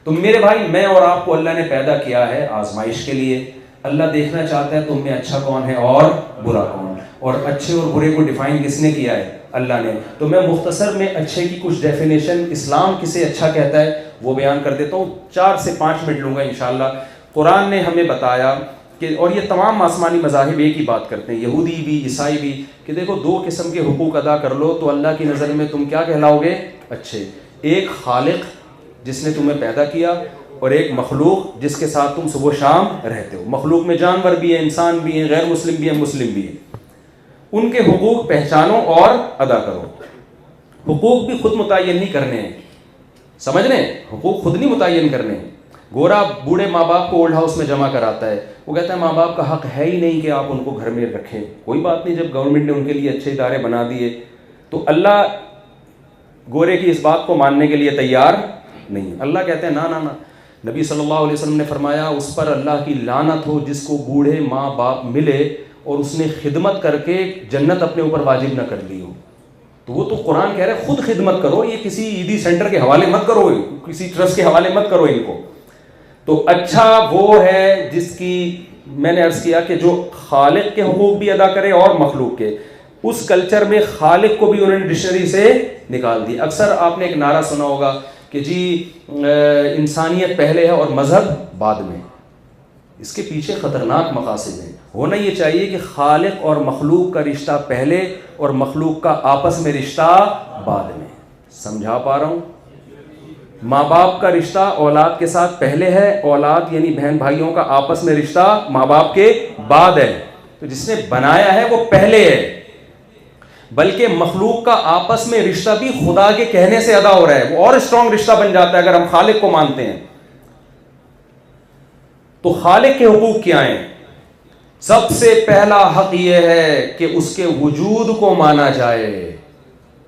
तो मेरे भाई, मैं और आपको अल्लाह ने पैदा किया है आजमाइश के लिए। अल्लाह देखना चाहता है तुम में अच्छा कौन है और बुरा कौन, और अच्छे और बुरे को डिफाइन किसने किया है? अल्लाह ने। तो मैं मुख्तसर में अच्छे की कुछ डेफिनेशन, इस्लाम किसे अच्छा कहता है वो बयान कर देता हूँ। 4 से 5 मिनट लूँगा इंशाल्लाह। कुरान ने हमें बताया कि, और ये तमाम आसमानी मज़ाहिब एक ही बात करते हैं, यहूदी भी ईसाई भी, कि देखो 2 किस्म के हुकूक अदा कर लो तो अल्लाह की नज़र में तुम क्या कहलाओगे? अच्छे। एक खालिक जिसने तुम्हें पैदा किया, और एक मखलूक जिसके साथ तुम सुबह शाम रहते हो। मखलूक में जानवर भी हैं, इंसान भी हैं, गैर मुस्लिम भी हैं, मुस्लिम भी हैं। उनके हुकूक पहचानो और अदा करो। हुकूक भी खुद मुतय्यन नहीं करने हैं, समझ रहे हैं? हुकूक खुद नहीं मुतय्यन करने हैं। गोरा बूढ़े माँ बाप को ओल्ड हाउस में जमा कराता है, वो कहता है माँ बाप का हक है ही नहीं कि आप उनको घर में रखें। कोई बात नहीं, जब गवर्नमेंट ने उनके लिए अच्छे इदारे बना दिए, तो अल्लाह गोरे की इस बात को मानने के लिए तैयार नहीं। अल्लाह कहते हैं ना ना ना। नबी सल्लल्लाहु अलैहि वसल्लम ने फरमाया उस पर अल्लाह की लानत हो जिसको बूढ़े माँ बाप मिले और उसने खिदमत करके जन्नत अपने ऊपर वाजिब न कर ली हो। तो वो तो कुरान कह रहा है खुद खिदमत करो, ये किसी ईदी सेंटर के हवाले मत करो, किसी ट्रस्ट के हवाले मत करो इनको। तो अच्छा वो है जिसकी, मैंने अर्ज किया कि जो खालिक के हुकूक भी अदा करे और मखलूक के। उस कल्चर में खालिक को भी उन्होंने डिक्शनरी से निकाल दी। अक्सर आपने एक नारा सुना होगा कि जी इंसानियत पहले है और मजहब बाद में। इसके पीछे खतरनाक मकासद हैं। होना ये चाहिए कि खालिक और मखलूक का रिश्ता पहले और मखलूक का आपस में रिश्ता बाद में। समझा पा रहा हूँ? माँ बाप का रिश्ता औलाद के साथ पहले है, औलाद यानी बहन भाइयों का आपस में रिश्ता माँ बाप के बाद है। तो जिसने बनाया है वो पहले है, बल्कि मखलूक का आपस में रिश्ता भी खुदा के कहने से अदा हो रहा है, वो और स्ट्रॉन्ग रिश्ता बन जाता है अगर हम खालिक को मानते हैं। तो खालिक के हुकूक क्या हैं? सबसे पहला हक यह है कि उसके वजूद को माना जाए।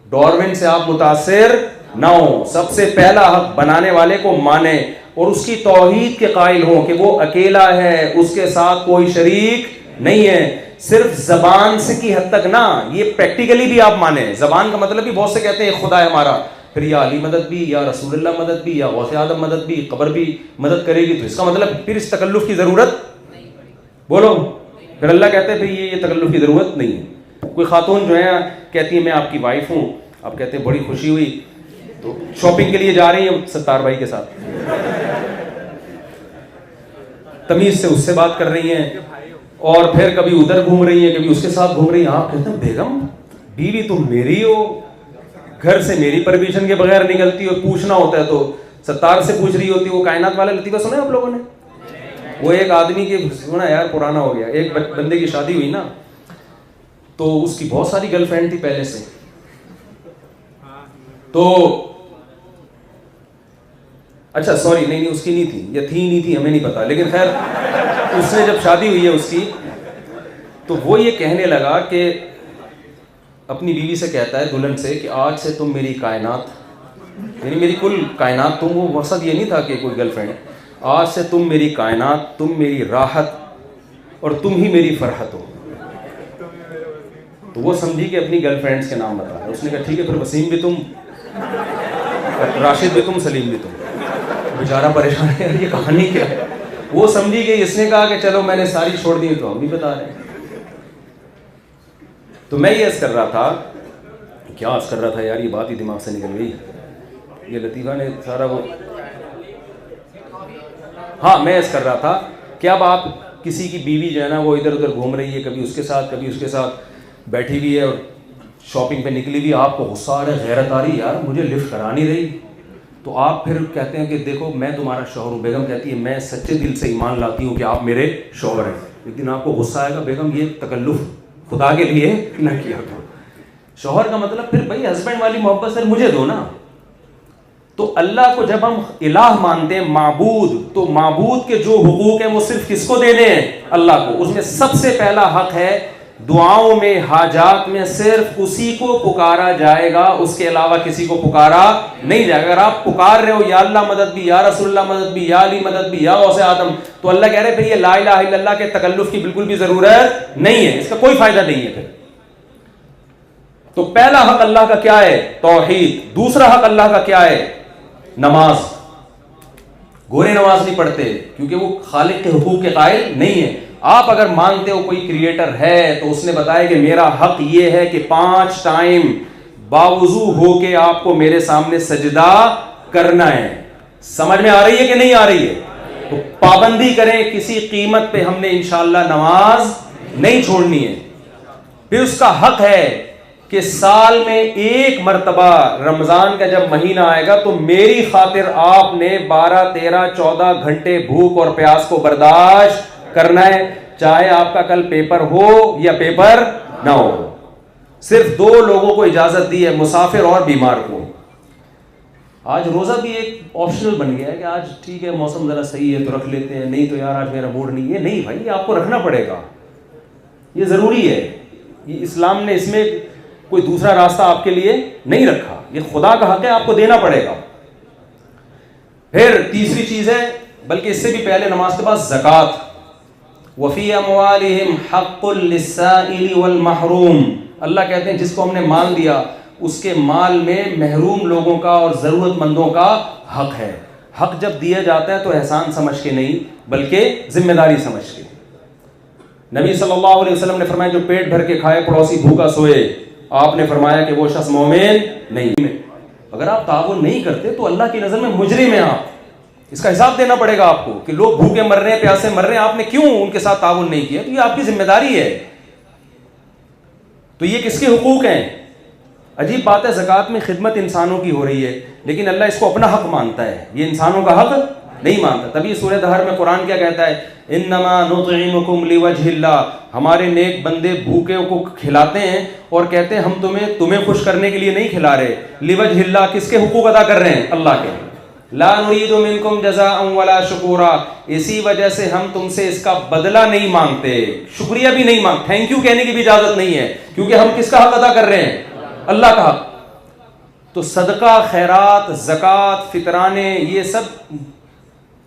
डार्विन से आप मुतासिर ना हो। सबसे पहला हक बनाने वाले को माने और उसकी तौहीद के कायल हो कि वो अकेला है, उसके साथ कोई शरीक नहीं है। सिर्फ जबान से की हद तक ना, ये प्रैक्टिकली भी आप माने। जबान का मतलब भी बहुत से कहते हैं खुदा है हमारा, फिर या अली मदद भी, या रसूलुल्लाह मदद भी, या गौसे आदम मदद भी, कब्र भी मदद करेगी। तो इसका मतलब फिर इस तकल्लुफ की जरूरत, बोलो। फिर अल्लाह कहते हैं फिर ये तकल्लुफ की जरूरत नहीं है। कोई खातून जो है कहती है मैं आपकी वाइफ हूँ, आप कहते हैं बड़ी खुशी हुई, तो शॉपिंग के लिए जा रही है सत्तार भाई के साथ, तमीज से उससे बात कर रही हैं, और फिर कभी उधर घूम रही है, कभी उसके साथ घूम रही है। आप कहते हैं बेगम बीवी तुम मेरी हो, घर से मेरी परमिशन के बगैर निकलती हो, पूछना होता है तो सत्तार से पूछ रही होती। वो कायनात वाला लतीफा सुना है आप लोगों ने? वो एक आदमी की, सुना यार पुराना हो गया, एक बंदे की शादी हुई ना, तो उसकी बहुत सारी गर्लफ्रेंड थी पहले से। तो अच्छा सॉरी, नहीं उसकी नहीं थी, या थी नहीं थी हमें नहीं पता, लेकिन खैर उसने जब शादी हुई है उसकी, तो वो ये कहने लगा कि अपनी बीवी से कहता है दुल्हन से कि आज से तुम मेरी कायनात, यानी मेरी कुल कायनात तुम। वो मकसद ये नहीं था कि कोई गर्लफ्रेंड, आज से तुम मेरी कायनात, तुम मेरी राहत और तुम ही मेरी फरहत हो। तो वो समझी कि अपनी गर्लफ्रेंड्स के नाम बता रहा है। उसने कहा ठीक है, फिर वसीम भी तुम, राशिद भी तुम, सलीम भी तुम। बेचारा परेशान है, ये कहानी क्या है? वो समझी कि इसने कहा कि चलो मैंने सारी छोड़ दी, तो हम भी बता रहे हैं। तो मैं ये अर्ज कर रहा था, क्या अर्ज कर रहा था यार, ये बात ही दिमाग से निकल गई। ये लतीफ़ा ने सारा वो, हाँ मैं अर्ज कर रहा था कि अब आप किसी की बीवी जो है ना वो इधर उधर घूम रही है, कभी उसके साथ कभी उसके साथ बैठी हुई है, और शॉपिंग पे निकली हुई, आपको गुस्सा आ रहा है, गैरत आ रही, यार मुझे लिफ्ट करा नहीं रही। तो आप फिर कहते हैं कि देखो मैं तुम्हारा शौहर हूँ। बेगम कहती है मैं सच्चे दिल से ईमान लाती हूँ कि आप मेरे शौहर हैं, लेकिन आपको गुस्सा आएगा बेगम, ये तकल्लुफ खुदा के लिए न किया करो। शौहर का मतलब फिर भाई हस्बैंड वाली मोहब्बत सर मुझे दो ना। तो अल्लाह को जब हम इलाह मानते हैं, माबूद, तो माबूद के जो हुकूक हैं वो सिर्फ किसको देने हैं? अल्लाह को। उसमें सबसे पहला हक है दुआओं में, हाजात में सिर्फ उसी को पुकारा जाएगा, उसके अलावा किसी को पुकारा नहीं जाएगा। अगर आप पुकार रहे हो या अल्लाह मदद भी, या रसूलुल्लाह मदद भी, या अली मदद भी, या गौसे आदम, तो अल्लाह कह रहे फिर ये ला इलाहा इल्लल्लाह के तकल्लुफ की बिल्कुल भी जरूरत नहीं है, इसका कोई फायदा नहीं है। फिर तो पहला हक अल्लाह का क्या है? तौहीद। दूसरा हक अल्लाह का क्या है? नमाज। गोरे नमाज नहीं पढ़ते क्योंकि वो खालिक के हुकूक के कायल नहीं है। आप अगर मानते हो कोई क्रिएटर है तो उसने बताया कि मेरा हक ये है कि 5 टाइम बावजू होके आपको मेरे सामने सजदा करना है। समझ में आ रही है कि नहीं आ रही है? तो पाबंदी करें, किसी कीमत पे हमने इंशाअल्लाह नमाज नहीं छोड़नी है। फिर उसका हक है कि साल में 1 मरतबा रमजान का जब महीना आएगा तो मेरी खातिर आपने 12, 13, 14 घंटे भूख और प्यास को बर्दाश्त करना है, चाहे आपका कल पेपर हो या पेपर ना हो। सिर्फ 2 लोगों को इजाजत दी है, मुसाफिर और बीमार को। आज रोजा भी एक ऑप्शनल बन गया है कि आज ठीक है मौसम जरा सही है तो रख लेते हैं, नहीं तो यार आज मेरा मूड नहीं है। नहीं भाई, ये आपको रखना पड़ेगा, ये जरूरी है। ये इस्लाम ने इसमें कोई दूसरा रास्ता आपके लिए नहीं रखा, ये खुदा का हक है, आपको देना पड़ेगा। फिर तीसरी चीज है, बल्कि इससे भी पहले नमाज के बाद ज़कात। वफ़ी अमवालिहिम हक़्क़ुल लिस्साइल वल महरूम। अल्लाह कहते हैं जिसको हमने माल दिया उसके माल में महरूम लोगों का और ज़रूरतमंदों का हक है। हक जब दिया जाता है तो एहसान समझ के नहीं बल्कि जिम्मेदारी समझ के। नबी सल्लल्लाहु अलैहि वसल्लम ने फरमाया जो पेट भर के खाए पड़ोसी भूखा सोए, आपने फरमाया कि वो शख्स मोमिन नहीं। अगर आप ताउन नहीं करते तो अल्लाह की नजर में मुजरिम है आप। इसका हिसाब देना पड़ेगा आपको कि लोग भूखे मर रहे हैं, प्यासे मर रहे हैं, आपने क्यों उनके साथ ताउन नहीं किया। तो ये आपकी जिम्मेदारी है। तो ये किसके हुकूक हैं? अजीब बात है, ज़कात में खिदमत इंसानों की हो रही है लेकिन अल्लाह इसको अपना हक मानता है, ये इंसानों का हक नहीं मानता। तभी सूरह दहर में कुरान क्या कहता है? इन्नमा नुतइमुकुम लिवजहिल्लाह। हमारे नेक बंदे भूखे को खिलाते हैं और कहते हैं हम तुम्हें खुश करने के लिए नहीं खिला रहे। लिवजहिल्लाह, किसके हुकूक अदा कर रहे हैं? अल्लाह के। ला नुरीदु मिनकुम जज़ाअन वला शुकुरा। इसी वजह से हम तुमसे इसका बदला नहीं मांगते, शुक्रिया भी नहीं मांगते, थैंक यू कहने की भी इजाजत नहीं है, क्योंकि हम किसका हक अदा कर रहे हैं? अल्लाह का हक। तो सदका, खैरात, ज़कात, फितराने, ये सब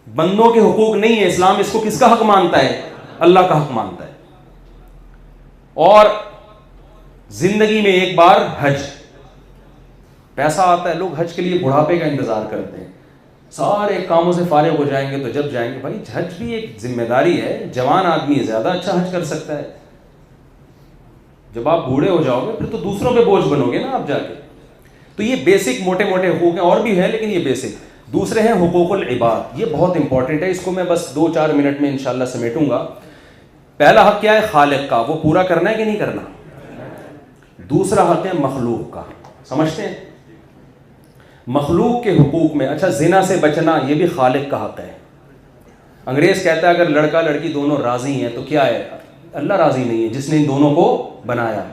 बंदों के हुकूक नहीं है। इस्लाम इसको किसका हक मानता है? अल्लाह का हक मानता है। और जिंदगी में एक बार हज, पैसा आता है, लोग हज के लिए बुढ़ापे का इंतजार करते हैं, सारे कामों से फारिग हो जाएंगे तो जब जाएंगे। भाई हज भी एक जिम्मेदारी है, जवान आदमी ज्यादा अच्छा हज कर सकता है। जब आप बूढ़े हो जाओगे फिर तो दूसरों पे बोझ बनोगे ना आप जाके। तो ये बेसिक मोटे मोटे हुकूक हैं, और भी है लेकिन ये बेसिक। दूसरे हैं हुकूकुल इबाद, ये बहुत इंपॉर्टेंट है, इसको मैं बस 2-4 मिनट में इंशाल्लाह समेटूंगा। पहला हक क्या है? खालिक का, वो पूरा करना है कि नहीं करना। दूसरा हक है मखलूक का, समझते हैं? मखलूक के हुकूक में, अच्छा जिना से बचना ये भी खालिक का हक है। अंग्रेज कहता है अगर लड़का लड़की दोनों राजी हैं तो क्या है? अल्लाह राजी नहीं है जिसने इन दोनों को बनाया।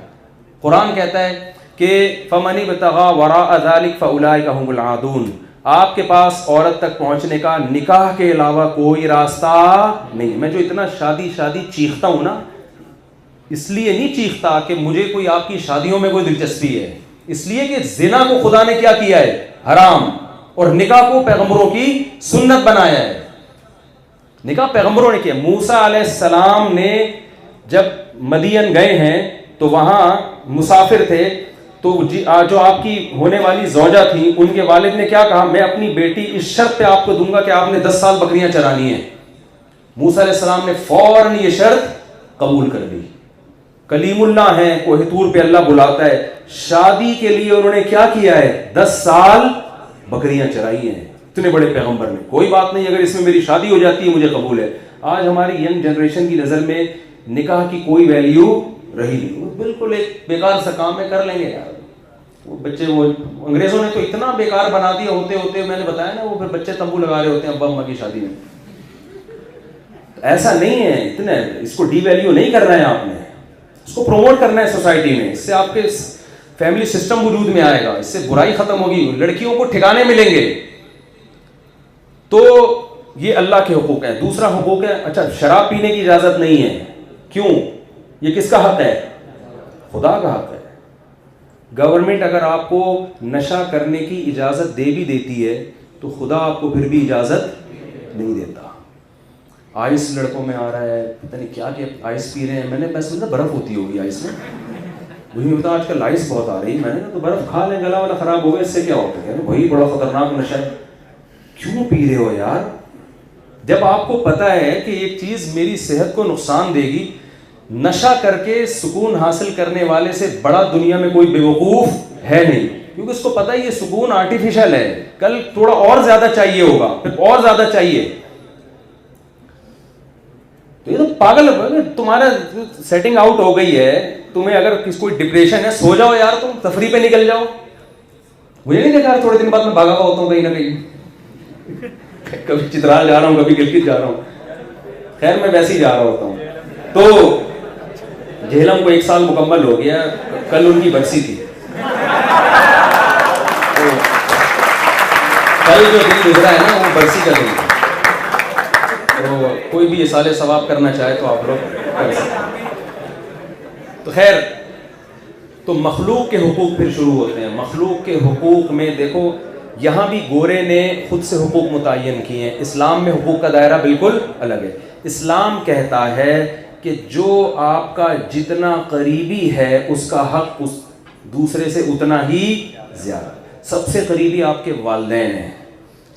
कुरान कहता है कि फमनी बतगा वरा ज़ालिक फउलाइका हुमुल आदून। आपके पास औरत तक पहुंचने का निकाह के अलावा कोई रास्ता नहीं। मैं जो इतना शादी चीखता हूं ना, इसलिए नहीं चीखता कि मुझे कोई आपकी शादियों में कोई दिलचस्पी है, इसलिए कि जिना को खुदा ने क्या किया है? हराम, और निकाह को पैगंबरों की सुन्नत बनाया है। निकाह पैगंबरों ने किया। मूसा अलैहिस्सलाम ने जब मदियन गए हैं तो वहां मुसाफिर थे, तो जो आपकी होने वाली जौजा थी उनके वालिद ने क्या कहा? मैं अपनी बेटी इस शर्त पे आपको दूंगा कि आपने 10 साल बकरियां चरानी है। मूसा अलैहिस्सलाम ने फौरन ये शर्त कबूल कर ली। कलीमुल्लाह है, कोहितूर पे अल्लाह बुलाता है, शादी के लिए उन्होंने क्या किया है? 10 साल बकरियां चराई हैं। इतने बड़े पैगंबर ने, कोई बात नहीं, अगर इसमें मेरी शादी हो जाती है मुझे कबूल है। आज हमारी यंग जनरेशन की नज़र में निकाह की कोई वैल्यू रही नहीं, बिल्कुल एक बेकार सा काम है, कर लेंगे यार वो बच्चे। वो अंग्रेजों ने तो इतना बेकार बना दिया, होते होते मैंने बताया ना, वो फिर बच्चे तंबू लगा रहे होते हैं अब्बा अम्मा की शादी में। ऐसा नहीं है, इतने इसको डीवैल्यू नहीं करना है आपने, इसको प्रमोट करना है सोसाइटी में। इससे आपके फैमिली सिस्टम वजूद में आएगा, इससे बुराई खत्म होगी, लड़कियों को ठिकाने मिलेंगे। तो ये अल्लाह के हुकूक है। दूसरा हुकूक है, अच्छा शराब पीने की इजाजत नहीं है, क्यों? ये किसका हक है? खुदा का हक है। गवर्नमेंट अगर आपको नशा करने की इजाजत दे भी देती है तो खुदा आपको फिर भी इजाजत नहीं देता। आइस लड़कों में आ रहा है, पता नहीं क्या क्या आइस पी रहे हैं, मैंने बस मतलब बर्फ होती होगी आइस में, मुझे बता आजकल लाइस बहुत आ रही, मैंने कहा तो बर्फ खा लें, गला वाला खराब हो गया, इससे क्या होता है? वही बड़ा खतरनाक नशा है। क्यों पी रहे हो यार? जब आपको पता है कि एक चीज मेरी सेहत को नुकसान देगी, नशा करके सुकून हासिल करने वाले से बड़ा दुनिया में कोई बेवकूफ है नहीं, क्योंकि उसको पता है ये सुकून आर्टिफिशियल है, कल थोड़ा और ज्यादा चाहिए होगा, फिर और ज्यादा चाहिए। तो ये तो पागल, तुम्हारा सेटिंग आउट हो गई है, तुम्हें अगर कोई डिप्रेशन है, सो जाओ यार, तुम तफरी पे निकल जाओ। मुझे नहीं देखा थोड़े दिन बाद मैं भागा हुआ होता हूँ कहीं ना कहीं, कभी चित्राल जा रहा हूँ, कभी गिलगित जा रहा हूँ, खैर मैं वैसे ही जा रहा होता हूँ। तो झेलम को 1 साल मुकम्मल हो गया, कल उनकी बरसी थी, तो कल जो दिन गुजरा है ना वो बरसी का दिन है। तो कोई भी इसाले सवाब करना चाहे तो आप लोग कर सकते हैं। तो खैर, तो मखलूक के हुकूक फिर शुरू होते हैं। मखलूक के हुकूक में देखो, यहाँ भी गोरे ने खुद से हुकूक मुतय्यन किए हैं। इस्लाम में हुकूक का दायरा बिल्कुल अलग है। इस्लाम कहता है कि जो आपका जितना करीबी है उसका हक उस दूसरे से उतना ही ज़्यादा। सबसे करीबी आपके वालिदैन हैं,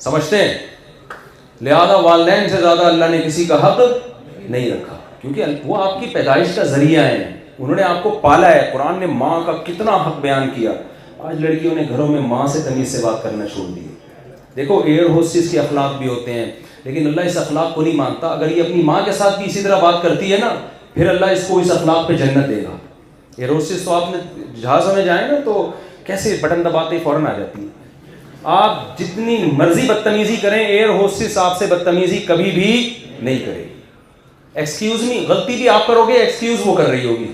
समझते हैं? लिहाजा वालिदैन से ज़्यादा अल्लाह ने किसी का हक नहीं रखा, क्योंकि वो आपकी पैदाइश का ज़रिया है, उन्होंने आपको पाला है। कुरान ने माँ का कितना हक बयान किया। आज लड़कियों ने घरों में माँ से तमीज़ से बात करना छोड़ दी। देखो, एयर होस्टेस के अखलाक भी होते हैं, लेकिन अल्लाह इस अखलाक को नहीं मानता। अगर ये अपनी माँ के साथ भी इसी तरह बात करती है ना, फिर अल्लाह इसको इस अखलाक पे जन्नत देगा। एयर होस्टेस तो आपने जहाज़ों में जाए ना तो कैसे बटन दबाते ही फ़ौरन आ जाती है। आप जितनी मर्जी बदतमीजी करें, एयर होस्टेस आपसे बदतमीजी कभी भी नहीं करेगी। एक्सक्यूज मी, गलती भी आप करोगे, एक्सक्यूज वो कर रही होगी।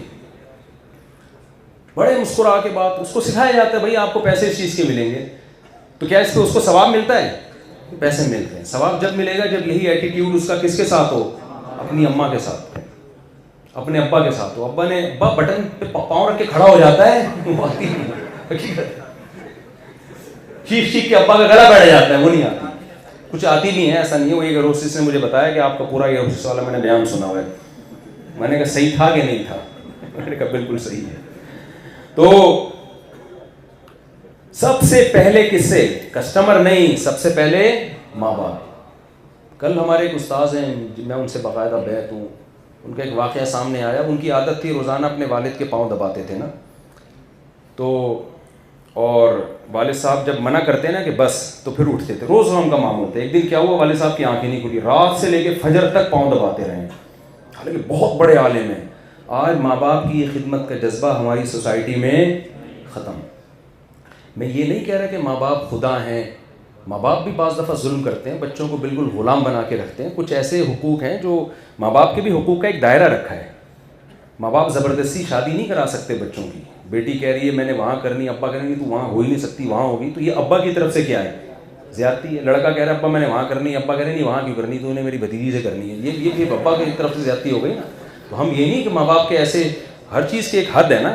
बड़े मुस्कुरा के बात, उसको सिखाया जाता है भाई आपको पैसे इस चीज़ के मिलेंगे, तो क्या इस पे उसको सवाब मिलता है? पैसे मिलते हैं। सवाब जब मिलेगा जब यही एटीट्यूड उसका किसके साथ हो? अपनी अम्मा के साथ, अपने अब्बा के साथ हो। अब्बा ने बटन पे पाँव रख के खड़ा हो जाता है, हकीकत चीख के अब्बा का गला बैठ जाता है, वो नहीं आती। कुछ आती भी है, ऐसा नहीं है। वो एक एरोसिस ने मुझे बताया कि आपका पूरा एरोसिस वाला मैंने बयान सुना हुआ है। मैंने कहा सही था कि नहीं था? मैंने कहा बिल्कुल सही है। तो सबसे पहले किससे? कस्टमर नहीं, सबसे पहले माँ बाप। कल हमारे एक उस्ताद हैं, मैं उनसे बाकायदा बैत हूँ, उनका एक वाक़या सामने आया। उनकी आदत थी रोज़ाना अपने वालिद के पाँव दबाते थे ना, तो और वालिद साहब जब मना करते हैं ना कि बस, तो फिर उठते थे। रोज़ उनका मामूल था। एक दिन क्या हुआ, वालिद साहब की आंखें नहीं खुली, रात से लेके फजर तक पाँव दबाते रहे, हालांकि बहुत बड़े आलिम हैं। आज माँ बाप की ये खिदमत का जज्बा हमारी सोसाइटी में ख़त्म। मैं ये नहीं कह रहा कि माँ बाप खुदा हैं, माँ बाप भी बाज़ दफ़ा जुल्म करते हैं, बच्चों को बिल्कुल ग़ुलाम बना के रखते हैं। कुछ ऐसे हुकूक हैं जो माँ बाप के भी हुकूक का एक दायरा रखा है। माँ बाप ज़बरदस्ती शादी नहीं करा सकते बच्चों की। बेटी कह रही है मैंने वहाँ करनी, अब्बा कहेंगे तू वहाँ हो ही नहीं सकती, वहाँ होगी, तो ये अब्बा की तरफ से क्या है? ज़्यादती है। लड़का कह रहा है अब्बा मैंने वहाँ करनी, अब्बा कह रहे नहीं वहाँ क्यों करनी, तो उन्हें मेरी भतीजी से करनी है। ये अब्बा की तरफ से ज़्यादती हो गई ना। तो हम ये नहीं कि माँ बाप के ऐसे, हर चीज़ की एक हद है ना।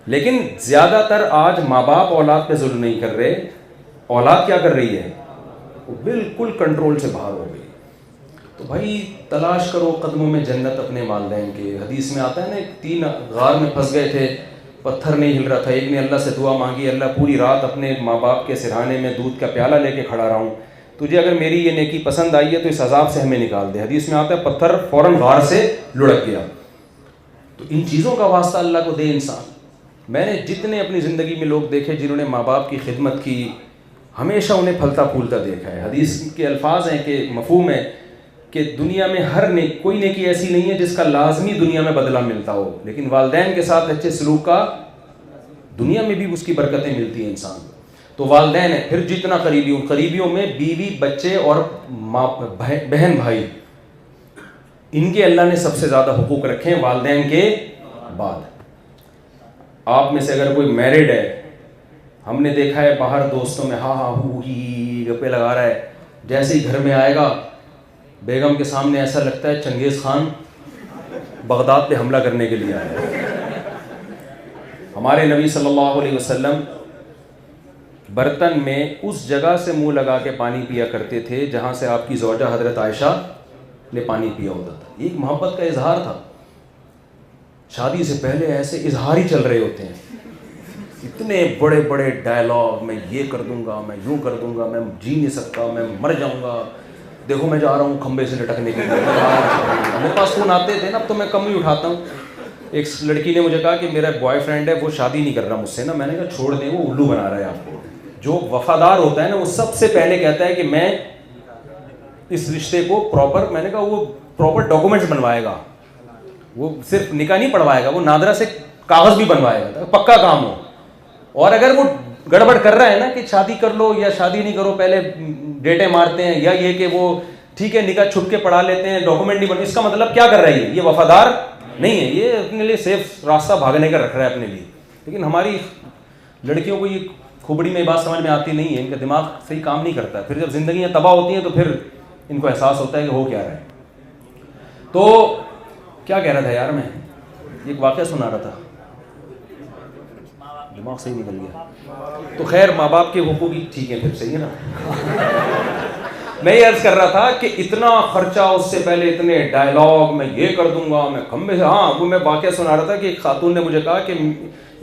लेकिन ज़्यादातर आज माँ बाप औलाद पे जुल्म नहीं कर रहे, औलाद क्या कर रही है? वो बिल्कुल कंट्रोल से बाहर हो गई। तो भाई तलाश करो कदमों में जन्नत अपने वालिदैन के। हदीस में आता है ना, 3 गार में फंस गए थे, पत्थर नहीं हिल रहा था। एक ने अल्लाह से दुआ मांगी, अल्लाह पूरी रात अपने माँ बाप के सिरहाने में दूध का प्याला लेके खड़ा रहा हूँ, तुझे अगर मेरी ये नेकी पसंद आई है तो इस अजाब से हमें निकाल दे। हदीस में आता है पत्थर फ़ौरन गार से लुढ़क गया। तो इन चीज़ों का वास्ता अल्लाह को दे इंसान। मैंने जितने अपनी ज़िंदगी में लोग देखे जिन्होंने माँ बाप की खिदमत की, हमेशा उन्हें फलता फूलता देखा है। हदीस के अल्फाज हैं कि मफ़हूम है कि दुनिया में हर कोई नेकी ऐसी नहीं है जिसका लाजमी दुनिया में बदला मिलता हो, लेकिन वालिदैन के साथ अच्छे सलूक का दुनिया में भी उसकी बरकतें मिलती हैं इंसान को। तो वालिदैन है। फिर जितना करीबियों में बीवी, बच्चे और माँ, बहन, भाई, इनके अल्लाह ने सबसे ज़्यादा हुकूक रखे हैं वालिदैन के बाद। आप में से अगर कोई मैरिड है, हमने देखा है बाहर दोस्तों में हाँ हू ही गप्पे लगा रहा है, जैसे ही घर में आएगा बेगम के सामने ऐसा लगता है चंगेज़ खान बगदाद पे हमला करने के लिए आया है। हमारे नबी सल्लल्लाहु अलैहि वसल्लम बर्तन में उस जगह से मुंह लगा के पानी पिया करते थे जहाँ से आपकी ज़ौजा हज़रत आयशा ने पानी पिया होता था। एक मोहब्बत का इजहार था। शादी से पहले ऐसे इजहार ही चल रहे होते हैं, इतने बड़े बड़े डायलॉग, मैं ये कर दूंगा, मैं यूँ कर दूंगा, मैं जी नहीं सकता, मैं मर जाऊंगा, देखो मैं जा रहा हूँ खंबे से लटकने के लिए। मेरे पास फ़ोन आते थे ना, अब तो मैं कम ही उठाता हूँ। एक लड़की ने मुझे कहा कि मेरा बॉयफ्रेंड है, वो शादी नहीं कर रहा मुझसे ना। मैंने कहा छोड़ दें, वो उल्लू बना रहा है आपको। जो वफादार होता है ना, वो सबसे पहले कहता है कि मैं इस रिश्ते को प्रॉपर, मैंने कहा वो प्रॉपर डॉक्यूमेंट्स बनवाएगा, वो सिर्फ निकाह नहीं पढ़वाएगा, वो नादरा से कागज़ भी बनवाएगा, पक्का काम हो। और अगर वो गड़बड़ कर रहा है ना कि शादी कर लो या शादी नहीं करो, पहले डेटें मारते हैं, या ये कि वो ठीक है निकाह छुप के पढ़ा लेते हैं, डॉक्यूमेंट नहीं बन, इसका मतलब क्या कर रहा है? ये वफादार नहीं है, ये अपने लिए सेफ रास्ता भागने का रख रहा है अपने लिए। लेकिन हमारी लड़कियों को ये खोपड़ी में बात समझ में आती नहीं है, इनका दिमाग सही काम नहीं करता। फिर जब जिंदगियां तबाह होती हैं तो फिर इनको एहसास होता है कि हो क्या रहा है। तो क्या कह रहा था यार, मैं एक वाक़या सुना रहा था, दिमाग सही निकल गया। तो खैर, माँ बाप के हुकूक ही ठीक है, फिर सही है ना। मैं ये अर्ज कर रहा था कि इतना खर्चा, उससे पहले इतने डायलॉग, मैं ये कर दूंगा, मैं खंबे से, हाँ वो मैं वाक़या सुना रहा था कि एक खातून ने मुझे कहा कि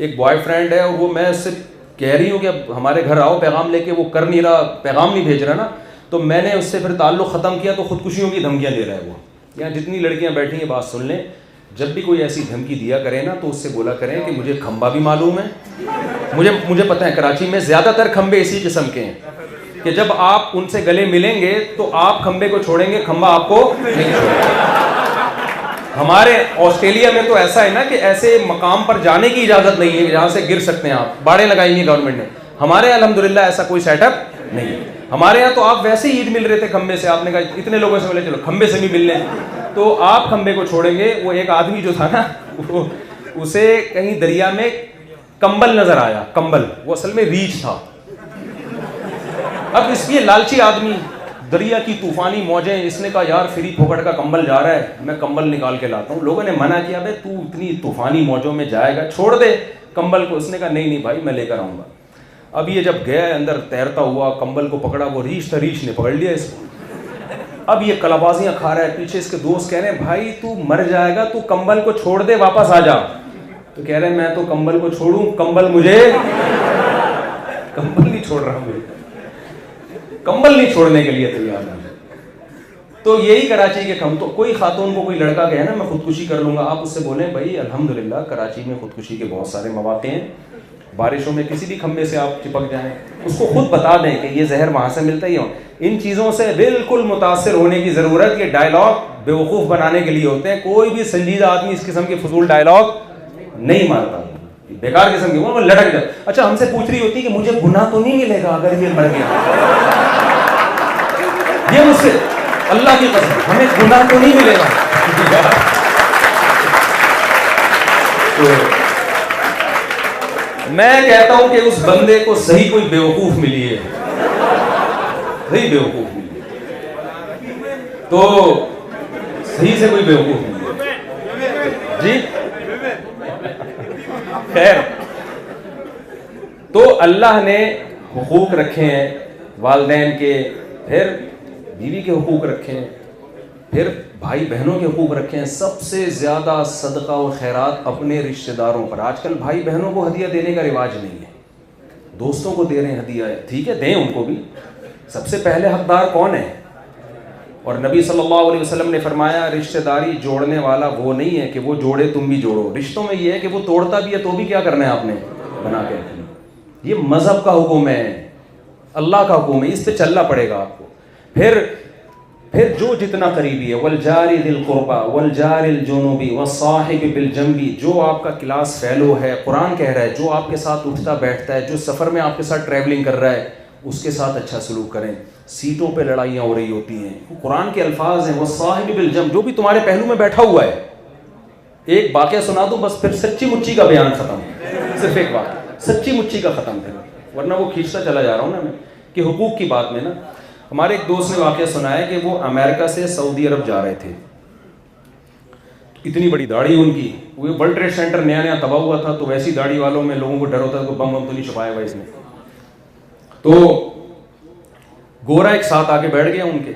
एक बॉयफ्रेंड है और वो, मैं उससे कह रही हूँ कि अब हमारे घर आओ पैगाम लेके, वो कर नहीं रहा, पैगाम नहीं भेज रहा ना। तो मैंने उससे फिर ताल्लुक़ ख़त्म किया, तो ख़ुदकुशियों की धमकियाँ दे रहा है वो। यहाँ जितनी लड़कियाँ बैठी हैं बात सुन लें, जब भी कोई ऐसी धमकी दिया करें ना, तो उससे बोला करें कि मुझे खंबा भी मालूम है, मुझे पता है कराची में ज़्यादातर खंबे इसी किस्म के हैं कि जब आप उनसे गले मिलेंगे तो आप खंबे को छोड़ेंगे, खंबा आपको नहीं छोड़ेगा। हमारे ऑस्ट्रेलिया में तो ऐसा है ना कि ऐसे मकाम पर जाने की इजाज़त नहीं है जहाँ से गिर सकते हैं आप, बाड़े लगाई है गवर्नमेंट ने। हमारे अल्हम्दुलिल्लाह ऐसा कोई सेटअप नहीं है। हमारे यहाँ तो आप वैसे ही ईद मिल रहे थे खंबे से, आपने कहा इतने लोगों से मिले, चलो खंबे से भी मिल लें, तो आप खंबे को छोड़ेंगे। वो एक आदमी जो था ना, वो उसे कहीं दरिया में कंबल नजर आया, कंबल, वो असल में रीछ था। अब इसलिए लालची आदमी, दरिया की तूफानी मौजें, इसने कहा यार फ्री फोकट का कंबल जा रहा है, मैं कंबल निकाल के लाता हूँ। लोगों ने मना किया, भाई तू इतनी तूफानी मौजों में जाएगा, छोड़ दे कंबल को। उसने कहा नहीं भाई, मैं लेकर आऊँगा। अब ये जब गया अंदर तैरता हुआ, कंबल को पकड़ा, वो रीछ था, रीछ ने पकड़ लिया इसको। अब ये कलाबाजियाँ खा रहा है, पीछे इसके दोस्त कह रहे हैं भाई तू मर जाएगा, तू कंबल को छोड़ दे, वापस आ जा। तो कह रहे हैं मैं तो कंबल को छोड़ूं, कंबल मुझे कंबल नहीं छोड़ रहा, मुझे कंबल नहीं छोड़ने के लिए तैयार है। तो यही कराची के तो कोई खातून को कोई लड़का कहे ना मैं खुदकुशी कर लूंगा, आप उससे बोलें भाई अल्हम्दुलिल्लाह कराची में खुदकुशी के बहुत सारे मौके हैं। बारिशों में किसी भी खंबे से आप चिपक जाएं, उसको खुद बता दें कि ये जहर वहाँ से मिलता ही हो। इन चीज़ों से बिल्कुल मुतासिर होने की ज़रूरत, ये डायलॉग बेवकूफ़ बनाने के लिए होते हैं। कोई भी संजीदा आदमी इस किस्म के फजूल डायलॉग नहीं मारता, बेकार किस्म के, वो लटक जाए। अच्छा, हमसे पूछ रही होती कि मुझे गुनाह तो नहीं मिलेगा अगर ये मर गया? ये मुझसे अल्लाह की कसम, हमें गुनाह तो नहीं मिलेगा। तो मैं कहता हूं कि उस बंदे को सही कोई बेवकूफ मिली है, सही बेवकूफ मिली है, तो सही से कोई बेवकूफ मिली है जी। खैर, तो अल्लाह ने हुकूक रखे हैं वालिदैन के, फिर बीवी के हुकूक रखे हैं, फिर भाई बहनों के हुकूक रखे हैं। सबसे ज़्यादा सदका और खैरात अपने रिश्तेदारों पर। आजकल भाई बहनों को हदिया देने का रिवाज नहीं है, दोस्तों को दे रहे हैं हदिया, ठीक है दें उनको भी। सबसे पहले हकदार कौन है? और नबी सल्लल्लाहु अलैहि वसल्लम ने फरमाया रिश्तेदारी जोड़ने वाला वो नहीं है कि वो जोड़े तुम भी जोड़ो। रिश्तों में ये है कि वो तोड़ता भी है तो भी क्या करना है आपने, बना के रखना। ये मज़हब का हुक्म है, अल्लाह का हुक्म है, इस पे चलना पड़ेगा आपको। फिर जो जितना करीबी है, वल जारी दिल कुर्बा वल जारिल जुनूबी वस्साहिब बिल जंबी, जो आपका क्लास फेलो है, कुरान कह रहा है जो आपके साथ उठता बैठता है, जो सफ़र में आपके साथ ट्रैवलिंग कर रहा है, उसके साथ अच्छा सलूक करें। सीटों पे लड़ाइयाँ हो रही होती हैं, कुरान के अल्फाज हैं वस्साहिब बिल जंब, जो भी तुम्हारे पहलू में बैठा हुआ है। एक वाक़या सुना दूँ बस, फिर सच्ची मुच्ची का बयान ख़त्म, सिर्फ एक वाक़या सच्ची मुच्ची का ख़त्म है, वरना वो खींचता चला जा रहा हूँ ना मैं कि हुकूक की बात में ना। हमारे एक दोस्त ने वाक़या सुनाया कि वो अमेरिका से सऊदी अरब जा रहे थे, इतनी बड़ी दाढ़ी उनकी, वो वर्ल्ड ट्रेड सेंटर नया नया तबाह हुआ था, तो वैसी दाढ़ी वालों में लोगों को डर होता है तो बम तो नहीं छुपाया हुआ इसने। तो गोरा एक साथ आके बैठ गया उनके,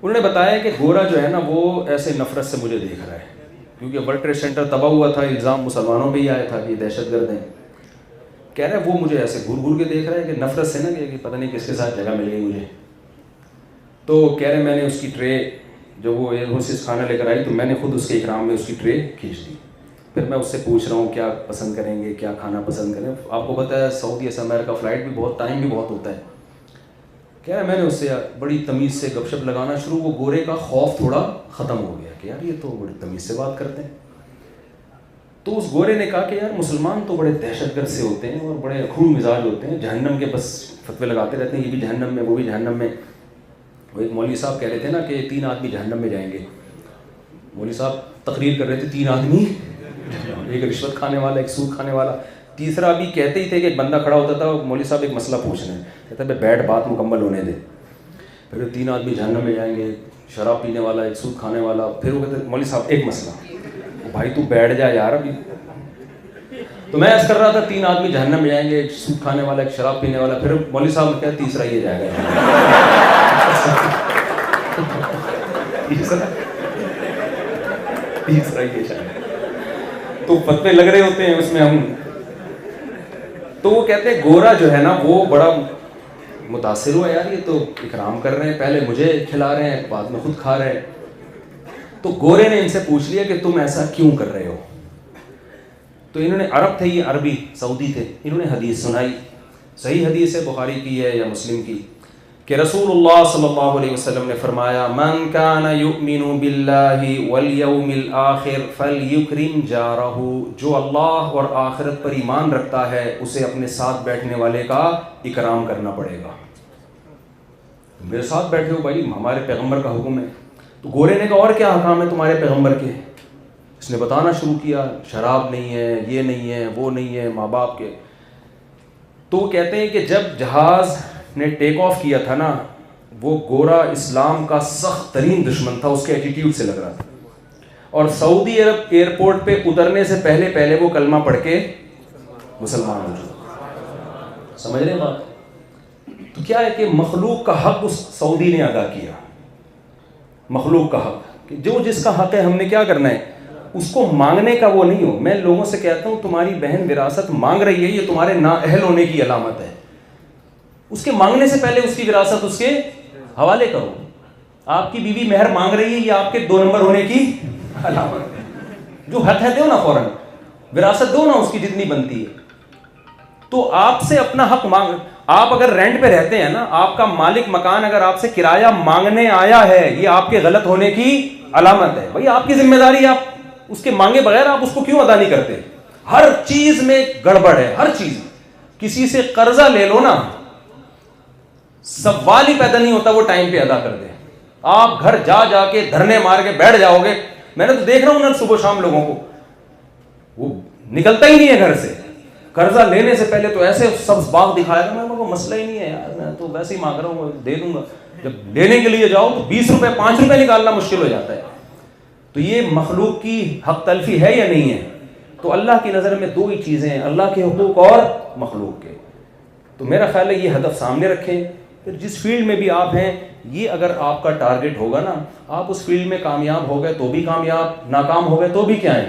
उन्होंने बताया कि गोरा जो है ना वो ऐसे नफरत से मुझे देख रहा है, क्योंकि वर्ल्ड ट्रेड सेंटर तबाह हुआ था, इल्ज़ाम मुसलमानों पे ही आया था कि दहशतगर्द हैं। कह रहे वो मुझे ऐसे घूर घूर के देख रहा है कि नफरत से ना कि पता नहीं किसके साथ जगह मिल गई मुझे। तो कह रहे मैंने उसकी ट्रे, जब वो एयर होस्टेस खाना लेकर आई तो मैंने खुद उसके इकराम में उसकी ट्रे खींच दी। फिर मैं उससे पूछ रहा हूँ क्या पसंद करेंगे, क्या खाना पसंद करें। आपको पता है सऊदी से अमेरिका फ़्लाइट भी बहुत, टाइम भी बहुत होता है। कह रहे मैंने उससे बड़ी तमीज़ से गपशप लगाना शुरू, वो गोरे का खौफ थोड़ा ख़त्म हो गया कि यार ये तो बड़ी तमीज़ से बात करते हैं। तो उस गोरे ने कहा कि यार मुसलमान तो बड़े दहशतगर्द से होते हैं और बड़े अखरूर मिजाज होते हैं, जहन्नम के बस फतवे लगाते रहते हैं, ये भी जहन्नम में वो भी जहन्नम में। वो एक मौलवी साहब कह रहे थे ना कि 3 आदमी जहन्नम में जाएंगे। मौलवी साहब तकरीर कर रहे थे, 3 आदमी, एक रिश्वत खाने वाला, एक सूद खाने वाला, तीसरा भी कहते ही थे कि एक बंदा खड़ा होता था, मौलवी साहब एक मसला पूछ रहे हैं, कहता है बैठ बात मुकम्मल होने दे। फिर 3 आदमी जहन्नम में जाएंगे, शराब पीने वाला, एक सूद खाने वाला। फिर वो कहते मौलवी साहब एक मसला, भाई तू बैठ जा यार अभी। तो मैं ऐसा कर रहा था 3 आदमी जहन्नम में जाएंगे, एक सूद खाने वाला, एक शराब पीने वाला। फिर मौलवी साहब ने कहा तीसरा ये जाएगा। तीसरा ये जाएगा। तो फतवे लग रहे होते हैं उसमें हम। तो वो कहते हैं गोरा जो है ना वो बड़ा मुतासिर हुआ, यार ये तो इकराम कर रहे हैं, पहले मुझे खिला रहे हैं बाद में खुद खा रहे हैं। तो गोरे ने इनसे पूछ लिया कि तुम ऐसा क्यों कर रहे हो। तो इन्होंने, अरब थे ये, अरबी सऊदी थे, इन्होंने हदीस सुनाई। सही हदीस है, बुखारी की है या मुस्लिम की, कि रसूलुल्लाह सल्लल्लाहु अलैहि वसल्लम ने फरमाया मन काना युमिनु बिल्लाहि वल यौमिल आखिर फलयुक्रिम जारहु, जो अल्लाह और आखिरत पर ईमान रखता है उसे अपने साथ बैठने वाले का इकराम करना पड़ेगा। मेरे साथ बैठे हो भाई, हमारे पैगंबर का हुक्म है। तो गोरे ने कहा और क्या हकाम है तुम्हारे पैगंबर के। इसने बताना शुरू किया, शराब नहीं है, ये नहीं है, वो नहीं है, माँ बाप के। तो कहते हैं कि जब जहाज़ ने टेक ऑफ किया था ना, वो गोरा इस्लाम का सख्त तरीन दुश्मन था, उसके एटीट्यूड से लग रहा था। और सऊदी अरब एयरपोर्ट पे उतरने से पहले पहले वो कलमा पढ़ के मुसलमान हो चुका। समझ रहे हैं बात। तो क्या है कि मखलूक का हक उस सऊदी ने अदा किया, मखलूक का हक, कि जो जिसका हक है हमने क्या करना है, उसको मांगने का वो नहीं हो। मैं लोगों से कहता हूँ तुम्हारी बहन विरासत मांग रही है, ये तुम्हारे नाअहल होने की अलामत है। उसके मांगने से पहले उसकी विरासत उसके हवाले करो। आपकी बीवी मेहर मांग रही है, ये आपके 2 नंबर होने की अलामत है। जो हक है दो ना, फौरन विरासत दो ना उसकी जितनी बनती है। तो आपसे अपना हक मांग। आप अगर रेंट पे रहते हैं ना, आपका मालिक मकान अगर आपसे किराया मांगने आया है, ये आपके गलत होने की अलामत है। भाई आपकी जिम्मेदारी, आप उसके मांगे बगैर आप उसको क्यों अदा नहीं करते। हर चीज में गड़बड़ है, हर चीज। किसी से कर्जा ले लो ना, सवाल ही पैदा नहीं होता वो टाइम पे अदा कर दे। आप घर जा जाके धरने मार के बैठ जाओगे। मैंने तो देख रहा हूं ना सुबह शाम लोगों को, वो निकलता ही नहीं है घर से। कर्जा लेने से पहले तो ऐसे सब बाग दिखाएगा, मैं को मसला ही नहीं है यार, मैं तो वैसे ही मांग रहा हूँ, दे दूंगा। जब लेने के लिए जाओ तो 20 रुपए 5 रुपए निकालना मुश्किल हो जाता है। तो ये मखलूक की हक तलफी है या नहीं है। तो अल्लाह की नज़र में 2 ही चीज़ें हैं, अल्लाह के हुकूक और मखलूक के। तो मेरा ख्याल है ये हदफ सामने रखें। फिर जिस फील्ड में भी आप हैं, ये अगर आपका टारगेट होगा ना, आप उस फील्ड में कामयाब हो गए तो भी कामयाब, नाकाम हो गए तो भी क्या है,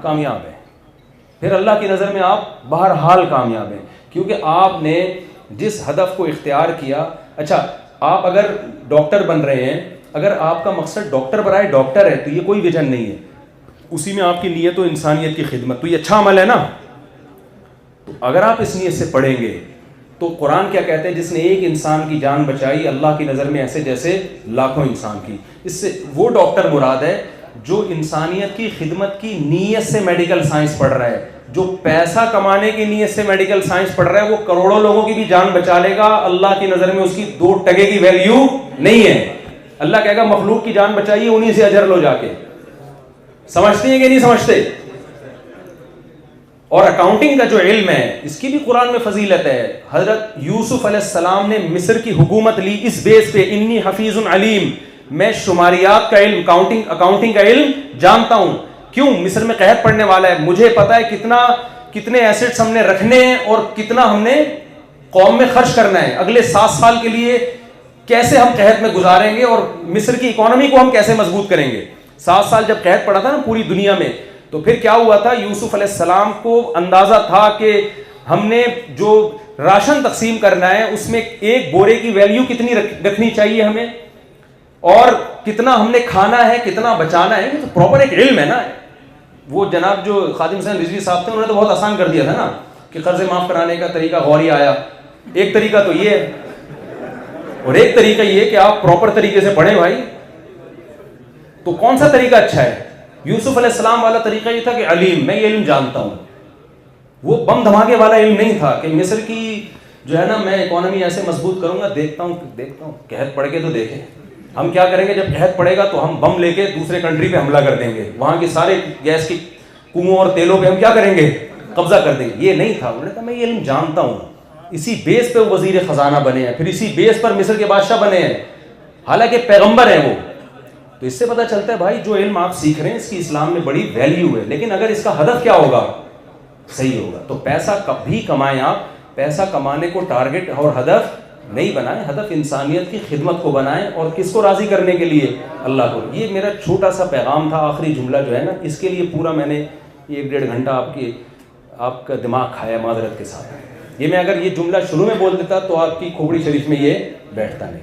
कामयाब है। फिर अल्लाह की नज़र में आप बहरहाल कामयाब हैं, क्योंकि आपने जिस हदफ को इख्तियार किया। अच्छा, आप अगर डॉक्टर बन रहे हैं, अगर आपका मकसद डॉक्टर बनाए डॉक्टर है, तो ये कोई विजन नहीं है, उसी में आपकी नीयत तो इंसानियत की खिदमत, तो ये अच्छा अमल है ना। तो अगर आप इस नीयत से पढ़ेंगे तो कुरान क्या कहते हैं, जिसने एक इंसान की जान बचाई अल्लाह की नज़र में ऐसे जैसे लाखों इंसान की। इससे वो डॉक्टर मुराद है जो इंसानियत की खिदमत की नीयत से मेडिकल साइंस पढ़ रहा है। जो पैसा कमाने की नीयत से मेडिकल साइंस पढ़ रहा है वो करोड़ों लोगों की भी जान बचा लेगा, अल्लाह की नज़र में उसकी 2 टके की वैल्यू नहीं है। अल्लाह कहेगा मखलूक की जान बचाइए, उन्हीं से अजर लो जाके। समझते हैं कि नहीं समझते। और अकाउंटिंग का जो इल्म है, इसकी भी कुरान में फजीलत है। हजरत यूसुफ अलैहिस्सलाम ने मिस्र की हुकूमत ली इस बेस पे, इन्नी हफीजुन अलीम, मैं शुमारियात का इल्म, अकाउंटिंग का इल्म जानता हूं। क्यों? मिस्र में कहत पड़ने वाला है, मुझे पता है कितने एसेट्स हमने रखने हैं और कितना हमने कौम में खर्च करना है, अगले 7 साल के लिए कैसे हम कहत में गुजारेंगे और मिस्र की इकोनॉमी को हम कैसे मजबूत करेंगे। 7 साल जब कैद पड़ा था ना पूरी दुनिया में, तो फिर क्या हुआ था, यूसुफ अलैहिस्सलाम को अंदाजा था कि हमने जो राशन तकसीम करना है उसमें एक बोरे की वैल्यू कितनी रखनी चाहिए हमें, और कितना हमने खाना है, कितना बचाना है। तो प्रॉपर एक इल्म है ना। वो जनाब जो खादिम हुसैन रिजवी साहब थे उन्होंने तो बहुत आसान कर दिया था ना कि कर्जे माफ कराने का तरीका गौरी आया। एक तरीका तो ये है और एक तरीका ये कि आप प्रॉपर तरीके से पढ़ें भाई। तो कौन सा तरीका अच्छा है? यूसुफ अलैहिस्सलाम वाला तरीका ये था कि अलीम, मैं ये इल्म जानता हूं। वो बम धमाके वाला इल्म नहीं था कि मिस्र की जो है ना मैं इकोनॉमी ऐसे मजबूत करूंगा, देखता हूं कहत पड़ के तो देखें हम क्या करेंगे। जब कहत पड़ेगा तो हम बम लेके दूसरे कंट्री पे हमला कर देंगे, वहां के सारे गैस की कुओं और तेलों पे हम क्या करेंगे, कब्जा कर देंगे। ये नहीं था। उन्होंने कहा मैं ये इल्म जानता हूं। इसी बेस पे वो वजीर खजाना बने हैं, फिर इसी बेस पर मिस्र के बादशाह बने हैं, हालांकि पैगंबर है वो। तो इससे पता चलता है भाई जो इल्म आप सीख रहे हैं इसकी इस्लाम में बड़ी वैल्यू है, लेकिन अगर इसका हदफ क्या होगा, सही होगा। तो पैसा कभी कमाएं आप, पैसा कमाने को टारगेट और हदफ नहीं बनाएं, हदफ इंसानियत की खिदमत को बनाएं। और किसको राजी करने के लिए? अल्लाह को। ये मेरा छोटा सा पैगाम था, आखिरी जुमला जो है ना, इसके लिए पूरा मैंने 1-1.5 घंटा आपका दिमाग खाया माजरत के साथ। ये मैं अगर ये जुमला शुरू में बोल देता तो आपकी खोपड़ी शरीफ में ये बैठता नहीं।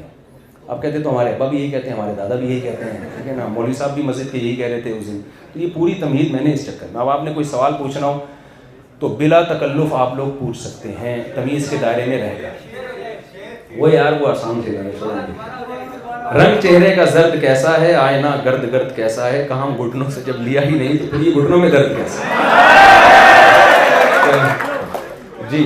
आप कहते तो हमारे अब्बा भी यही कहते हैं, हमारे दादा भी यही कहते हैं, ठीक है ना, मौलवी साहब भी मस्जिद के यही कह रहे थे उस दिन। तो ये पूरी तमहीद मैंने इस चक्कर में। अब आपने कोई सवाल पूछना हो तो बिला तकल्लुफ़ आप लोग पूछ सकते हैं, तमीज़ के दायरे में रहकर। वो यार वो आसान थे। रंग चेहरे का जर्द कैसा है, आईना गर्द गर्द कैसा है, कहाँ घुटनों से जब लिया ही नहीं तो फिर ये घुटनों में दर्द कैसा है। जी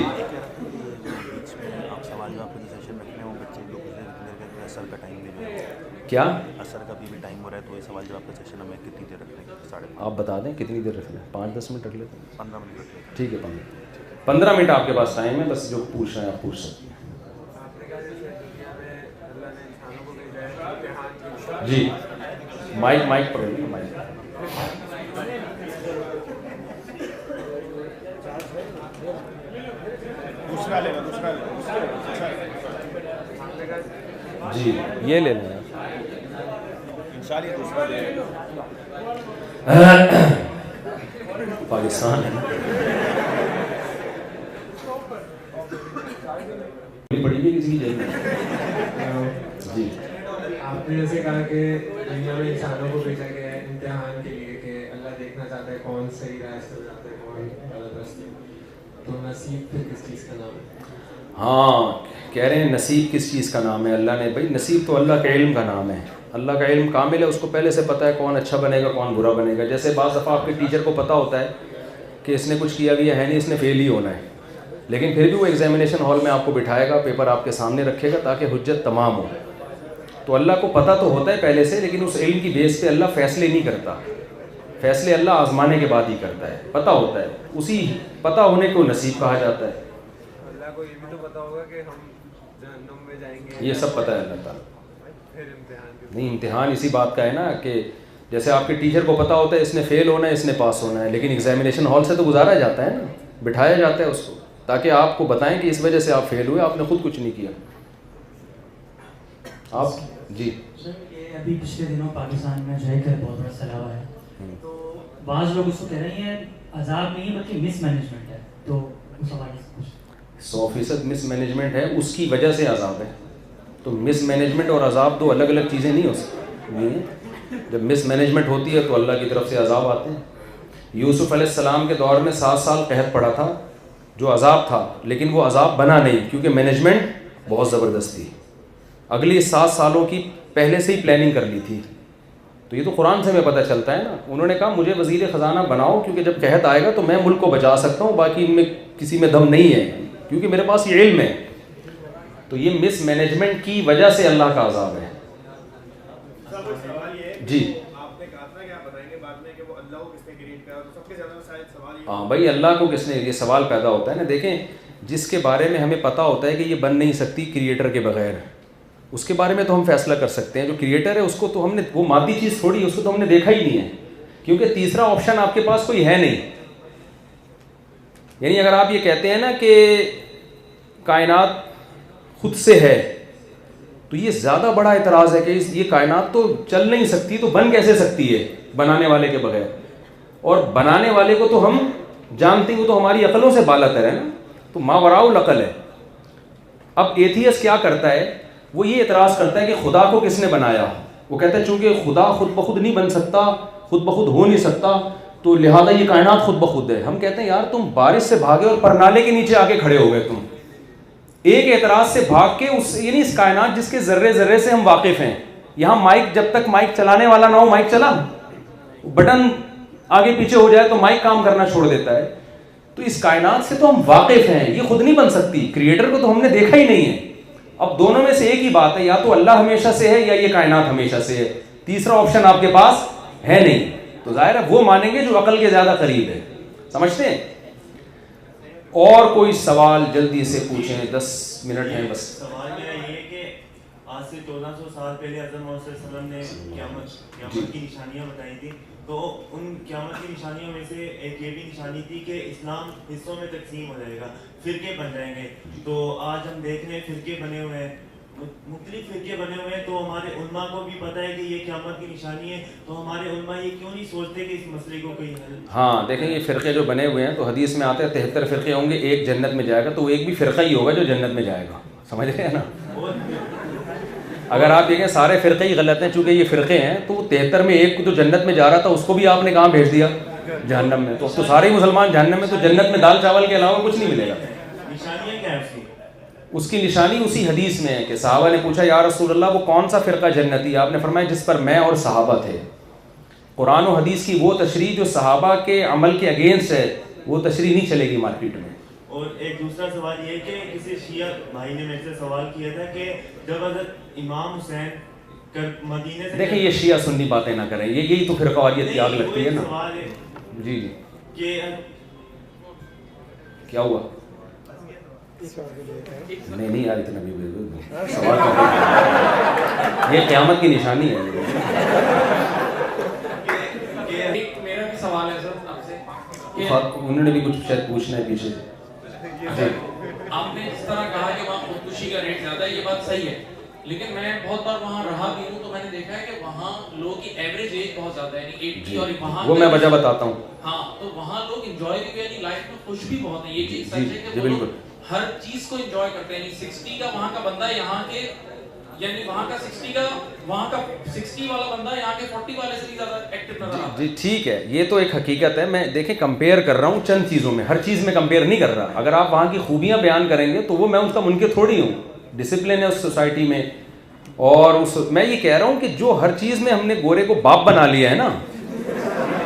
क्या असर का भी टाइम हो रहा है, तो ये सवाल जवाब का सेशन हमें कितनी देर रखना है? 5:30। आप बता दें कितनी देर रखना है? 5-10 मिनट रख लेते हैं। 15 मिनट रख लेते हैं। ठीक है, 15 मिनट आपके पास टाइम है, बस जो पूछ रहे हैं आप पूछ सकते हैं। जी माइक पकड़िए, माइक। जी ये ले लेना पाकिस्तान है पड़ी हुई किसी की जेल में। जी आपने जैसे कहा कि दुनिया में इंसानों को भेजा गया है इम्तिहान के लिए कि अल्लाह देखना चाहता है कौन सही रास्ते पे जाता है कौन गलत रास्ते। तो नसीब फिर किस चीज़ का नाम है? हाँ, कह रहे हैं नसीब किस चीज़ का नाम है? अल्लाह ने, भाई नसीब तो अल्लाह के इल्म का नाम है। अल्लाह का इल्म कामिल है, उसको पहले से पता है कौन अच्छा बनेगा कौन बुरा बनेगा। जैसे बाज़ दफ़ा आपके टीचर को पता होता है कि इसने कुछ किया भी है नहीं, इसने फेल ही होना है, लेकिन फिर भी वो एग्जामिनेशन हॉल में आपको बिठाएगा, पेपर आपके सामने रखेगा ताकि हुज्जत तमाम हो। तो अल्लाह को पता तो होता है पहले से, लेकिन उस इल्म की बेस पे अल्लाह फैसले नहीं करता। फैसले अल्लाह आजमाने के बाद ही करता है। पता होता है, उसी पता होने को नसीब कहा जाता है। अल्लाह को ये भी तो पता होगा कि हम जहन्नम में जाएंगे, ये सब पता है अल्लाह ताला। फिर इम्तिहान नहीं, इम्तिहान इसी बात का है ना कि जैसे आपके टीचर को पता होता है इसने फेल होना है इसने पास होना है, लेकिन एग्जामिनेशन हॉल से तो गुजारा जाता है ना, बिठाया जाता है उसको ताकि आपको बताएं कि इस वजह से आप फेल हुए, आपने खुद कुछ नहीं किया। आप जी ये अभी पिछले दिनों पाकिस्तान में जो है कि बहुत बड़ा सैलाब आया, तो बाज़ लोग उसको कह रहे हैं अजाब नहीं है बल्कि मिसमैनेजमेंट है। तो उस हवाले से कुछ 100% मिसमैनेजमेंट है, उसकी वजह से अजाब है। तो मिसमैनेजमेंट और अजाब दो अलग अलग चीज़ें नहीं हो सकती। जब मिसमैनेजमेंट होती है तो अल्लाह की तरफ से अजाब आते हैं। यूसुफ अलैहिस्सलाम के दौर में 7 साल कहत पड़ा था, जो अजाब था, लेकिन वो अजाब बना नहीं क्योंकि मैनेजमेंट बहुत ज़बरदस्त थी। अगली 7 सालों की पहले से ही प्लानिंग कर ली थी। तो ये तो कुरान से हमें पता चलता है ना। उन्होंने कहा मुझे वज़ीर ख़जाना बनाओ क्योंकि जब कहत आएगा तो मैं मुल्क को बचा सकता हूँ, बाकी इनमें किसी में दम नहीं है क्योंकि मेरे पास ये इल्म है। तो ये मिसमैनेजमेंट की वजह से अल्लाह का अजाब है। जी आपने कहा था कि आप बताएंगे बाद में कि वो अल्लाह को किसने क्रिएट किया, तो सबसे ज़्यादा शायद सवाल ये। हाँ भाई, अल्लाह को किसने, ये सवाल पैदा होता है ना। देखें, जिसके बारे में हमें पता होता है कि ये बन नहीं सकती क्रिएटर के बगैर, उसके बारे में तो हम फैसला कर सकते हैं। जो क्रिएटर है उसको तो हमने, वो मादी चीज़ थोड़ी है, उसको तो हमने देखा ही नहीं है क्योंकि तीसरा ऑप्शन आपके पास कोई है नहीं। यानी अगर आप ये कहते हैं ना कि कायनात खुद से है, तो तो ये ज़्यादा बड़ा एतराज़ है कि ये कायनात तो चल नहीं सकती, तो बन कैसे सकती है बनाने वाले के बगैर। और बनाने वाले को तो हम जानते हैं, वो तो हमारी अकलों से बालातर है ना, तो मावराउल अकल है। अब एथियस क्या करता है, वो ये एतराज़ करता है कि खुदा को किसने बनाया। वो कहता है चूँकि खुदा खुद ब खुद नहीं बन सकता, खुद ब खुद हो नहीं सकता, तो लिहाजा ये कायनात खुद ब खुद है। हम कहते हैं यार तुम बारिश से भागे और परनाले के नीचे आके खड़े हो गए, तुम एक एतराज़ से भाग के उस यानी इस कायनात जिसके ज़र्रे ज़र्रे से हम वाकिफ़ हैं। यहाँ माइक, जब तक माइक चलाने वाला ना हो, माइक चला, बटन आगे पीछे हो जाए तो माइक काम करना छोड़ देता है। तो इस कायनात से तो हम वाकिफ़ हैं, ये खुद नहीं बन सकती, क्रिएटर को तो हमने देखा ही नहीं है। अब दोनों में से एक ही बात है, या तो अल्लाह हमेशा से है या ये कायनात हमेशा से है, तीसरा ऑप्शन आपके पास है नहीं। तो जाहिर है वो मानेंगे जो अकल के ज़्यादा करीब है, समझते हैं। और कोई सवाल जल्दी से पूछें, 10 मिनट हैं बस। सवाल मेरा ये कि आज से 1400 साल पहले हज़रत मोहम्मद सल्लल्लाहु अलैहि वसल्लम ने क़यामत की निशानियाँ बताई थी, तो उन क़यामत की निशानियों में से एक ये भी निशानी थी कि इस्लाम हिस्सों में तकसीम हो जाएगा, फ़िरके बन जाएंगे। तो आज हम देख रहे हैं फ़िरके बने हुए हैं, मुख्तलिफ फ़िरके बने हुए हैं। तो हमारे उलमा को भी पता है कि ये क़यामत की निशानी है, तो हमारे उलमा ये क्यों नहीं सोचते कि इस मसले को कोई हल। हाँ देखें, ये फ़िरके जो बने हुए हैं, तो हदीस में आते हैं 73 फ़िरके होंगे, एक जन्नत में जाएगा, तो एक भी फ़िरका ही होगा जो जन्नत में जाएगा, समझ रहे हैं ना। अगर आप देखें सारे फ़िरके ही गलत हैं, चूँकि ये फ़िरके हैं, तो 73 में एक तो जन्नत में जा रहा था, उसको भी आपने कहाँ भेज दिया, जहन्नम में। तो सारे मुसलमान जहन्नम में, तो जन्नत में दाल चावल के अलावा कुछ नहीं मिलेगा। निशानियाँ क्या है उसकी निशानी उसी हदीस में है कि सहाबा ने पूछा या रसूल अल्लाह वो कौन सा फ़िरका जन्नती। आपने फरमाया जिस पर मैं और सहाबा थे। कुरान और हदीस की वो तशरीह जो सहाबा के अमल के अगेंस्ट है, वो तशरीह नहीं चलेगी मार्केट में। और एक दूसरा सवाल ये कि किसी शिया भाई ने मेरे से सवाल किया था कि जब हज़रत इमाम हुसैन मदीने से, देखिए ये शिया सुन्नी बातें ना करें, यही तो फ़िरकावारियत की आग लगती है ना। सवाल है जी कि क्या हुआ? नहीं यार, इतना भी सवाल ये क़यामत की निशानी है। मेरा भी सवाल है सर आपसे, उन्होंने भी कुछ शायद पूछना है पीछे। आपने जिस तरह कहा कि वहाँ खुदकुशी का रेट ज़्यादा है, ये बात सही है, लेकिन मैं बहुत बार वहाँ रहा भी हूँ, तो मैंने देखा है कि वहाँ लोगों की एवरेज एज बहुत ज़्यादा है, यानी 80, और वहाँ वो मैं वजह बताता हूँ। हाँ, तो वहाँ लोग इंजॉय भी, यानी लाइफ में खुश भी बहुत है, ये चीज़ सच है कि वो बिल्कुल लोग हर चीज़ को इंजॉय करते हैं। यानी 60 का वहाँ का बंदा यहाँ के, यानी वहाँ का 60 का, वहाँ का 60 वाला बंदा यहाँ के 40 वाले से भी ज़्यादा एक्टिव नजर आता है। जी ठीक है, ये तो एक हकीकत है। मैं देखें कंपेयर कर रहा हूँ चंद चीज़ों में, हर चीज़ में कंपेयर नहीं कर रहा। अगर आप वहाँ की खूबियाँ बयान करेंगे तो वो मैं उसका मुनकिर थोड़ी हूँ, डिसिप्लिन है उस सोसाइटी में। और उस मैं ये कह रहा हूँ कि जो हर चीज़ में हमने गोरे को बाप बना लिया है ना,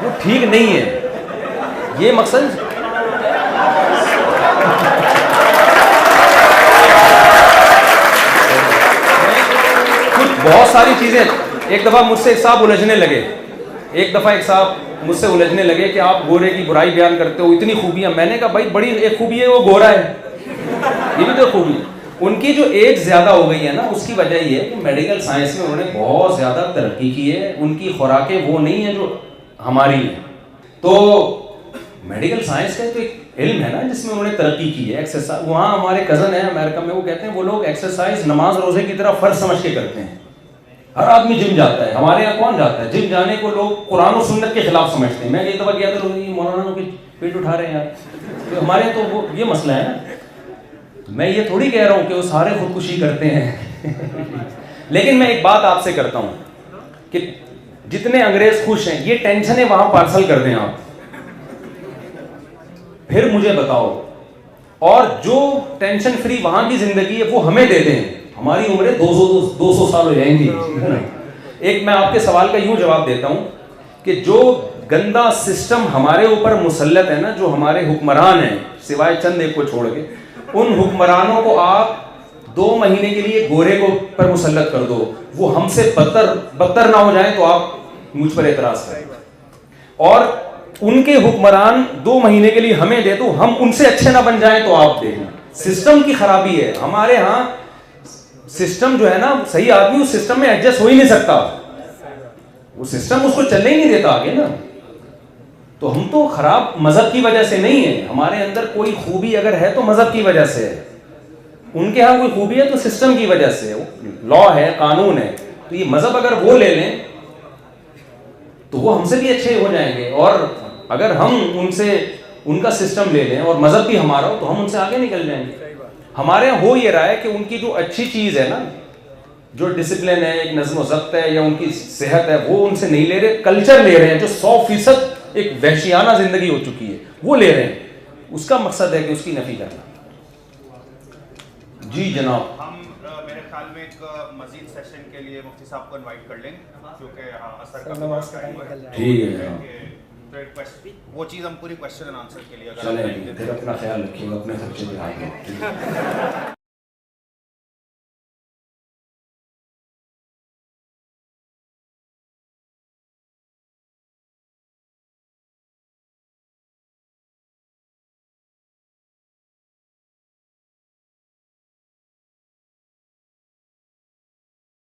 वो ठीक नहीं है। ये मकसद बहुत सारी चीज़ें। एक दफ़ा मुझसे एक साहब उलझने लगे, मुझसे उलझने लगे कि आप गोरे की बुराई बयान करते हो, इतनी खूबियाँ। मैंने कहा भाई बड़ी एक खूबी है वो गोरा है, ये भी तो खूबी। उनकी जो एज ज़्यादा हो गई है ना, उसकी वजह ये है कि मेडिकल साइंस में उन्होंने बहुत ज़्यादा तरक्की की है। उनकी खुराकें वो नहीं है जो हमारी है। तो मेडिकल साइंस का तो एक इल्म है ना जिसमें उन्होंने तरक्की की है। एक्सरसाइज, वहाँ हमारे कज़न है अमेरिका में, वो कहते हैं वो लोग एक्सरसाइज नमाज रोज़े की तरह फ़र्ज समझ के करते हैं। हर आदमी जिम जाता है, हमारे यहाँ कौन जाता है जिम? जाने को लोग कुरान और सुन्नत के खिलाफ समझते हैं। मैं एक दफ़ा गया था, लोग ये मौलाना के पेट उठा रहे हैं यार, तो हमारे यहाँ तो वो ये मसला है ना। मैं ये थोड़ी कह रहा हूँ कि वो सारे खुदकुशी करते हैं लेकिन मैं एक बात आपसे करता हूँ कि जितने अंग्रेज खुश हैं, ये टेंशनें वहाँ पार्सल कर दें आप, फिर मुझे बताओ। और जो टेंशन फ्री वहाँ की ज़िंदगी है वो हमें दे दें, हमारी उम्रें 200 साल हो जाएंगी। एक मैं आपके सवाल का यूं जवाब देता हूं कि जो गंदा सिस्टम हमारे ऊपर मुसल्लत है ना, जो हमारे हुक्मरान हैं, सिवाय चंद एक को छोड़ के, उन हुक्मरानों को आप 2 महीने के लिए गोरे को पर मुसल्लत कर दो, वो हमसे बदतर ना हो जाए तो आप मुझ पर एतराज करें। और उनके हुक्मरान 2 महीने के लिए हमें दे दो, हम उनसे अच्छे ना बन जाएं तो आप देखना। सिस्टम की खराबी है हमारे यहाँ। सिस्टम जो है ना, सही आदमी उस सिस्टम में एडजस्ट हो ही नहीं सकता, वो सिस्टम उसको चलने ही नहीं देता आगे ना। तो हम तो खराब मजहब की वजह से नहीं है, हमारे अंदर कोई खूबी अगर है तो मजहब की वजह से है। उनके यहाँ कोई खूबी है तो सिस्टम की वजह से, लॉ है, कानून है। तो ये मजहब अगर वो ले लें तो वो हमसे भी अच्छे हो जाएंगे, और अगर हम उनसे उनका सिस्टम ले लें और मजहब भी हमारा हो तो हम उनसे आगे निकल जाएंगे। हमारे यहाँ हो ये रहा है कि उनकी जो अच्छी चीज़ है ना, जो डिसिप्लिन है, एक नज़्म ज़ब्त है या उनकी सेहत है, वो उनसे नहीं ले रहे, कल्चर ले रहे हैं जो 100% एक वहशियाना जिंदगी हो चुकी है वो ले रहे हैं। उसका मकसद है कि उसकी नफी करना। जी जनाब, हम मेरे ख्याल में एक मजीद सेशन के लिए मुफ्ती साहब को इनवाइट कर लेंगे, क्योंकि असर का टाइम है। ठीक है, तो एक वो चीज़ हम पूरी क्वेश्चन एंड आंसर के लिए चलें, फिर अपना ख्याल रखिएगा, अपने खर्चे पे हाथ